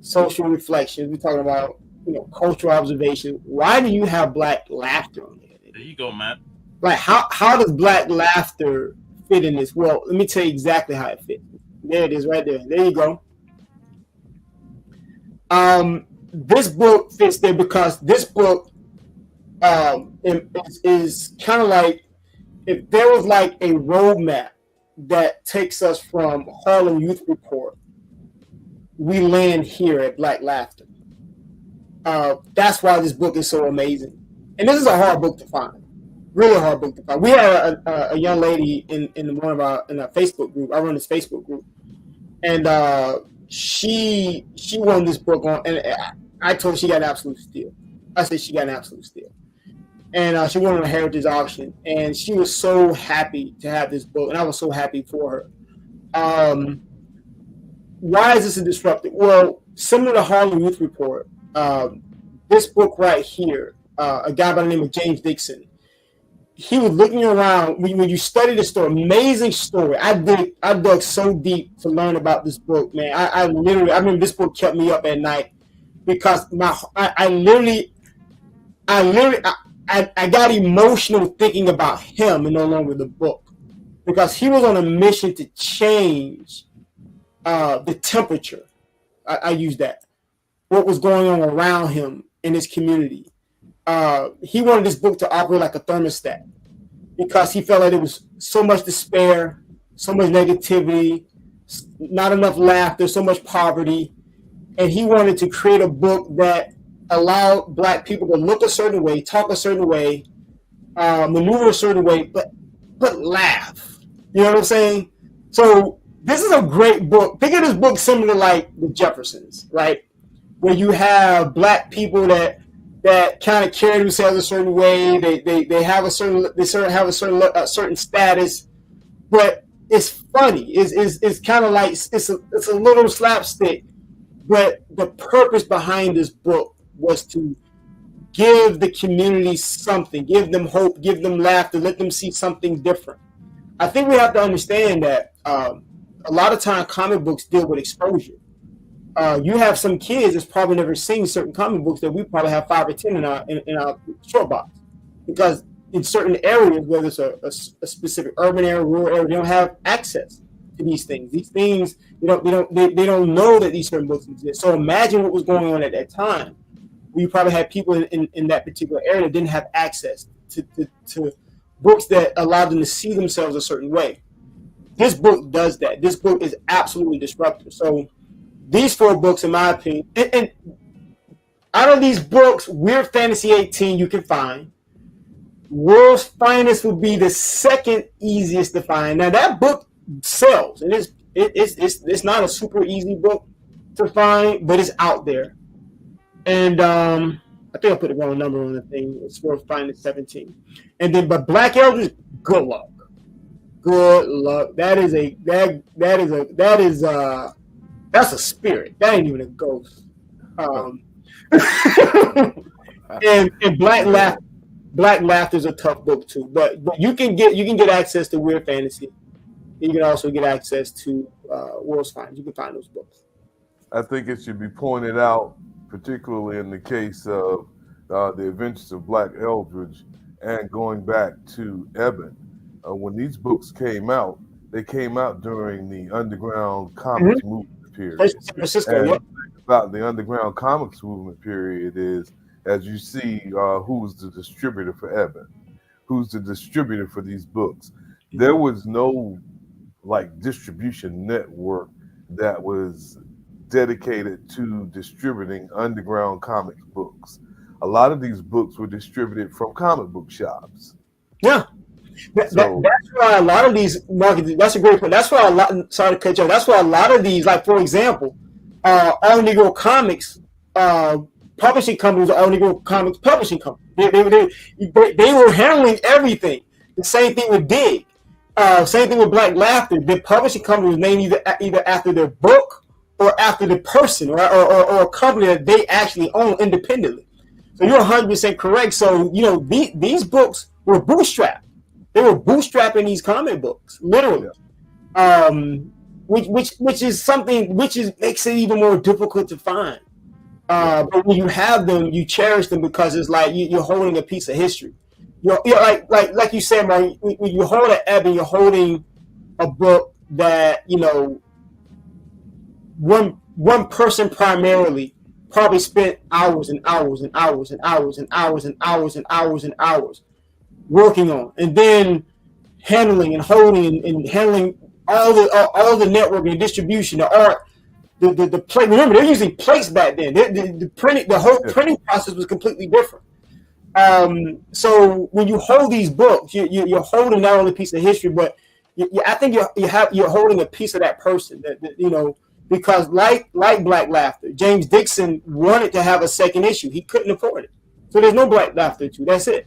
social reflections. We're talking about, cultural observation. Why do you have Black Laughter on there? There you go, Matt. Like, how does Black Laughter fit in this? Well, let me tell you exactly how it fits. There it is right there. There you go. This book fits there because this book is kind of like if there was like a roadmap that takes us from Harlem Youth Report, we land here at Black Laughter. That's why this book is so amazing. And this is a hard book to find. Really hard book to find. We had a young lady in our Facebook group. I run this Facebook group. And she won this book on, and I told her she got an absolute steal. I said she got an absolute steal. And she won on a Heritage auction, and she was so happy to have this book, and I was so happy for her. Why is this a disruptive? Well, similar to Harlem Youth Report, this book right here, a guy by the name of James Dixon, he was looking around. When you study the story, amazing story. I dug so deep to learn about this book, man. I remember this book kept me up at night because I got emotional thinking about him and no longer the book, because he was on a mission to change the temperature. I use that. What was going on around him in his community. He wanted this book to operate like a thermostat because he felt like there was so much despair, so much negativity, not enough laughter, so much poverty. And he wanted to create a book that allowed Black people to look a certain way, talk a certain way, maneuver a certain way, but laugh. You know what I'm saying? So this is a great book. Think of this book similar to like the Jeffersons, right? Where you have Black people that kind of carry themselves a certain way. They have a certain status, but it's funny. It's kind of like it's a little slapstick. But the purpose behind this book was to give the community something, give them hope, give them laughter, let them see something different. I think we have to understand that a lot of time comic books deal with exposure. You have some kids that's probably never seen certain comic books that we probably have 5 or 10 in our short box, because in certain areas, whether it's a specific urban area, rural area, they don't have access to these things. These things they don't know that these certain books exist. So imagine what was going on at that time. We probably had people in that particular area that didn't have access to books that allowed them to see themselves a certain way. This book does that. This book is absolutely disruptive. So these 4 books, in my opinion, and out of these books, Weird Fantasy 18 you can find. World's Finest would be the second easiest to find. Now that book sells, and it's not a super easy book to find, but it's out there. And I think I put the wrong number on the thing. It's World's Finest 17. And then, but Black Elders, good luck. Good luck. That's a spirit. That ain't even a ghost. And Black Laughter is a tough book too. But you can get access to Weird Fantasy. You can also get access to World's Finest. You can find those books. I think it should be pointed out, particularly in the case of the Adventures of Black Eldridge and going back to Eben. When these books came out, they came out during the underground comics movement period. San Francisco, and yeah. the thing about the underground comics movement period is, as you see, who's the distributor for Eben, who's the distributor for these books. There was no like distribution network that was dedicated to distributing underground comic books. A lot of these books were distributed from comic book shops. Yeah. That's why a lot of these markets, that's a great point. That's why sorry to cut you off. That's why a lot of these, like for example, All Negro Comics publishing companies, All Negro Comics publishing companies. They were handling everything. The same thing with Dig. Same thing with Black Laughter. The publishing company was named either after their book or after the person or a company that they actually own independently. So you're 100% correct. So, you know, these books were bootstrapped. They were bootstrapping these comic books, literally. Which is something makes it even more difficult to find. But when you have them, you cherish them because it's like you're holding a piece of history. You're like you said, man, when you hold an Eben, you're holding a book that, you know, one person primarily probably spent hours and hours and hours and hours and hours and hours and hours and hours working on, and then handling and holding and handling all the network and distribution, the art, the plate. Remember, they're using plates back then. The whole printing process was completely different. So when you hold these books, you're holding not only a piece of history, but I think you're holding a piece of that person. That you know, because like Black Laughter, James Dixon wanted to have a second issue. He couldn't afford it, so there's no Black Laughter 2. That's it.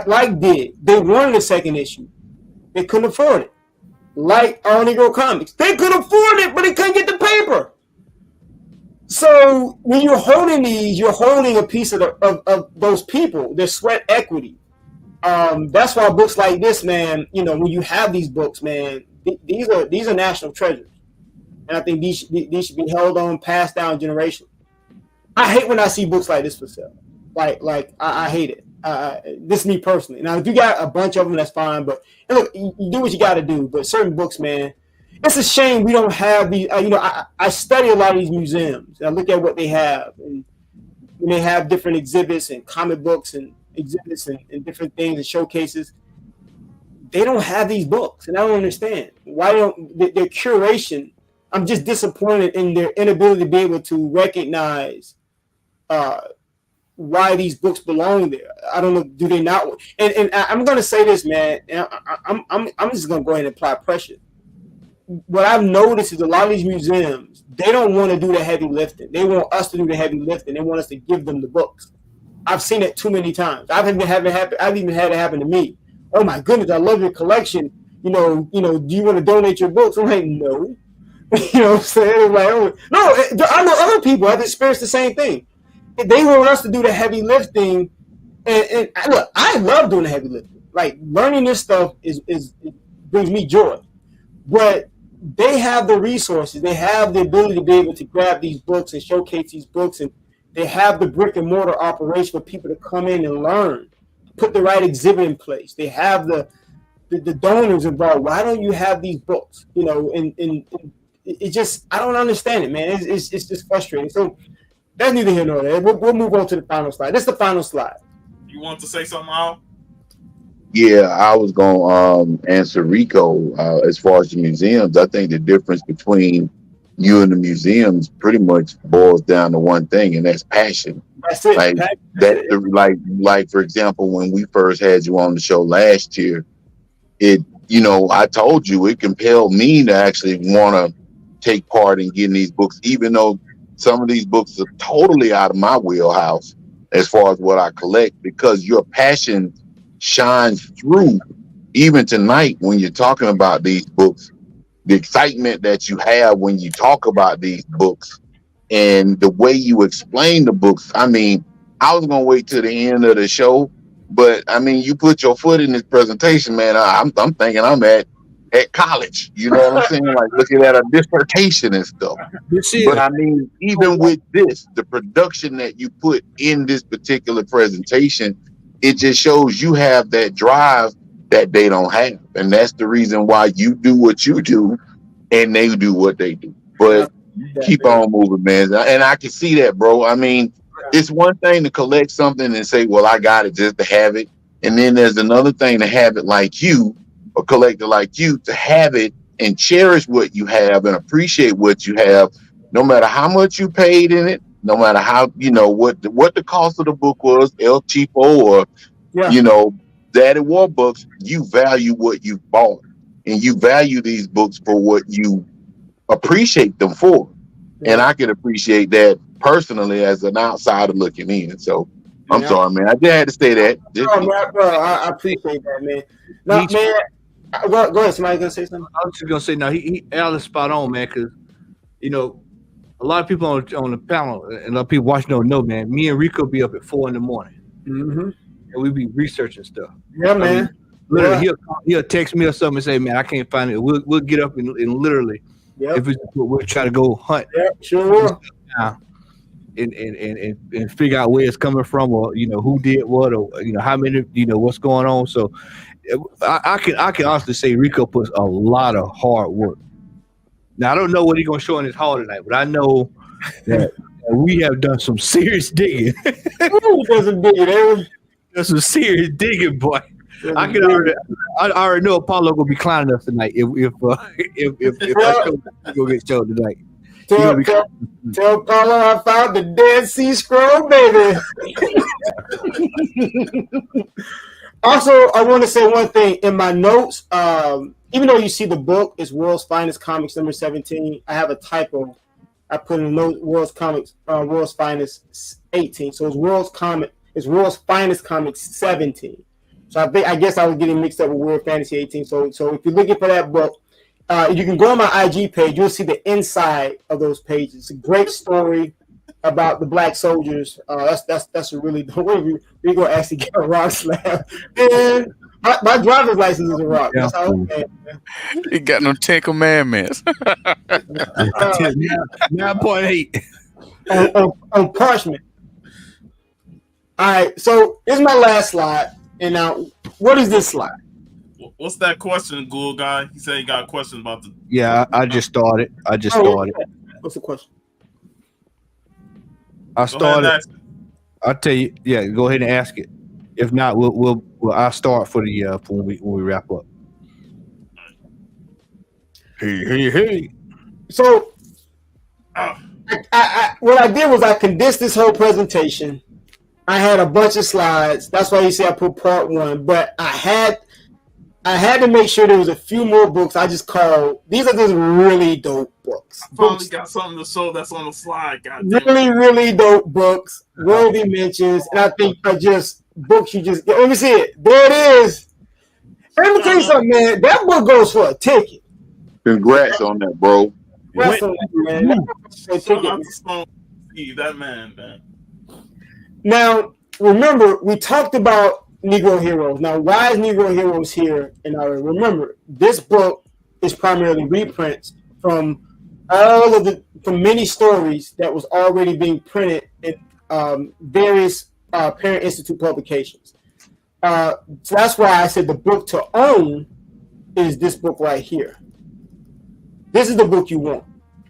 Like Dig, they wanted a second issue. They couldn't afford it. Like All Negro Comics, they could afford it, but they couldn't get the paper. So when you're holding these, you're holding a piece of those people, their sweat equity. That's why books like this, man, you know, when you have these books, man, these are national treasures. And I think these should be held on, passed down generation. I hate when I see books like this for sale. Like I hate it. This is me personally. Now, if you got a bunch of them, that's fine. But look, you do what you got to do. But certain books, man, it's a shame we don't have these. I study a lot of these museums. And I look at what they have, and when they have different exhibits and comic books and exhibits and different things and showcases, they don't have these books, and I don't understand why don't their curation. I'm just disappointed in their inability to be able to recognize why these books belong there. I don't know. Do they not? And I'm going to say this, man. And I'm just going to go ahead and apply pressure. What I've noticed is a lot of these museums, they don't want to do the heavy lifting. They want us to do the heavy lifting. They want us to give them the books. I've seen it too many times. I've even had it happen to me. Oh my goodness, I love your collection. Do you want to donate your books? I'm like, no. You know what I'm saying? Like, oh, no, I know other people have experienced the same thing. They want us to do the heavy lifting, and look, I love doing the heavy lifting. Like learning this stuff is brings me joy. But they have the resources, they have the ability to be able to grab these books and showcase these books, and they have the brick and mortar operation for people to come in and learn, put the right exhibit in place. They have the donors involved. Why don't you have these books? And it just, I don't understand it, man. It's just frustrating. So that's neither here nor there. We'll move on to the final slide. This is the final slide. You want to say something, Al? Yeah, I was gonna answer Rico as far as the museums. I think the difference between you and the museums pretty much boils down to one thing, and that's passion. That's it. Like for example, when we first had you on the show last year, I told you it compelled me to actually want to take part in getting these books, even though some of these books are totally out of my wheelhouse as far as what I collect, because your passion shines through even tonight when you're talking about these books, the excitement that you have when you talk about these books and the way you explain the books. I mean, I was going to wait till the end of the show, but I mean, you put your foot in this presentation, man. I'm thinking I'm at college, you know what I'm saying? Like looking at a dissertation and stuff. But I mean, even with this, the production that you put in this particular presentation, it just shows you have that drive that they don't have. And that's the reason why you do what you do and they do what they do. But keep on moving, man. And I can see that, bro. I mean, it's one thing to collect something and say, well, I got it just to have it. And then there's another thing to have it like you, a collector like you, to have it and cherish what you have and appreciate what you have, no matter how much you paid in it, no matter how, what the cost of the book was, El Cheapo or, Daddy Warbucks, you value what you bought and you value these books for what you appreciate them for. Yeah. And I can appreciate that personally as an outsider looking in. So I'm sorry, man. I just had to say that. Bro, I appreciate that, man. No, man. Go ahead. Somebody gonna say something? I was just gonna say, no, Al is spot on, man, because a lot of people on the panel and a lot of people watching don't know, man. Me and Rico be up at 4 a.m. and we be researching stuff. Yeah, man. Literally, he'll text me or something and say, "Man, I can't find it." We'll get up and literally, if we'll try to go hunt. Yeah, sure. And figure out where it's coming from, or who did what, or how many, what's going on. So I can honestly say Rico puts a lot of hard work. Now I don't know what he's gonna show in his hall tonight, but I know that we have done some serious digging. There's some serious digging, boy. I already know Apollo gonna be clowning us tonight if I go get showed tonight. Tell Apollo I found the Dead Sea Scroll, baby. Also, I want to say one thing in my notes. Even though you see the book is World's Finest Comics number 17, I have a typo. I put in the note World's Finest 18. So it's World's Finest Comics 17. So I guess I was getting mixed up with World Fantasy 18. So if you're looking for that book, you can go on my IG page. You'll see the inside of those pages. It's a great story about the black soldiers. That's a really we're gonna actually get a rock slam. And my driver's license is a rock. That's how I'm saying, man. You got no 10 commandments. 9.8 on parchment. All right, so this is my last slide. And now, what is this slide? What's that question, Ghoul guy? He said he got a question about the. Yeah, I just started. What's the question? I Go ahead and started. ask it. I'll tell you. Yeah, go ahead and ask it. If not, I'll start for when we wrap up. Hey. So, what I did was I condensed this whole presentation. I had a bunch of slides. That's why you see I put part 1. But I had to make sure there was a few more books. I just called, these are just really dope books. Finally got something to show that's on the slide. Goddamn. Really dope books, worthy mentions, and I think are just books you just let me see it. There it is. Let me tell you something, man. That book goes for a ticket. Congrats on that, bro. Congrats on that, man. That goes for a ticket. That man. Now, remember, we talked about Negro Heroes. Now, why is Negro Heroes here? And I remember, this book is primarily reprints from from many stories that was already being printed in various Parent Institute publications. So that's why I said the book to own is this book right here. This is the book you want.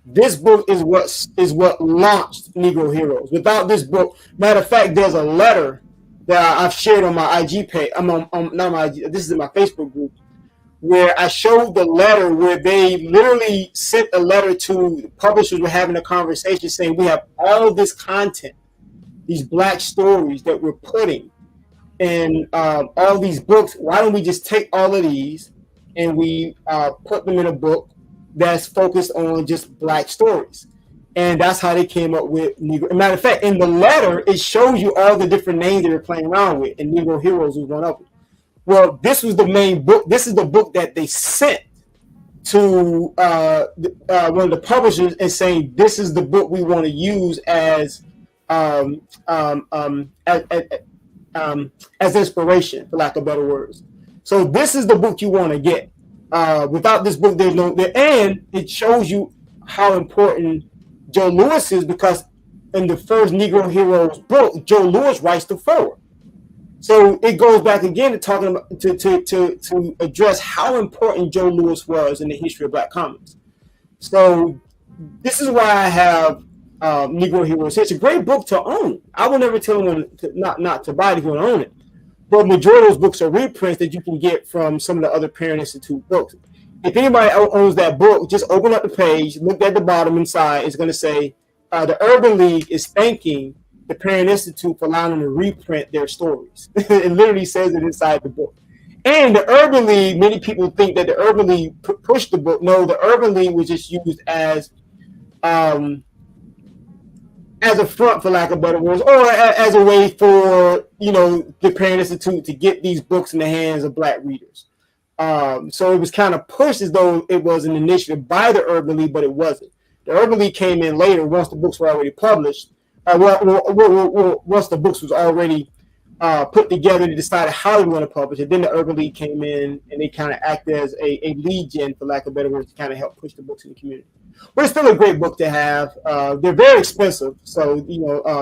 This book is what launched Negro Heroes. Without this book, matter of fact, there's a letter that I've shared on my IG page. I'm on not my IG. This is in my Facebook group, where I showed the letter where they literally sent a letter to the publishers. Were having a conversation saying we have all this content, these black stories that we're putting in all these books. Why don't we just take all of these and we put them in a book that's focused on just black stories? And that's how they came up with Negro. As a matter of fact, in the letter, it shows you all the different names they were playing around with, and Negro Heroes was one of them. Well, this was the main book. This is the book that they sent to one of the publishers and saying, this is the book we want to use as inspiration, for lack of better words. So this is the book you want to get. Without this book, there's no there, and it shows you how important Joe Louis is, because in the first Negro Heroes book, Joe Louis writes the foreword. So it goes back again to talking about to address how important Joe Louis was in the history of black comics. So this is why I have Negro Heroes. It's a great book to own. I will never tell anyone not to buy it if you want to own it. But majority of those books are reprints that you can get from some of the other Parent Institute books. If anybody owns that book, just open up the page, look at the bottom inside. It's going to say the Urban League is thanking the Parent Institute for allowing them to reprint their stories. It literally says it inside the book. And the Urban League, many people think that the Urban League pushed the book. No, the Urban League was just used as a front, for lack of better words, or as a way for, the Parent Institute to get these books in the hands of black readers. So it was kind of pushed as though it was an initiative by the Urban League, but it wasn't. The Urban League came in later once the books were already published. Once the books was already put together, they decided how they want to publish it. Then the Urban League came in and they kind of acted as a lead gen, for lack of better words, to kind of help push the books in the community. But it's still a great book to have. They're very expensive, so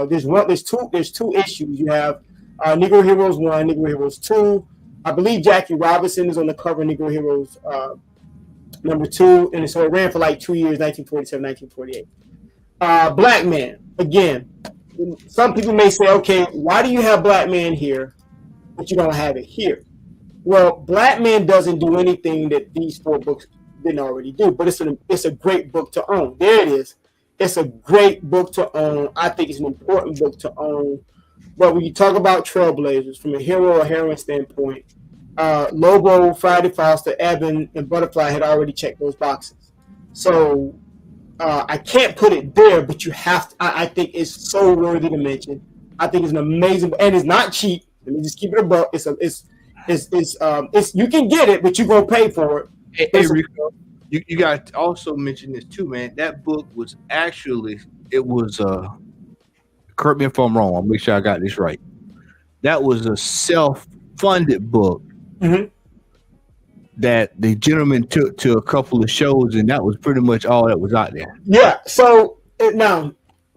there's two issues. You have Negro Heroes 1, Negro Heroes 2. I believe Jackie Robinson is on the cover of Negro Heroes number 2, and so it ran for like 2 years, 1947, 1948. Black Man, again, some people may say, okay, why do you have Black Man here, but you don't have it here? Well, Black Man doesn't do anything that these 4 books didn't already do, but it's a great book to own. There it is. It's a great book to own. I think it's an important book to own. But when you talk about trailblazers from a hero or heroine standpoint, Lobo, Friday Foster, Evan, and Butterfly had already checked those boxes. So I can't put it there, but you have to. I think it's so worthy to mention. I think it's an amazing, and it's not cheap. Let me just keep it above. It's you can get it, but you're gonna pay for it. Hey, Rico, you got to also mention this too, man. That book was actually, correct me if I'm wrong, I'll make sure I got this right. That was a self-funded book that the gentleman took to a couple of shows, and that was pretty much all that was out there. Yeah. So now,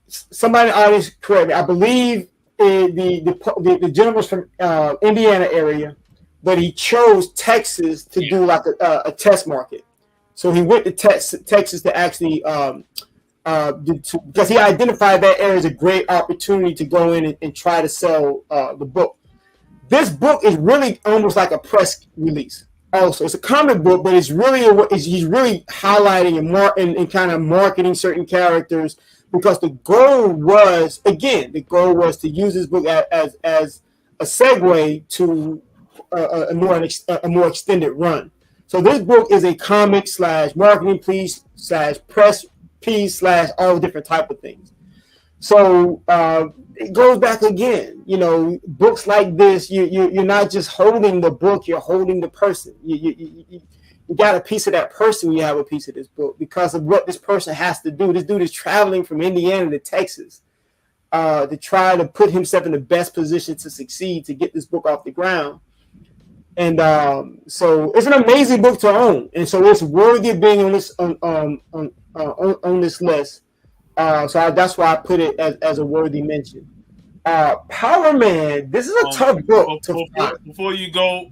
somebody in the audience correct me. I believe the gentleman was from Indiana area. but he chose Texas to do like a test market. So he went to Texas to actually because he identified that area as a great opportunity to go in and try to sell the book. This book is really almost like a press release. Also, it's a comic book, but he's really highlighting and kind of marketing certain characters, because the goal was to use this book as a segue to a more extended run. So this book is a comic / marketing piece / press piece / all different type of things. So it goes back again. You know, books like this, you're not just holding the book; you're holding the person. You got a piece of that person when you have a piece of this book, because of what this person has to do. This dude is traveling from Indiana to Texas to try to put himself in the best position to succeed, to get this book off the ground. And so it's an amazing book to own, and so it's worthy of being on this list. So that's why I put it as a worthy mention. Power Man, this is a tough book to find. Before you go,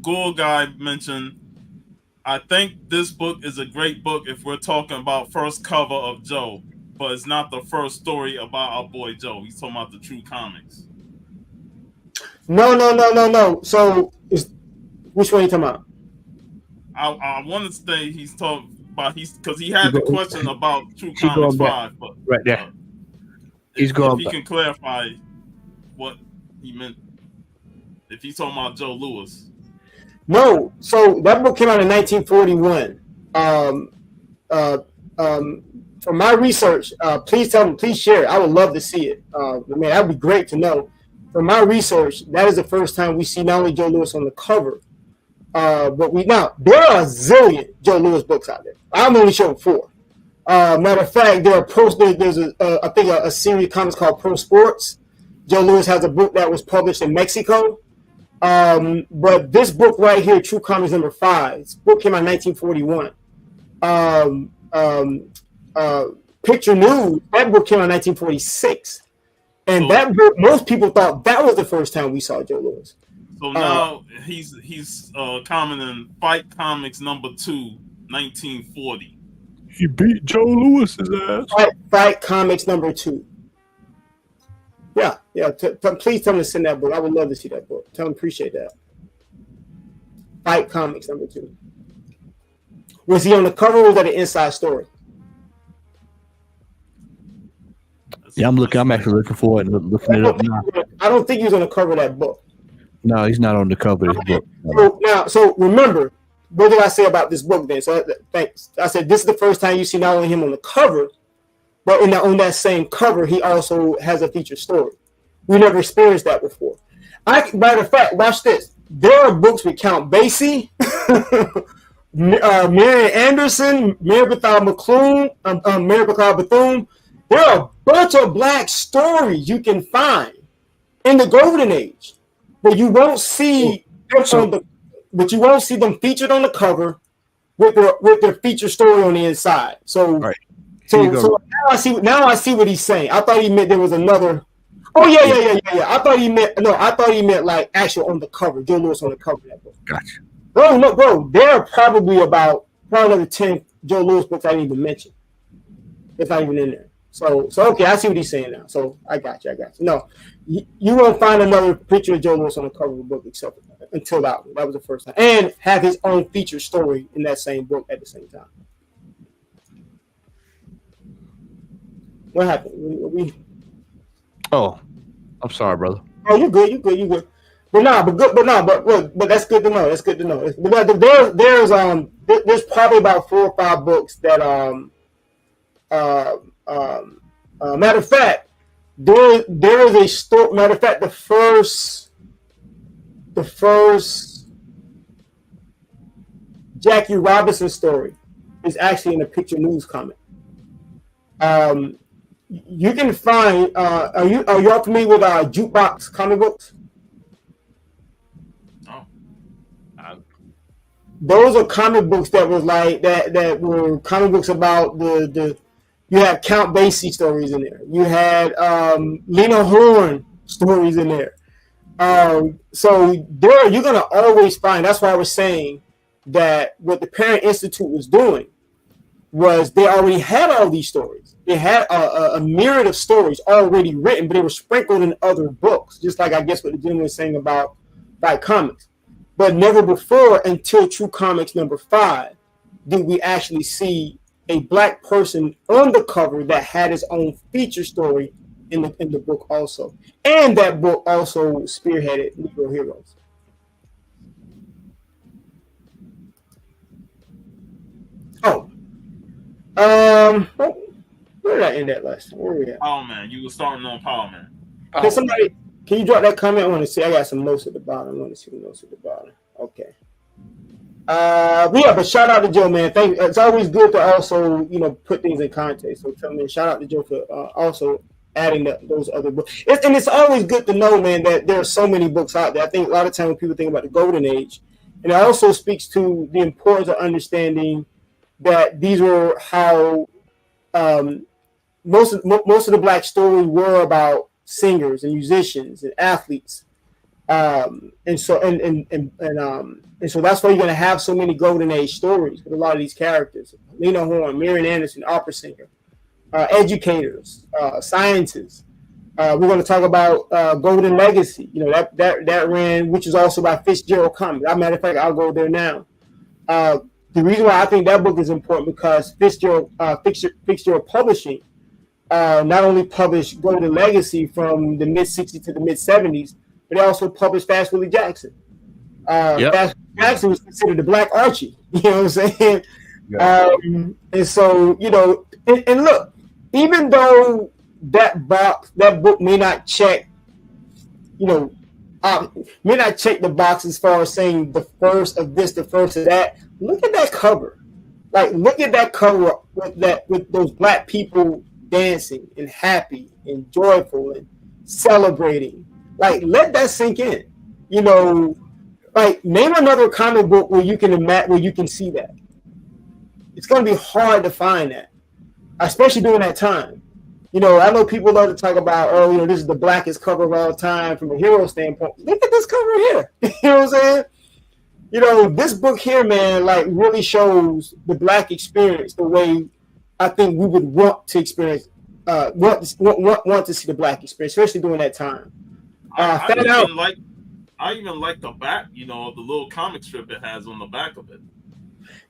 Ghoul Guy mentioned, I think this book is a great book if we're talking about first cover of Joe, but it's not the first story about our boy Joe. He's talking about the True Comics. No. So which one are you talking about? I want to say he's talking about because he had the question about True Comics 5, but right there. He's going. If he can clarify what he meant, if he's talking about Joe Louis. No, so that book came out in 1941. From my research, please share it. I would love to see it. Man, that'd be great to know. From my research, that is the first time we see not only Joe Louis on the cover, but there are a zillion Joe Louis books out there. I'm only showing 4. Matter of fact, there's a series of comics called Pro Sports. Joe Louis has a book that was published in Mexico. But this book right here, True Comics number 5, this book came out in 1941. Picture News, that book came out in 1946. And that book, most people thought that was the first time we saw Joe Louis. So now he's commenting Fight Comics number 2, 1940. He beat Joe Louis's ass. Fight Comics number 2. Yeah. Please tell him to send that book. I would love to see that book. Tell him appreciate that. Fight Comics number 2. Was he on the cover, or was that an inside story? Yeah, I'm actually looking for it and looking it up now. I don't think he was on the cover of that book. No, he's not on the cover of this book. So remember, what did I say about this book then? So thanks. I said this is the first time you see not only him on the cover, but on that same cover, he also has a featured story. We never experienced that before. Matter of fact, watch this. There are books with Count Basie, Marian Anderson, Mary Bethune. There are a bunch of black stories you can find in the Golden Age, but you won't see them featured on the cover with their feature story on the inside. So, right. So now I see what he's saying. I thought he meant there was another. Oh yeah. I thought he meant like actual on the cover. Joe Louis on the cover of that book. Gotcha. Bro, there are probably another 10 Joe Louis books I didn't even mention. It's not even in there. So okay, I see what he's saying now. So I got you. No, you won't find another picture of Joe Louis on the cover of the book until that one. That was the first time, and have his own feature story in that same book at the same time. What happened? Oh, I'm sorry, brother. Oh, you're good. But that's good to know. That's good to know. There's probably about 4 or 5 books that matter of fact, there is a story. Matter of fact, the first Jackie Robinson story is actually in a Picture News comic. You can find. Are you all familiar with Jukebox comic books? No. Those are comic books that was like that. That were comic books about the. You had Count Basie stories in there. You had Lena Horne stories in there. So there, you're gonna always find. That's why I was saying that what the Parent Institute was doing was they already had all these stories. They had a myriad of stories already written, but they were sprinkled in other books, just like I guess what the gentleman was saying about comics. But never before, until True Comics number 5, did we actually see a black person on the cover that had his own feature story in the book also. And that book also spearheaded Negro Heroes. Where did I end that last time? Where were we at? Power Man. You were starting on Power Man. Can you drop that comment? I want to see. I got some notes at the bottom. I want to see the notes at the bottom. Okay. But shout out to Joe, man. It's always good to also, put things in context. So shout out to Joe for also adding those other books. And it's always good to know, man, that there are so many books out there. I think a lot of times when people think about the golden age, and it also speaks to the importance of understanding that these were how most of the black stories were about singers and musicians and athletes. And so that's why you're going to have so many golden age stories with a lot of these characters. Lena Horne, Marian Anderson, opera singer, educators, scientists. We're going to talk about Golden Legacy. That ran, which is also by Fitzgerald Comics. As a matter of fact, I'll go there now. The reason why I think that book is important because Fitzgerald Publishing not only published Golden Legacy from the mid '60s to the mid '70s, but they also published Fast Willie Jackson. Fast Willie Jackson was considered the Black Archie. You know what I'm saying? Yeah. And so, and look, even though that book may not check, may not check the box as far as saying the first of this, the first of that. Look at that cover. Look at that cover with those black people dancing and happy and joyful and celebrating. Let that sink in. Name another comic book where you can see that. It's going to be hard to find that, especially during that time. I know people love to talk about, this is the blackest cover of all time from a hero standpoint. Look at this cover here. You know what I'm saying? This book here, man, really shows the black experience the way I think we would want to experience, want to see the black experience, especially during that time. I even like the back, the little comic strip it has on the back of it.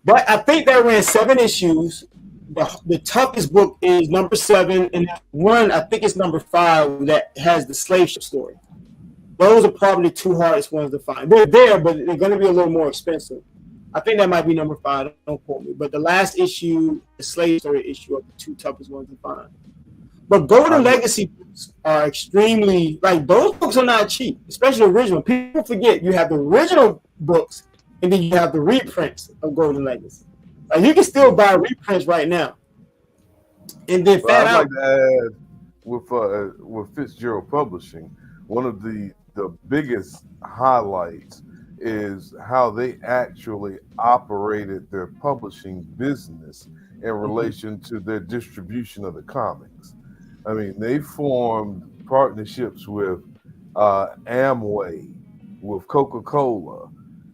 But I think that ran 7 issues. The toughest book is number 7, and one I think it's number 5 that has the slave ship story. Those are probably the 2 hardest ones to find. They're there, but they're going to be a little more expensive. I think that might be number 5. Don't quote me. But the last issue, the slave story issue, are the 2 toughest ones to find. But Golden Legacy books are extremely, those books are not cheap, especially original. People forget you have the original books and then you have the reprints of Golden Legacy. You can still buy reprints right now. And then I'd like to add with Fitzgerald Publishing, one of the biggest highlights is how they actually operated their publishing business in relation to their distribution of the comics. I mean, they formed partnerships with Amway, with Coca-Cola,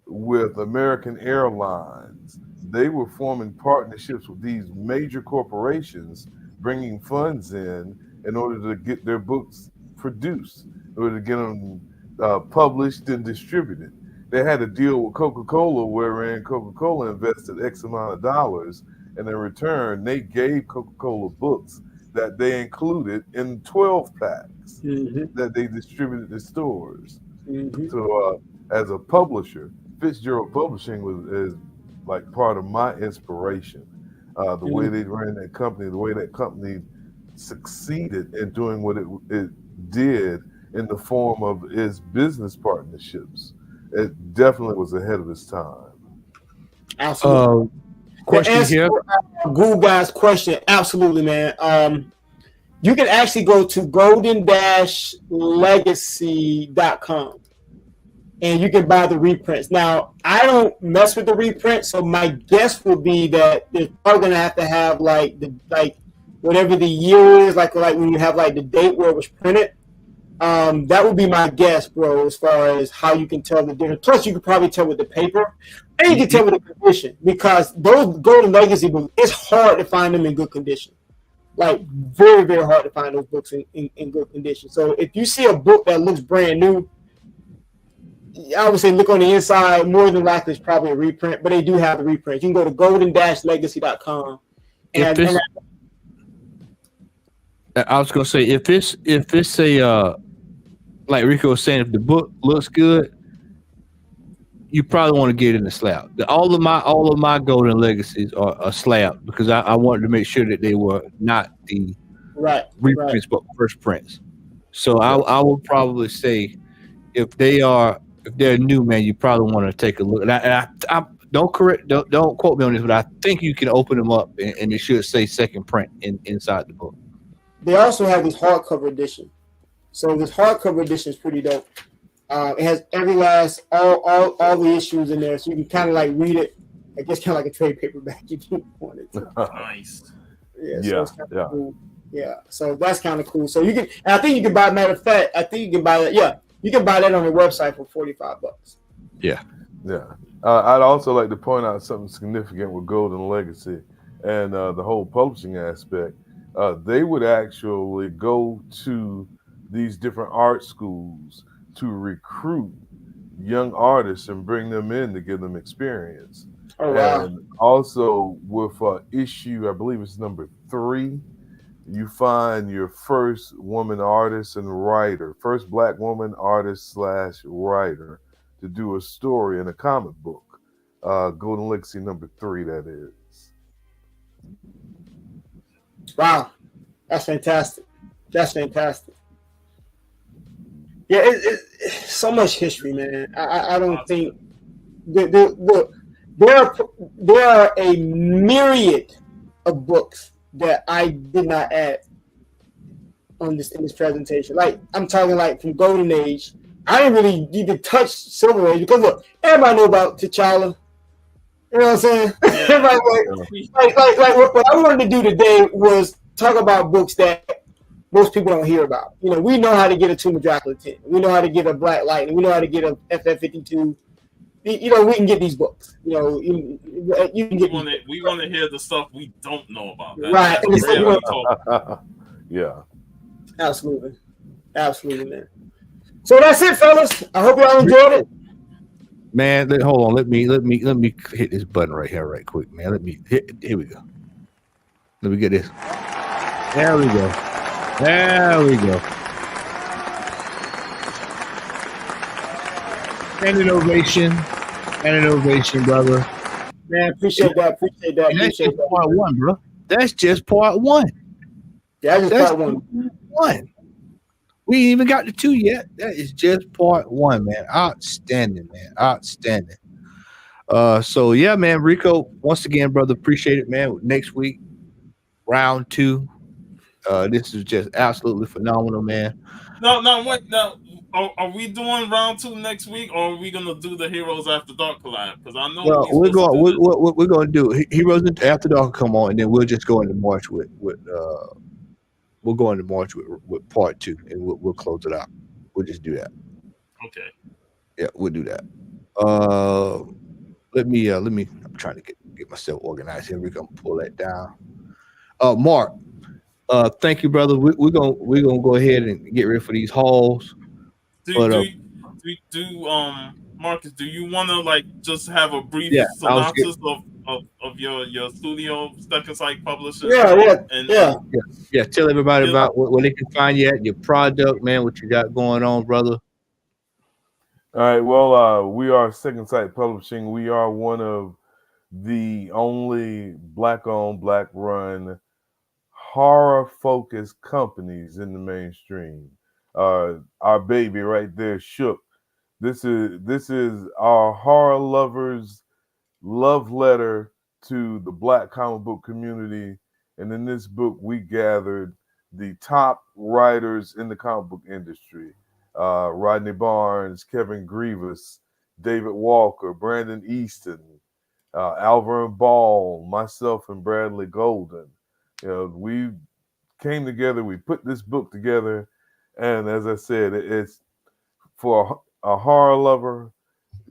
with American Airlines. They were forming partnerships with these major corporations, bringing funds in order to get their books produced, in order to get them published and distributed. They had a deal with Coca-Cola wherein Coca-Cola invested X amount of dollars, and in return, they gave Coca-Cola books that they included in 12 packs that they distributed to stores. So as a publisher, Fitzgerald Publishing is part of my inspiration. The way they ran that company, the way that company succeeded in doing what it did in the form of its business partnerships. It definitely was ahead of its time. Absolutely. Question here. Google Guy's question. Absolutely, man. You can actually go to golden-legacy.com and you can buy the reprints. Now, I don't mess with the reprints, so my guess would be that they're probably gonna have to have whatever the year is, like when you have the date where it was printed. That would be my guess, bro, as far as how you can tell the difference. Plus, you could probably tell with the paper, and you can tell with the condition, because those Golden Legacy books, it's hard to find them in good condition. Like, very, very hard to find those books in good condition. So if you see a book that looks brand new, I would say look on the inside. More than likely, it's probably a reprint, but they do have the reprint. You can go to golden-legacy.com. And I was gonna say if it's a like Rico was saying, if the book looks good, you probably want to get it in the slab. All of my Golden Legacies are a slab because I wanted to make sure that they were not the reprints but first prints. So I would probably say if they're new, man, you probably want to take a look. And I don't quote me on this, but I think you can open them up and it should say second print inside the book. They also have this hardcover edition. So this hardcover edition is pretty dope. It has every last all the issues in there, so you can kind of like read it. I guess kind of like a trade paperback if you wanted to. Nice. So it's kinda cool. Yeah. So that's kind of cool. So you can, and I think you can buy. Matter of fact, I think you can buy that. Yeah, you can buy that on the website for $45. Yeah. I'd also like to point out something significant with Golden Legacy and the whole publishing aspect. They would actually go to these different art schools to recruit young artists and bring them in to give them experience. Oh, wow. And also with issue, I believe it's number 3, you find your first woman artist and writer, first Black woman artist / writer to do a story in a comic book. Golden Legacy number 3, that is. Wow, that's fantastic. That's fantastic. Yeah, it's so much history, man. I don't think there are a myriad of books that I did not add in this presentation. Like I'm talking like from Golden Age. I didn't really even touch Silver Age because look, everybody know about T'Challa. You know what I'm saying? Everybody like what I wanted to do today was talk about books that most people don't hear about. You know, we know how to get a Tomb of Dracula 10. We know how to get a Black Lightning. We know how to get a FF52. You know, we can get these books. You know, you can get. We want to hear the stuff we don't know about. Right. Yeah. Absolutely, man. So that's it, fellas. I hope y'all enjoyed it. Man, hold on. Let me hit this button right here, right quick, man. Here we go. Let me get this. There we go. And an ovation, brother. Man, appreciate that. And that's just part 1, bro. That's just part 1. Yeah, that's part 1. We ain't even got to 2 yet. That is just part 1, man. Outstanding, man. Outstanding. So yeah, man, Rico, once again, brother, appreciate it, man. Next week, round 2. This is just absolutely phenomenal, man. Wait. Are we doing round 2 next week, or are we gonna do the Heroes After Dark collab? Because I know we're going to do Heroes After Dark come on, and then we'll just go into March with part 2, and we'll close it out. We'll just do that. Okay. Yeah, we'll do that. Let me. I'm trying to get myself organized here. We're gonna pull that down. Mark, thank you, brother. We're gonna go ahead and get ready for these hauls. Marcus, do you want to like just have a brief synopsis of your studio, Second Sight Publishing? Yeah. Tell everybody about where they can find you at, your product, man, what you got going on, brother. All right. Well, we are Second Sight Publishing. We are one of the only Black-owned, Black-run horror-focused companies in the mainstream. Our baby right there, Shook. This is our horror lovers' love letter to the Black comic book community. And in this book, we gathered the top writers in the comic book industry. Rodney Barnes, Kevin Grievous, David Walker, Brandon Easton, Alvin Ball, myself, and Bradley Golden. You know, we came together, we put this book together, And as I said, it's for a horror lover.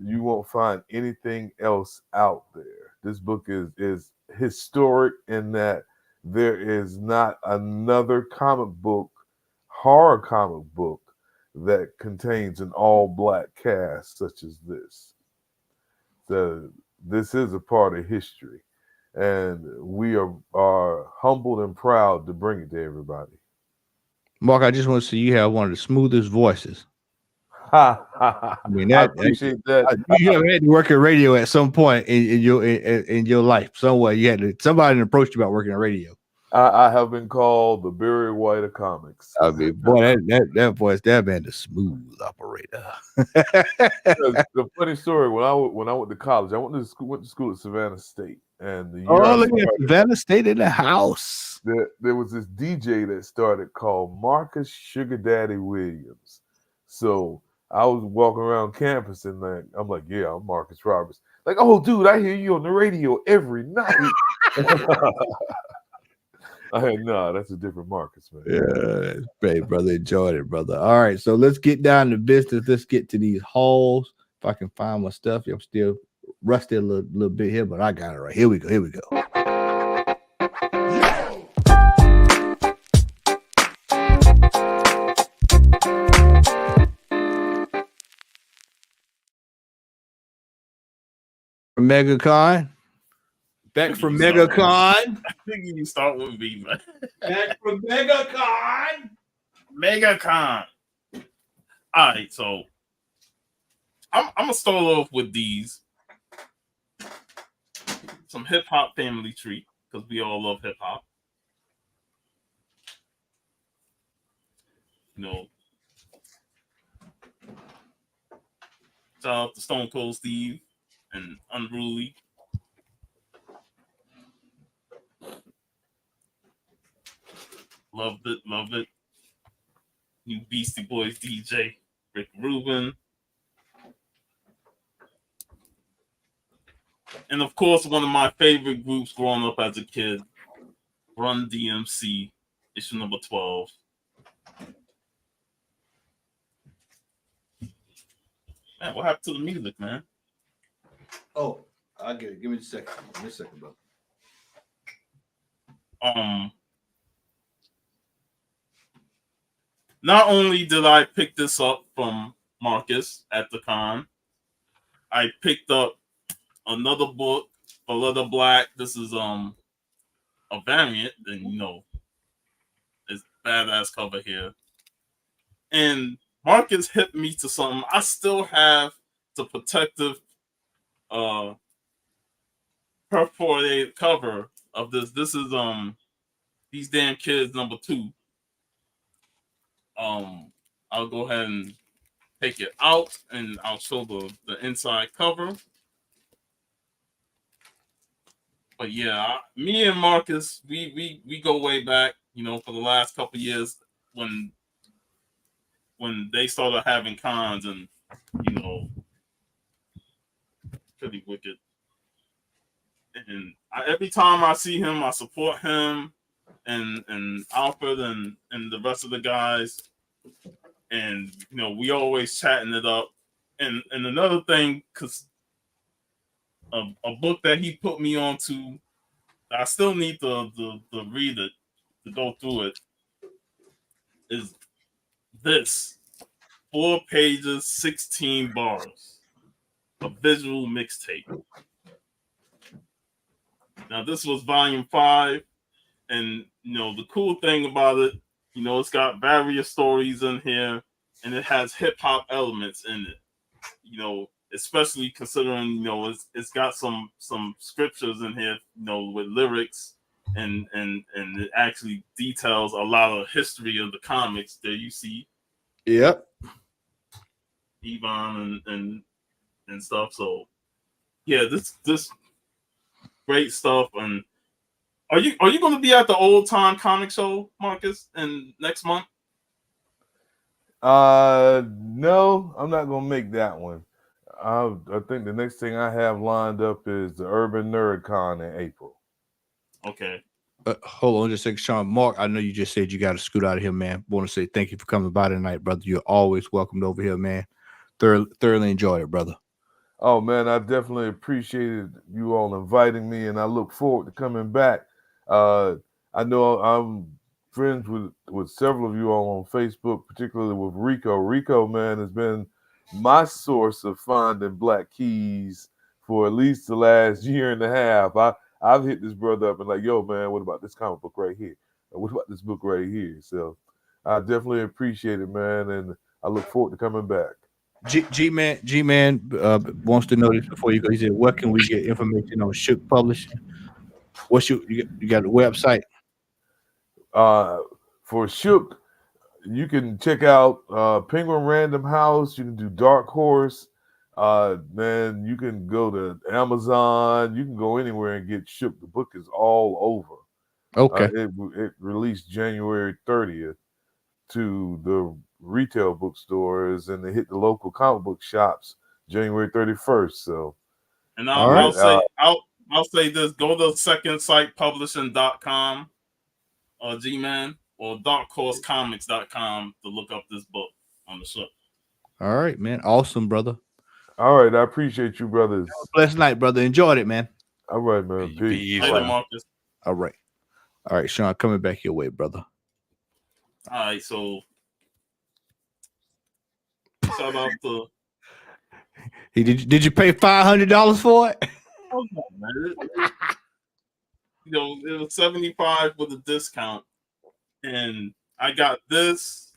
You won't find anything else out there. This book is historic in that there is not another horror comic book, that contains an all-black cast such as this. So this is a part of history, and we are humbled and proud to bring it to everybody. Mark, I just want to see you have one of the smoothest voices. I mean, I appreciate that. You have had to work in radio at some point in your life. Somewhere you had to, somebody approached you about working in radio. I have been called the Barry White of comics. I mean, boy, that voice, that man, the smooth operator. The funny story, when I went to college, I went to school at Savannah State, and the year Look at Savannah State in the house. There was this DJ that started called Marcus Sugar Daddy Williams. So I was walking around campus and I'm like, yeah, I'm Marcus Roberts. Like, oh, dude, I hear you on the radio every night. No, that's a different Marcus, man. Yeah, great, brother. Enjoyed it, brother. All right, so let's get down to business. Let's get to these hauls. If I can find my stuff, I'm still rusty a little bit here, but I got it right. Here we go. MegaCon. Back from MegaCon. I think you start with me, man. Back from MegaCon. MegaCon. All right, so I'm gonna start off with these. Some hip hop family treat, because we all love hip hop. You know, shout out to Stone Cold Steve and Unruly. Loved it. New Beastie Boys DJ, Rick Rubin. And of course, one of my favorite groups growing up as a kid, Run DMC, issue number 12. Man, what happened to the music, man? Oh, I'll get it. Give me a second. Bro. Not only did I pick this up from Marcus at the con, I picked up another book, A Leather Black. This is a variant, and you know, it's badass cover here. And Marcus hit me to something. I still have the protective perforated cover of this. This is These Damn Kids number 2. I'll go ahead and take it out and I'll show the inside cover. But yeah, me and Marcus, we go way back, you know, for the last couple of years when they started having cons, and you know, pretty wicked. And every time I see him, I support him and Alfred and the rest of the guys. And you know, we always chatting it up. And another thing, because a book that he put me on to, I still need to read it, to go through it, is this 4 pages, 16 bars, a visual mixtape. Now this was volume 5, and you know, the cool thing about it, you know, it's got various stories in here, and it has hip hop elements in it. You know, especially considering, you know, it's got some scriptures in here, you know, with lyrics, and it actually details a lot of history of the comics. There you see, yep, Yvonne and stuff. So yeah, this great stuff. And are you going to be at the Old Time Comic Show, Marcus, in next month? No, I'm not gonna make that one. I think the next thing I have lined up is the Urban Nerd Con in April. Okay. Hold on just a second, Sean. Mark, I know you just said you got to scoot out of here, man. Want to say thank you for coming by tonight, brother. You're always welcomed over here, man. Thoroughly enjoyed it, brother. Oh man, I definitely appreciated you all inviting me, and I look forward to coming back. I know I'm friends with several of you all on Facebook, particularly with Rico. Rico, man, has been my source of finding black keys for at least the last year and a half. I've hit this brother up and like, yo, man, what about this comic book right here? Or what about this book right here? So I definitely appreciate it, man, and I look forward to coming back. G Man wants to know this before you go. He said, "Where can we get information on Shook Publishing? What's you got a website?" For Shook, you can check out Penguin Random House. You can do Dark Horse. Man, you can go to Amazon. You can go anywhere and get Shook. The book is all over. Okay. It released January 30th to the retail bookstores, and they hit the local comic book shops January 31st. So, and I'll say this: go to secondsightpublishing.com, G-Man, or darkhorsecomics.com to look up this book on the show. All right, man. Awesome, brother. All right, I appreciate you, brothers. Blessed night, brother. Enjoyed it, man. All right, man. Peace. Later, Marcus. All right, Sean, coming back your way, brother. All right, so shout out to. Did you pay $500 for it? Oh, man. It was 75 with a discount, and I got this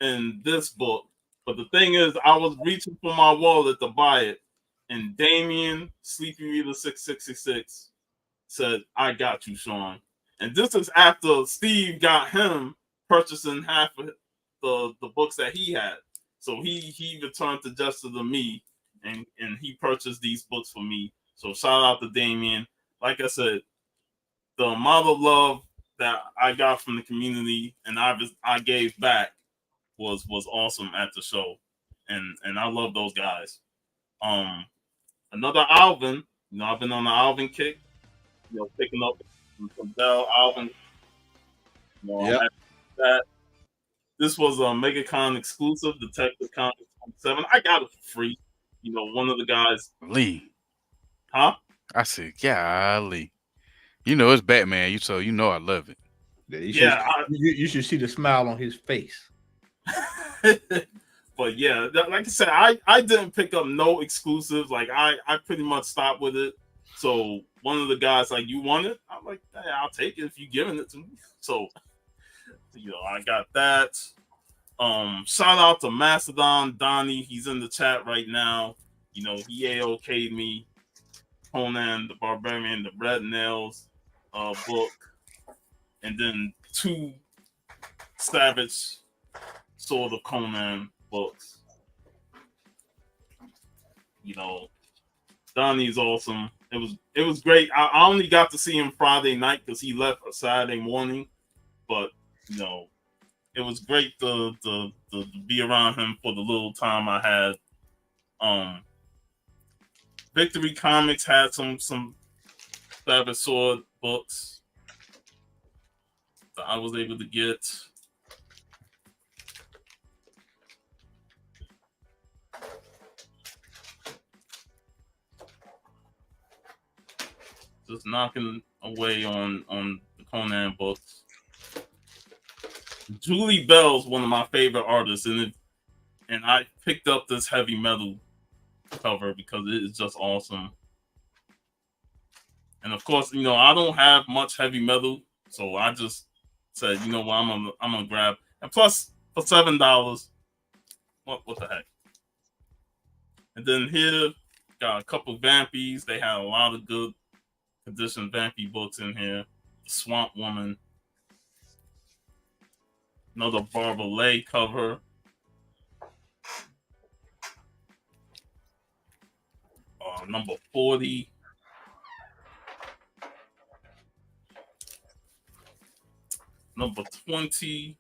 and this book. But the thing is, I was reaching for my wallet to buy it, and Damien Sleepy Reader 666 said, "I got you, Sean." And this is after Steve got him purchasing half of the books that he had. So he returned the gesture to me, and he purchased these books for me. So shout out to Damien. Like I said, the amount of love that I got from the community and I gave back was awesome at the show, and I love those guys. Another Alvin, I've been on the Alvin kick, picking up some Bell Alvin. That this was a MegaCon exclusive, Detective Comics 7. I got it for free. One of the guys. Lee. Huh? I said, golly. It's Batman. You know I love it. You should see the smile on his face. But yeah, like I said, I didn't pick up no exclusives. Like I pretty much stopped with it. So one of the guys like, "You want it?" I'm like, "Hey, I'll take it if you're giving it to me." So I got that. Shout out to Mastodon Donnie. He's in the chat right now. He AOK'd me Conan the Barbarian, the Red Nails book, and then 2 Savage Sword of Conan books. Donnie's awesome. It was great. I only got to see him Friday night because he left a Saturday morning, but it was great to be around him for the little time I had. Victory Comics had some Savage Sword books that I was able to get. Just knocking away on the Conan books. Julie Bell's one of my favorite artists, and I picked up this Heavy Metal cover because it is just awesome. And of course, I don't have much heavy metal, so I just said, I'm gonna grab. And plus, for $7, what the heck? And then here, got a couple Vampies. They had a lot of good condition Vampy books in here. The Swamp Woman. Another Barbara Lay cover. Number 40. Number 20.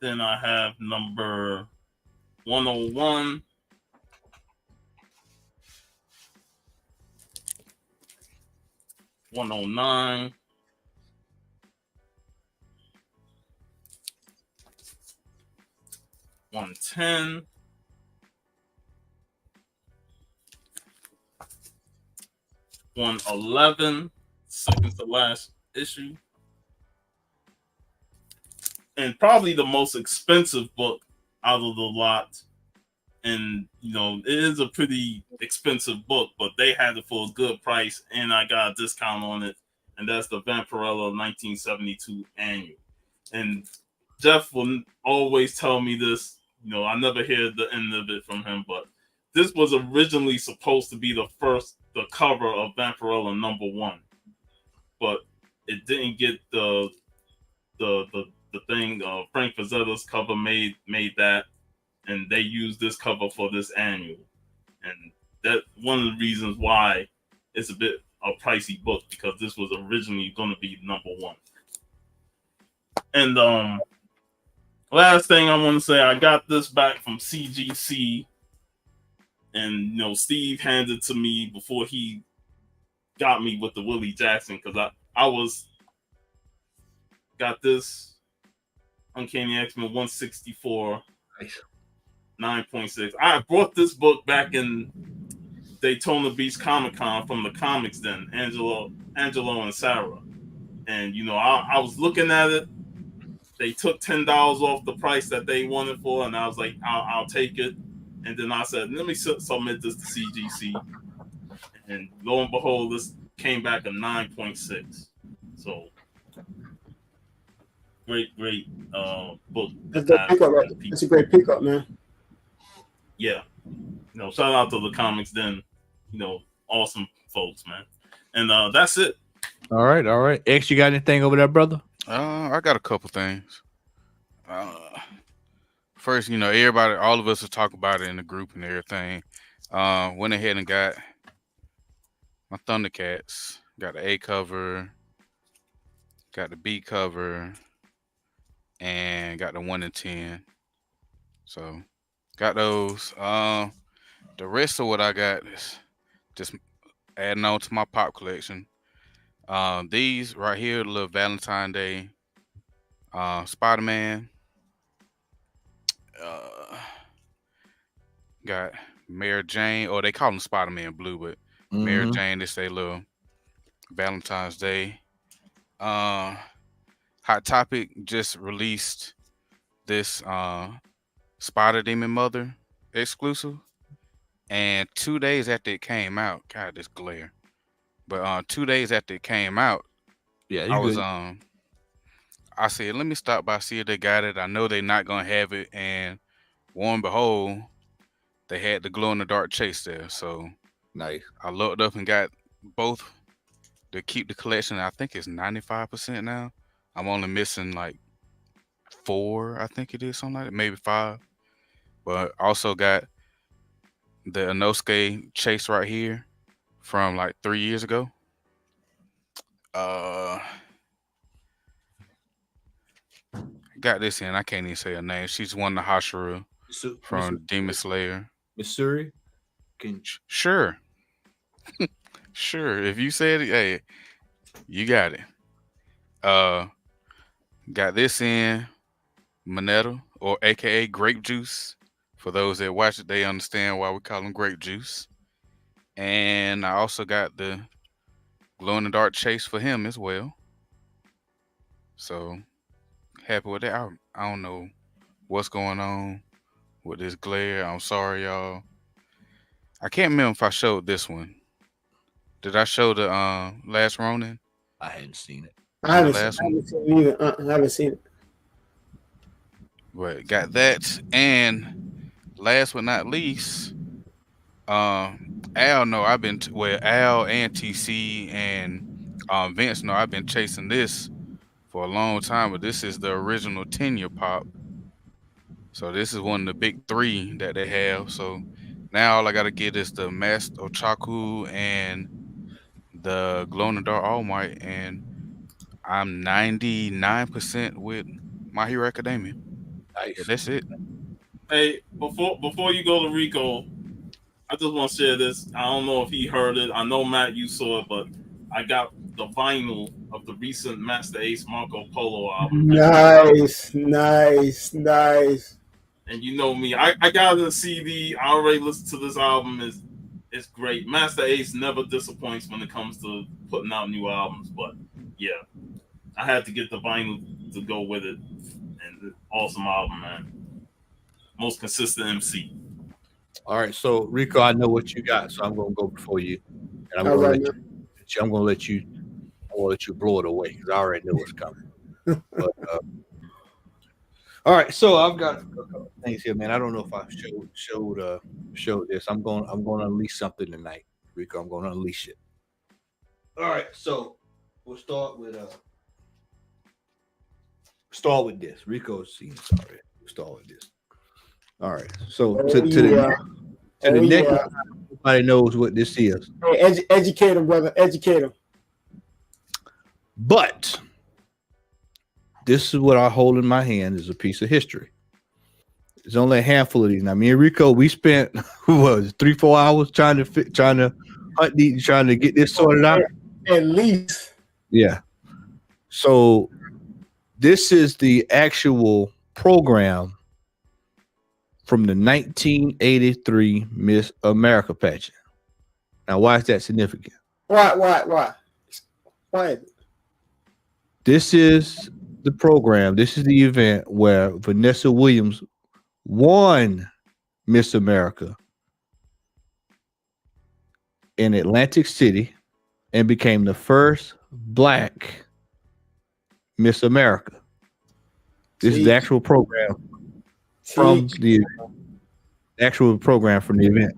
Then I have number 101. 109. 110. 111, second to last issue. And probably the most expensive book out of the lot. And, you know, it is a pretty expensive book, but they had it for a good price, and I got a discount on it. And that's the Vampirella 1972 annual. And Jeff will always tell me this. You know, I never hear the end of it from him, but this was originally supposed to be the cover of Vampirella #1, but it didn't get the thing. Frank Frazzetta's cover made that, and they used this cover for this annual, and that one of the reasons why it's a bit a pricey book, because this was originally going to be #1. And last thing I want to say, I got this back from CGC. And, you know, Steve handed it to me before he got me with the Willie Jackson, because I got this Uncanny X-Men 164, 9.6. I brought this book back in Daytona Beach Comic Con from the Comics Den, Angelo and Sarah. And, you know, I was looking at it. They took $10 off the price that they wanted for, and I was like, I'll take it. And then I said, let me submit this to CGC. And lo and behold, this came back a 9.6. So, great book. That's a pickup, right? That's a great pickup, man. Yeah. You know, shout out to the Comics Den. You know, awesome folks, man. And that's it. All right. X, you got anything over there, brother? I got a couple things. First, you know, everybody, all of us will talk about it in the group and everything. Went ahead and got my Thundercats. Got the A cover, got the B cover, and got the 1 in 10. So, got those. The rest of what I got is just adding on to my pop collection. These right here, little Valentine Day, Spider-Man. Got Mary Jane, or they call them Spider-Man Blue, but Mary Jane, they say little Valentine's Day. Hot Topic just released this Spider Demon Mother exclusive, and 2 days after it came out, God, this glare. But 2 days after it came out, I said, let me stop by, see if they got it. I know they're not gonna have it, and lo and behold, they had the glow in the dark chase there. So nice. I looked up and got both to keep the collection. I think it's 95% now. I'm only missing like 4, I think it is, something like that, maybe 5. But also got the Inosuke chase right here from like 3 years ago. Got this in. I can't even say her name. She's one of the Hashira from Demon Slayer. Missouri? Sure. Sure. If you said it, hey, you got it. Got this in Moneta, or aka Grape Juice. For those that watch it, they understand why we call them Grape Juice. And I also got the glow in the dark chase for him as well. So happy with that. I don't know what's going on with this glare. I'm sorry, y'all. I can't remember if I showed this one. Did I show the Last Ronin? I hadn't seen it. I haven't seen it either. I haven't seen it. But got that. And last but not least, Al know I've been Al and TC and Vince know I've been chasing this for a long time, but this is the original 10-year pop. So this is one of the big 3 that they have. So now all I gotta get is the Master Ochaku and the Glow in the Dark All Might, and I'm 99% with My Hero Academia. Nice. Yeah, that's it. Hey, before you go to Rico, I just want to share this. I don't know if he heard it. I know, Matt, you saw it, but I got the vinyl of the recent Master Ace Marco Polo album. Nice. And you know me, I got the CD. I already listened to this album. It's great. Master Ace never disappoints when it comes to putting out new albums. But yeah, I had to get the vinyl to go with it. And awesome album, man. Most consistent MC. All right, so Rico, I know what you got, so I'm gonna go before you, and I'm All gonna right, let you blow it away because I already know what's coming. But, all right, so I've got a couple things here, man. I don't know if I showed this. I'm going to unleash something tonight, Rico. I'm going to unleash it. All right, so we'll start with this. Rico's seen this already. We'll start with this. All right, so to the next one, everybody knows what this is. Hey, educate him, brother. Educate him. But this is what I hold in my hand is a piece of history. There's only a handful of these. Now, me and Rico, we spent 3-4 hours trying to hunt these, trying to get this sorted out. At least. Yeah. So this is the actual program from the 1983 Miss America pageant. Now, why is that significant? Why? This is the program. This is the event where Vanessa Williams won Miss America in Atlantic City and became the first Black Miss America. This is the actual program from the event.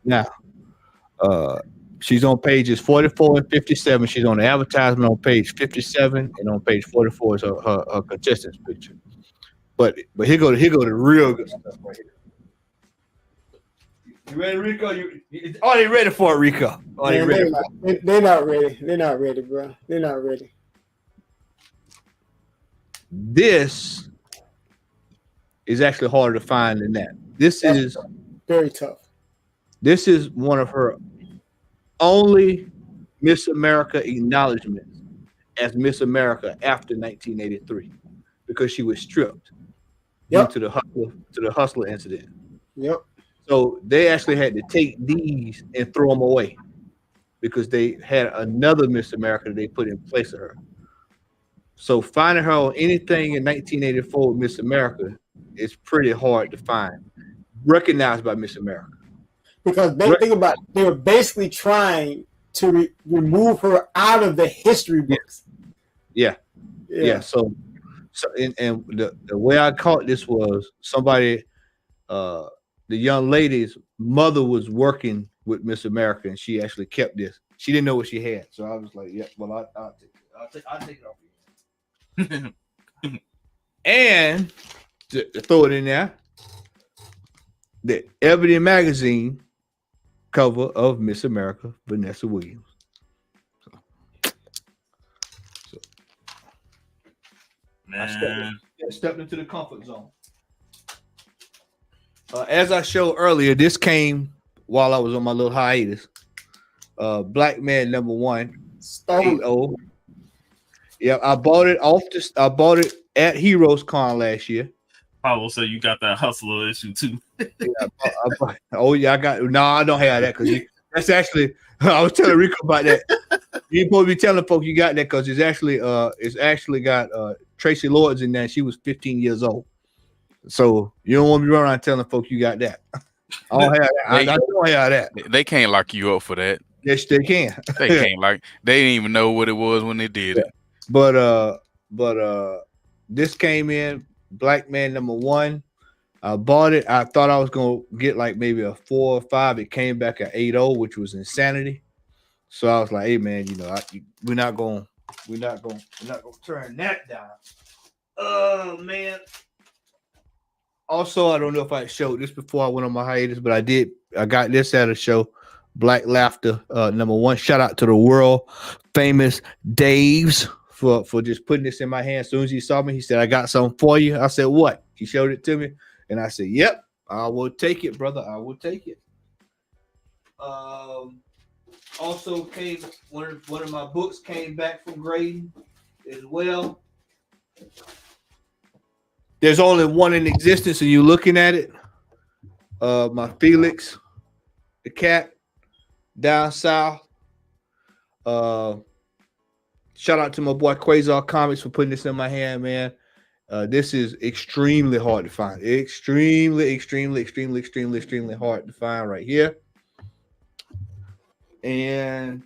Now, she's on pages 44 and 57. She's on the advertisement on page 57, and on page 44 is her contestant's picture. But here go the real good stuff right here. You ready, Rico? Are they ready for it, Rico? They're not ready. They're not ready, bro. They're not ready. This is actually harder to find than that. This is very tough. This is one of her only Miss America acknowledgments as Miss America after 1983 because she was stripped due to the hustler incident. Yep. So they actually had to take these and throw them away because they had another Miss America that they put in place of her. So finding her on anything in 1984 with Miss America is pretty hard to find, recognized by Miss America. Because think about it, they were basically trying to remove her out of the history books. Yeah. So and the way I caught this was somebody, the young lady's mother was working with Miss America, and she actually kept this. She didn't know what she had, so I was like, "Yeah, well, I'll take it off you." And to throw it in there, the Ebony magazine cover of Miss America, Vanessa Williams. So man, I stepped into the comfort zone. As I showed earlier, this came while I was on my little hiatus. Black Man #1, 8-0. Yeah, I bought it at Heroes Con last year. Pablo said you got that hustler issue too. I got. No, I don't have that because that's actually. I was telling Rico about that. You ain't supposed to be telling folks you got that because it's actually got Tracy Lords in there. She was 15 years old, so you don't want to be running around telling folks you got that. I don't have that. I don't have that. They can't lock you up for that. Yes, they can. They can't they didn't even know what it was when they did it. But this came in Black Man #1. I bought it. I thought I was gonna get like maybe a 4 or 5. It came back at 8-0, which was insanity. So I was like, "Hey man, we're not gonna turn that down." Oh man. Also, I don't know if I showed this before I went on my hiatus, but I did. I got this at a show, Black Laughter #1. Shout out to the world famous Daves for just putting this in my hand. As soon as he saw me, he said, "I got something for you." I said, "What?" He showed it to me, and I said, "Yep, I will take it, brother. I will take it." Also came one of my books came back from grading as well. There's only one in existence, and you're looking at it. My Felix, the cat, down south. Shout out to my boy Quasar Comics for putting this in my hand, man. This is extremely hard to find. Extremely hard to find right here. And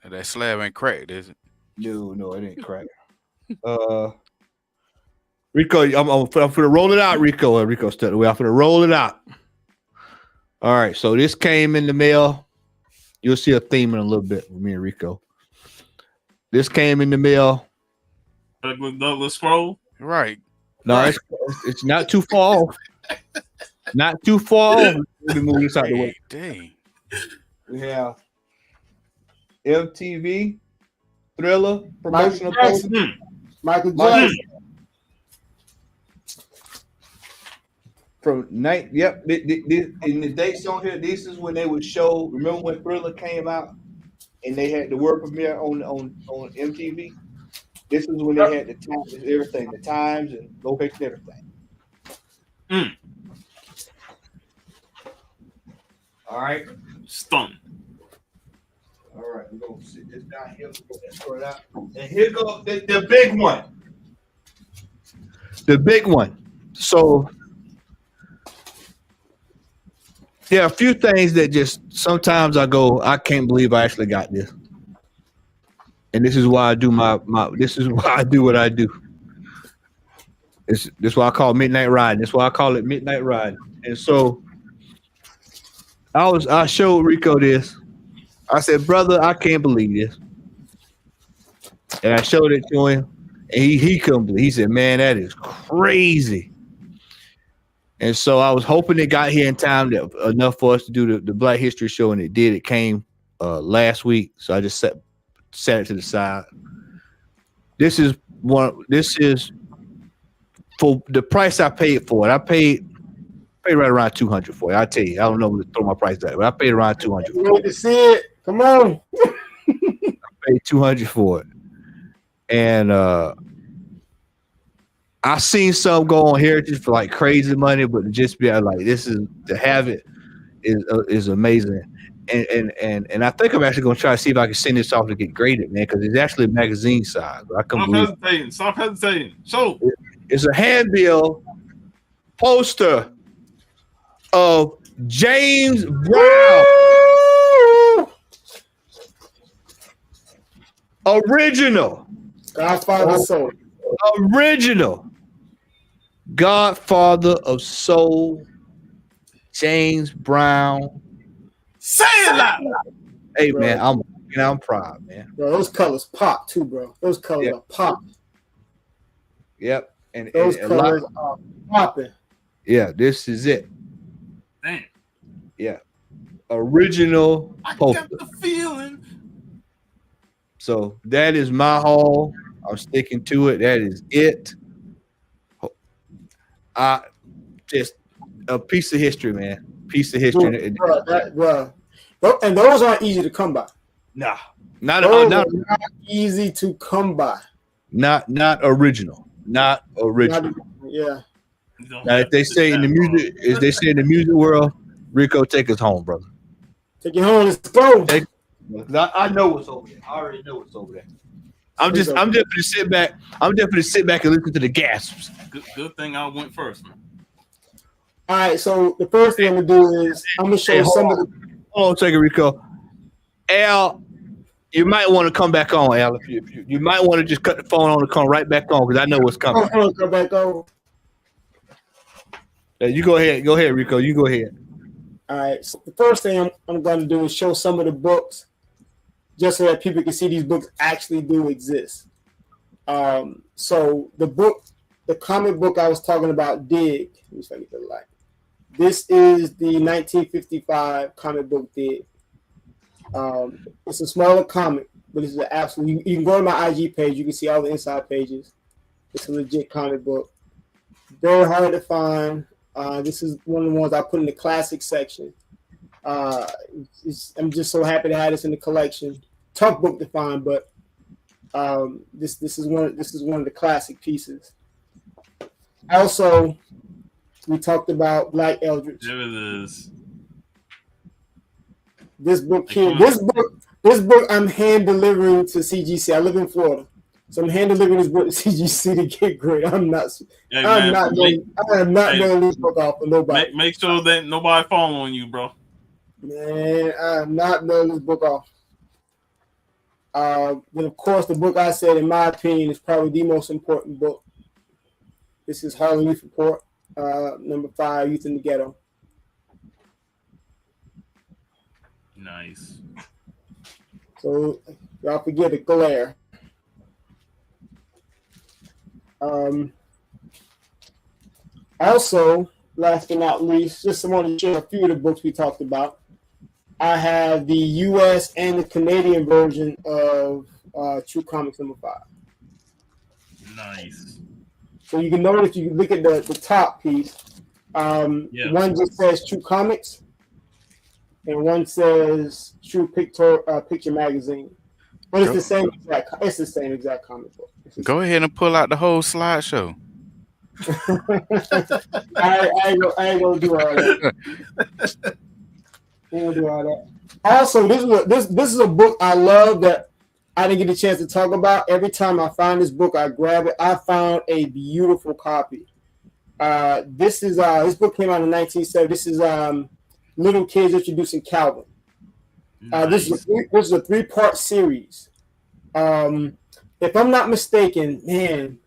that slab ain't cracked, is it? No, it ain't cracked. Rico, I'm gonna roll it out, Rico. Rico stepped away. I'm gonna roll it out. All right, so this came in the mail. You'll see a theme in a little bit with me and Rico. This came in the mail. Douglas scroll. Right. No, right. It's not too far off. Not too far off. Let me move this out the way. Dang. We have MTV, Thriller, promotional poster. Michael Jackson. From night, yep. In the dates on here, this is when they would show. Remember when Thriller came out, and they had the world premiere on MTV. This is when they had the times, everything, the times and location, everything. All right, Stunned. All right, we're gonna sit this down here. Sort it out. And here goes the big one. The big one. So there are a few things that just sometimes I go, I can't believe I actually got this. And this is why I do this is why I do what I do. This is why I call it Midnight Riding. That's why I call it Midnight Riding. And so I showed Rico this. I said, brother, I can't believe this. And I showed it to him, and he couldn't believe it. He said, man, that is crazy. And so I was hoping it got here in time enough for us to do the Black History Show, and it did. It came last week, so I just set it to the side. This is for the price I paid for it. I paid right around $200 for it. I tell you, I don't know where to throw my price at, but I paid around $200. You want to see it? Come on. I paid $200 for it, and I seen some go on Heritage for like crazy money, but to just be like, this is to have it is amazing. And I think I'm actually gonna try to see if I can send this off to get graded, man, because it's actually a magazine size. I can Stop hesitating. So it's a handbill poster of James Brown. Original. Godfather of Soul. Original. Godfather of Soul. James Brown. Say it loud. Hey, bro. Man, I'm proud, man. Bro, those colors pop too, bro. Those colors are pop. Yep. And those colors are popping. Yeah, this is it. Damn. Yeah. Original poster. I got the feeling. So that is my haul. I'm sticking to it. That is it. Just a piece of history, man. Piece of history. Bro. And those aren't easy to come by. Nah. Not easy to come by. Not original. Not original. Yeah. Now, if they say in the music world, Rico, take us home, brother. Take you home. Let's go. I know what's over there. I already know what's over there. I'm just gonna sit back. I'm definitely sit back and listen to the gasps. Good thing I went first, man. All right, so the first thing I'm gonna do is I'm gonna show some of the. Hold on a second, Rico. Al, you might want to come back on, Al. If you might want to just cut the phone on and come right back on because I know what's coming. I'm gonna come back on. You go ahead. Go ahead, Rico. You go ahead. All right. So the first thing I'm going to do is show some of the books, just so that people can see these books actually do exist. So the comic book I was talking about, Dig. Let me see if I get the light. This is the 1955 comic book Dig. It's a smaller comic, but it's an absolute. You can go to my IG page. You can see all the inside pages. It's a legit comic book. Very hard to find. This is one of the ones I put in the classic section. I'm just so happy to have this in the collection. Tough book to find, but this is one of the classic pieces. Also, we talked about Black Eldritch. There it is. This book here, this book I'm hand delivering to CGC. I live in Florida, so I'm hand delivering this book to CGC to get great. I am not letting this book off for nobody. Make sure that nobody following you, bro. Man, I am not letting this book off. Then of course, the book I said, in my opinion, is probably the most important book. This is Harlem Youth Report, number 5, Youth in the Ghetto. Nice. So y'all forget the glare. Also, last but not least, just want to share a few of the books we talked about. I have the U.S. and the Canadian version of True Comics number 5. Nice. So you can notice, you can look at the top piece. One just says True Comics, and one says True Picture Magazine. But it's the same exact comic book. Go ahead and pull out the whole slideshow. I ain't gonna do all that. Also, this is a book I love that I didn't get a chance to talk about. Every time I find this book, I grab it. I found a beautiful copy. This book came out in 1970. This is Little Kids Introducing Calvin. This is a 3-part series. If I'm not mistaken, man,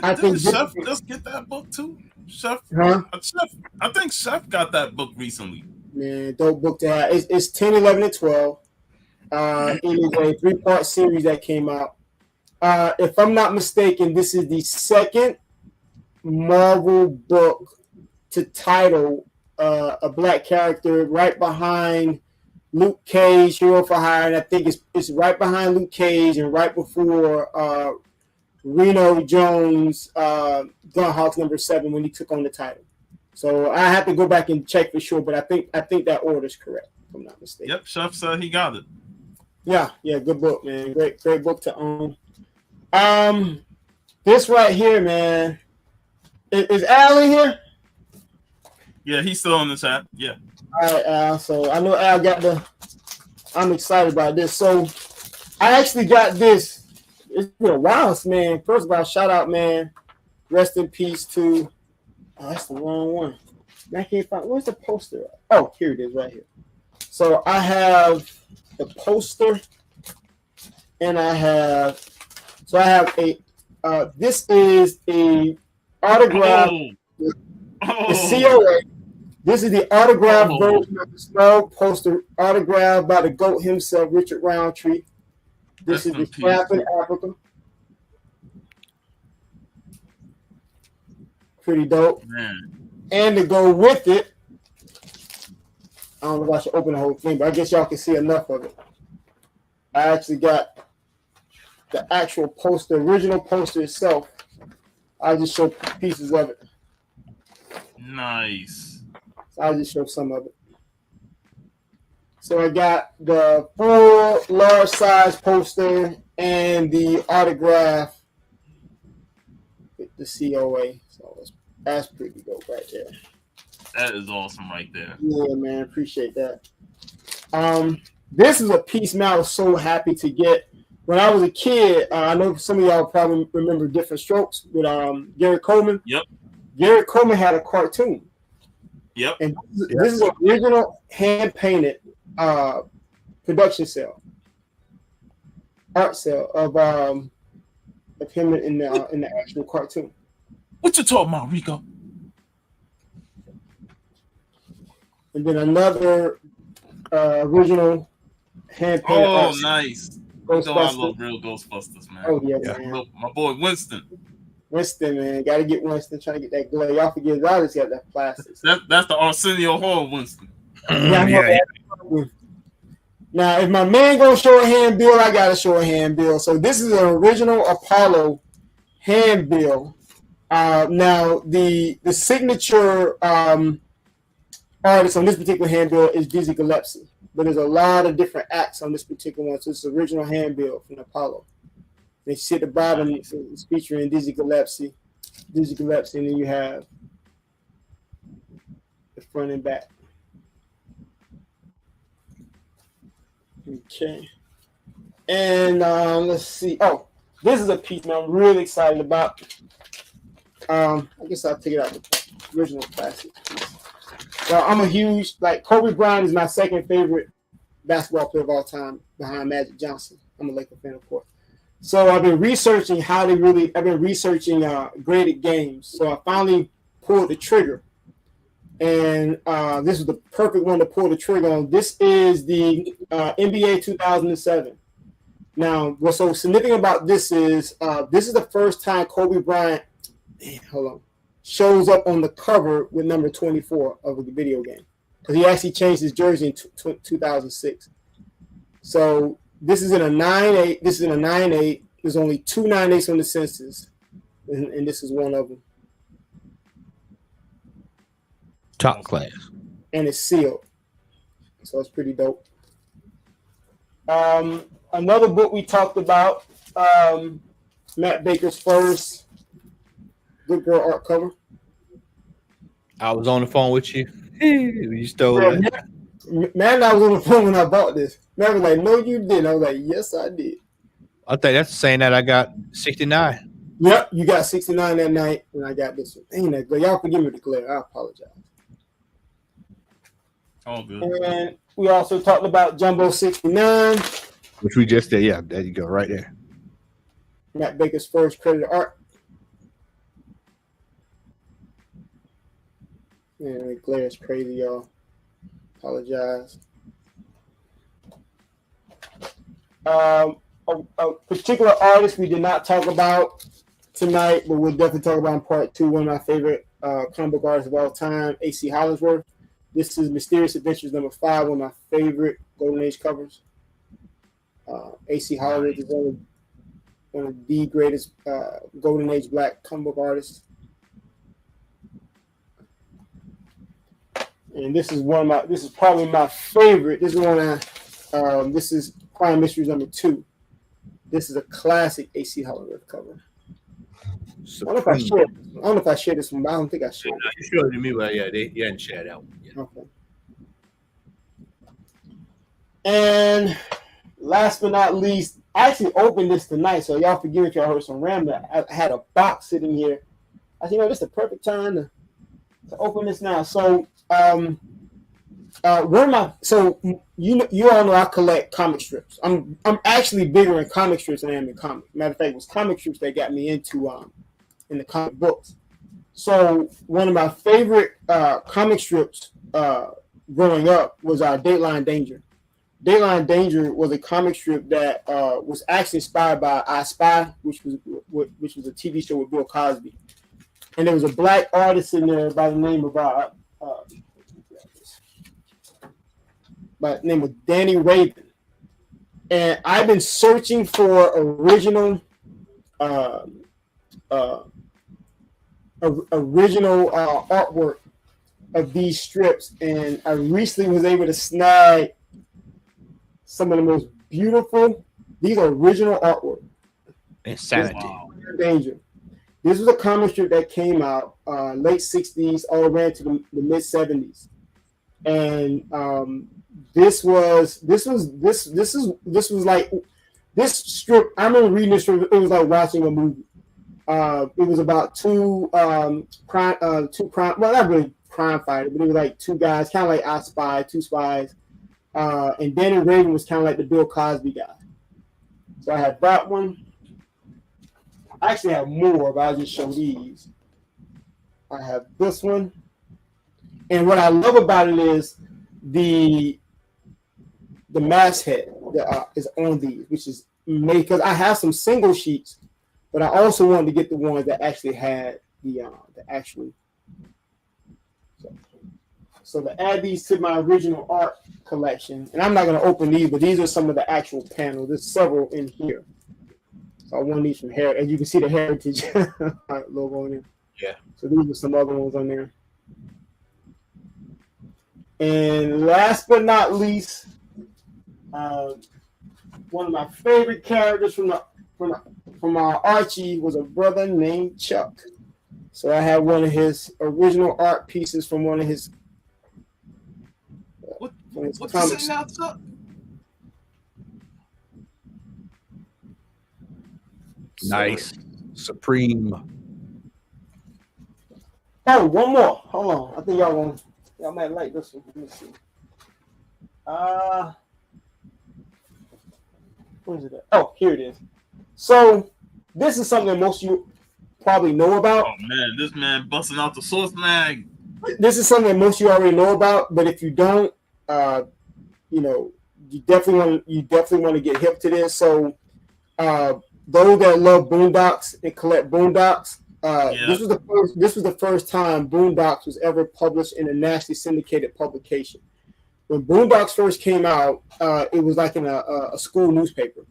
I think Chef just get that book too. Chef, I think Chef got that book recently. Man, dope book to have. It's 10, 11, and 12. It is a 3-part series that came out. If I'm not mistaken, this is the second Marvel book to title a black character, right behind Luke Cage, Hero for Hire, and I think it's right behind Luke Cage and right before Reno Jones, Gunhawks number 7 when he took on the title. So I have to go back and check for sure, but I think that order is correct, if I'm not mistaken. Yep, Chef said he got it. Yeah, good book, man. Great book to own. This right here, man. Is Al in here? Yeah, he's still in the chat. Yeah. All right, Al. So I know Al got I'm excited about this. So I actually got this. It's been a while, man. First of all, shout out, man. Rest in peace to. Oh, that's the wrong one. I can't find. Where's the poster? Oh, here it is, right here. So I have the poster, and I have a. This is a autograph. The COA. This is the autographed version of the small poster, autographed by the GOAT himself, Richard Roundtree. This is the Scrap in Africa. Pretty dope. Man. And to go with it, I don't know if I should open the whole thing, but I guess y'all can see enough of it. I actually got the actual poster, original poster itself. I'll just show pieces of it. Nice. So I'll just show some of it. So I got the full large size poster and the autograph with the COA. So that's pretty dope right there. That is awesome right there. Yeah, man. Appreciate that. This is a piece, man, I was so happy to get. When I was a kid, I know some of y'all probably remember Different Strokes with Gary Coleman. Yep. Gary Coleman had a cartoon. Yep. And this is an original hand-painted production cell, art cell of him in the actual cartoon. What you talking about, Rico? And then another original hand-painted art cell. Nice. You know I love real Ghostbusters, man. Oh, yeah, man. My boy Winston. Winston, man. Got to get Winston, trying to get that glare. Y'all forget, I just got that plastic. That's the Arsenio Hall Winston. Yeah. Now, if my man gonna show a handbill, I gotta show a handbill. So this is an original Apollo handbill. Now the signature artist on this particular handbill is Dizzy Gillespie, but there's a lot of different acts on this particular one. So it's the original handbill from Apollo. They see at the bottom it's featuring Dizzy Gillespie, and then you have the front and back. Okay, and let's see. Oh, this is a piece that I'm really excited about. I guess I'll take it out the original classic piece. So I'm a huge, like, Kobe Bryant is my second favorite basketball player of all time behind Magic Johnson. I'm a Laker fan, of course. So I've been researching graded games. So I finally pulled the trigger. And this is the perfect one to pull the trigger on. This is the NBA 2007. Now, what's so significant about this is the first time Kobe Bryant, shows up on the cover with number 24 of the video game, because he actually changed his jersey in 2006. So this is in a 9-8. This is in a 9-8. There's only 2 9-8s on the census, and this is one of them. Top class. And it's sealed, so it's pretty dope. Another book we talked about, Matt Baker's first Good Girl art cover. I was on the phone with you. You stole it. Man, I was on the phone when I bought this. Man was like, "No, you didn't." I was like, "Yes, I did." I think that's saying that I got 69. Yep, you got 69 that night, and I got this one. Ain't that glare? Y'all forgive me the glare. I apologize. All good. And we also talked about Jumbo 69, Which we just did. Yeah, there you go, right there. Matt Baker's first credited art. Man, the glare is crazy, y'all. Apologize. A particular artist we did not talk about tonight, but we'll definitely talk about in part 2. One of my favorite comic book artists of all time, A.C. Hollingsworth. This is Mysterious Adventures number 5, one of my favorite Golden Age covers. A.C. Hollingsworth is one of the greatest Golden Age black comic book artists. And this is probably my favorite. This is Prime Mysteries number 2. This is a classic A.C. Hollingsworth cover. I don't know if I shared this one, but I don't think I shared it. You showed it to me, but yeah, you hadn't shared that one. Yeah. Okay. And last but not least, I actually opened this tonight, so y'all forgive if y'all heard some rambling. I had a box sitting here. I think, this is the perfect time to open this now. So, you all know I collect comic strips. I'm actually bigger in comic strips than I am in comics. Matter of fact, it was comic strips that got me into in the comic books. So one of my favorite comic strips growing up was Dateline Danger. Dateline Danger was a comic strip that was actually inspired by I Spy, which was a TV show with Bill Cosby, and there was a black artist in there by the name of Danny Raven. And I've been searching for original artwork of these strips, and I recently was able to snag some of the most beautiful. These are original artwork. Insanity. Danger. This was a comic strip that came out late 60s, all ran to the mid 70s, and this was like this strip. I remember reading this strip. It was like watching a movie. It was about two crime. Well, not really crime fighters, but it was like two guys, kind of like I Spy, two spies. And Danny Raven was kind of like the Bill Cosby guy. So I had that one. I actually have more, but I'll just show these. I have this one. And what I love about it is the masthead that is on these, which is made because I have some single sheets, but I also wanted to get the ones that actually had the actual. So to add these to my original art collection, and I'm not going to open these, but these are some of the actual panels. There's several in here. So I want these from Heritage. As you can see the Heritage logo on there. Yeah. So these are some other ones on there. And last but not least, one of my favorite characters from Archie was a brother named Chuck. So I had one of his original art pieces from one of his. What's comics. now, Chuck? Nice. Supreme. Oh, one more. Hold on. I think y'all might like this one. Let me see. Where is it at? Oh, here it is. So this is something that most of you probably know about. Oh man, this man busting out the source mag. This is something that most of you already know about, but if you don't, you definitely want to get hip to this. So those that love Boondocks and collect Boondocks, this was the first time Boondocks was ever published in a nationally syndicated publication. When Boondocks first came out, it was like in a school newspaper.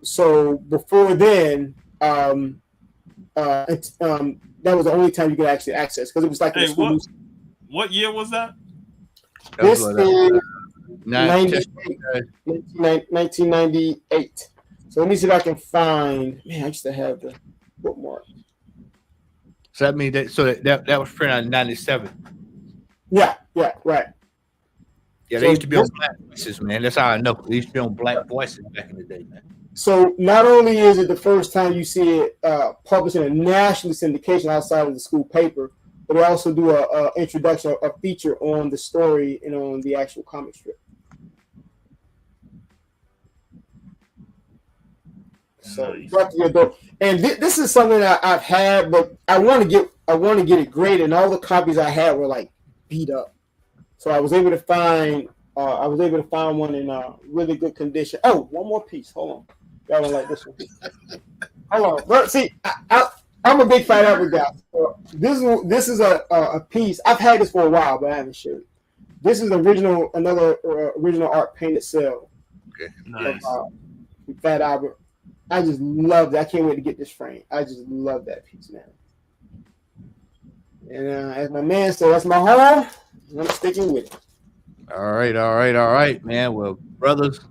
So before then, that was the only time you could actually access, because it was like in a school newspaper. What year was that? This is 1998. So let me see if I can find. Man, I used to have the bookmark. So that means that was printed in 97. Yeah, right. Yeah, they used to be on Black Voices, man. That's how I know. They used to be on Black Voices back in the day, man. So not only is it the first time you see it published in a national syndication outside of the school paper, but they also do a introduction, a feature on the story and on the actual comic strip. So, and this is something that I've had, but I want to get it graded, and all the copies I had were like beat up. So I was able to find one in really good condition. Oh, one more piece. Hold on, y'all don't like this one. Hold on. But see, I'm a big Fat Albert guy. So this is a piece. I've had this for a while, but I haven't shared it. This is another original art painted cell. Okay, nice. Fat Albert. I just love that. I can't wait to get this frame. I just love that piece, man. And as my man said, that's my home, and I'm sticking with it. All right, man. Well, brothers,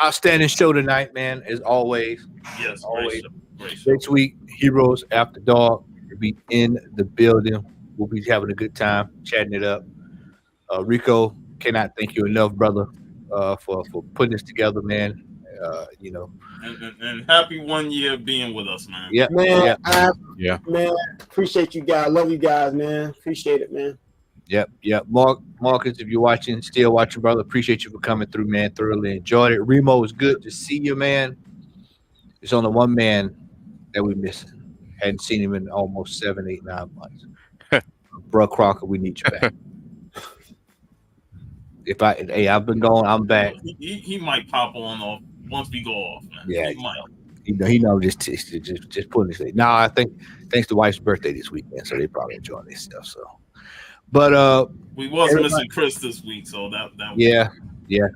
outstanding show tonight, man, as always. Yes, always. Great show. Next week, Heroes After Dark will be in the building. We'll be having a good time, chatting it up. Rico, cannot thank you enough, brother, for putting this together, man. And happy 1 year being with us, man. Yeah, man. Yeah. Man, appreciate you guys. Love you guys, man. Appreciate it, man. Yep. Marcus, if you're still watching, brother, appreciate you for coming through, man. Thoroughly enjoyed it. Remo, it's good to see you, man. It's only one man that we missing. Hadn't seen him in almost 7, 8, 9 months. Bro Crocker, we need you back. I've been gone, I'm back. He might pop on off once we go off, man. Yeah, he might. He know just putting his. Now I think thanks to wife's birthday this weekend, so they probably enjoying this stuff. So, but we was missing Chris this week, so that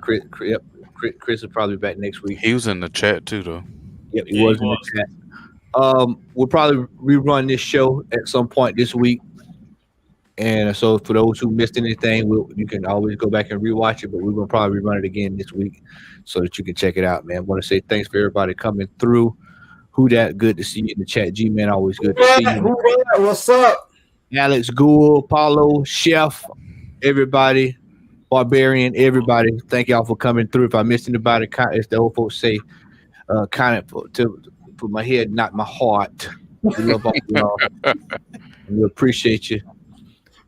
Chris will probably be back next week. He was in the chat too, though. Yep, he was in the chat. We'll probably rerun this show at some point this week. And so for those who missed anything, you can always go back and rewatch it, but we're going to probably rerun it again this week so that you can check it out, man. I want to say thanks for everybody coming through. Who that? Good to see you in the chat. G-Man, always good to see you. What's up? Alex Gould, Paulo, Chef, everybody, Barbarian, everybody. Thank y'all for coming through. If I missed anybody, as the old folks say, kind of to put my head, not my heart. We love all y'all. We appreciate you.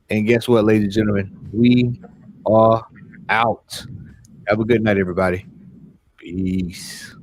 And guess what, ladies and gentlemen? We are out. Have a good night, everybody. Peace.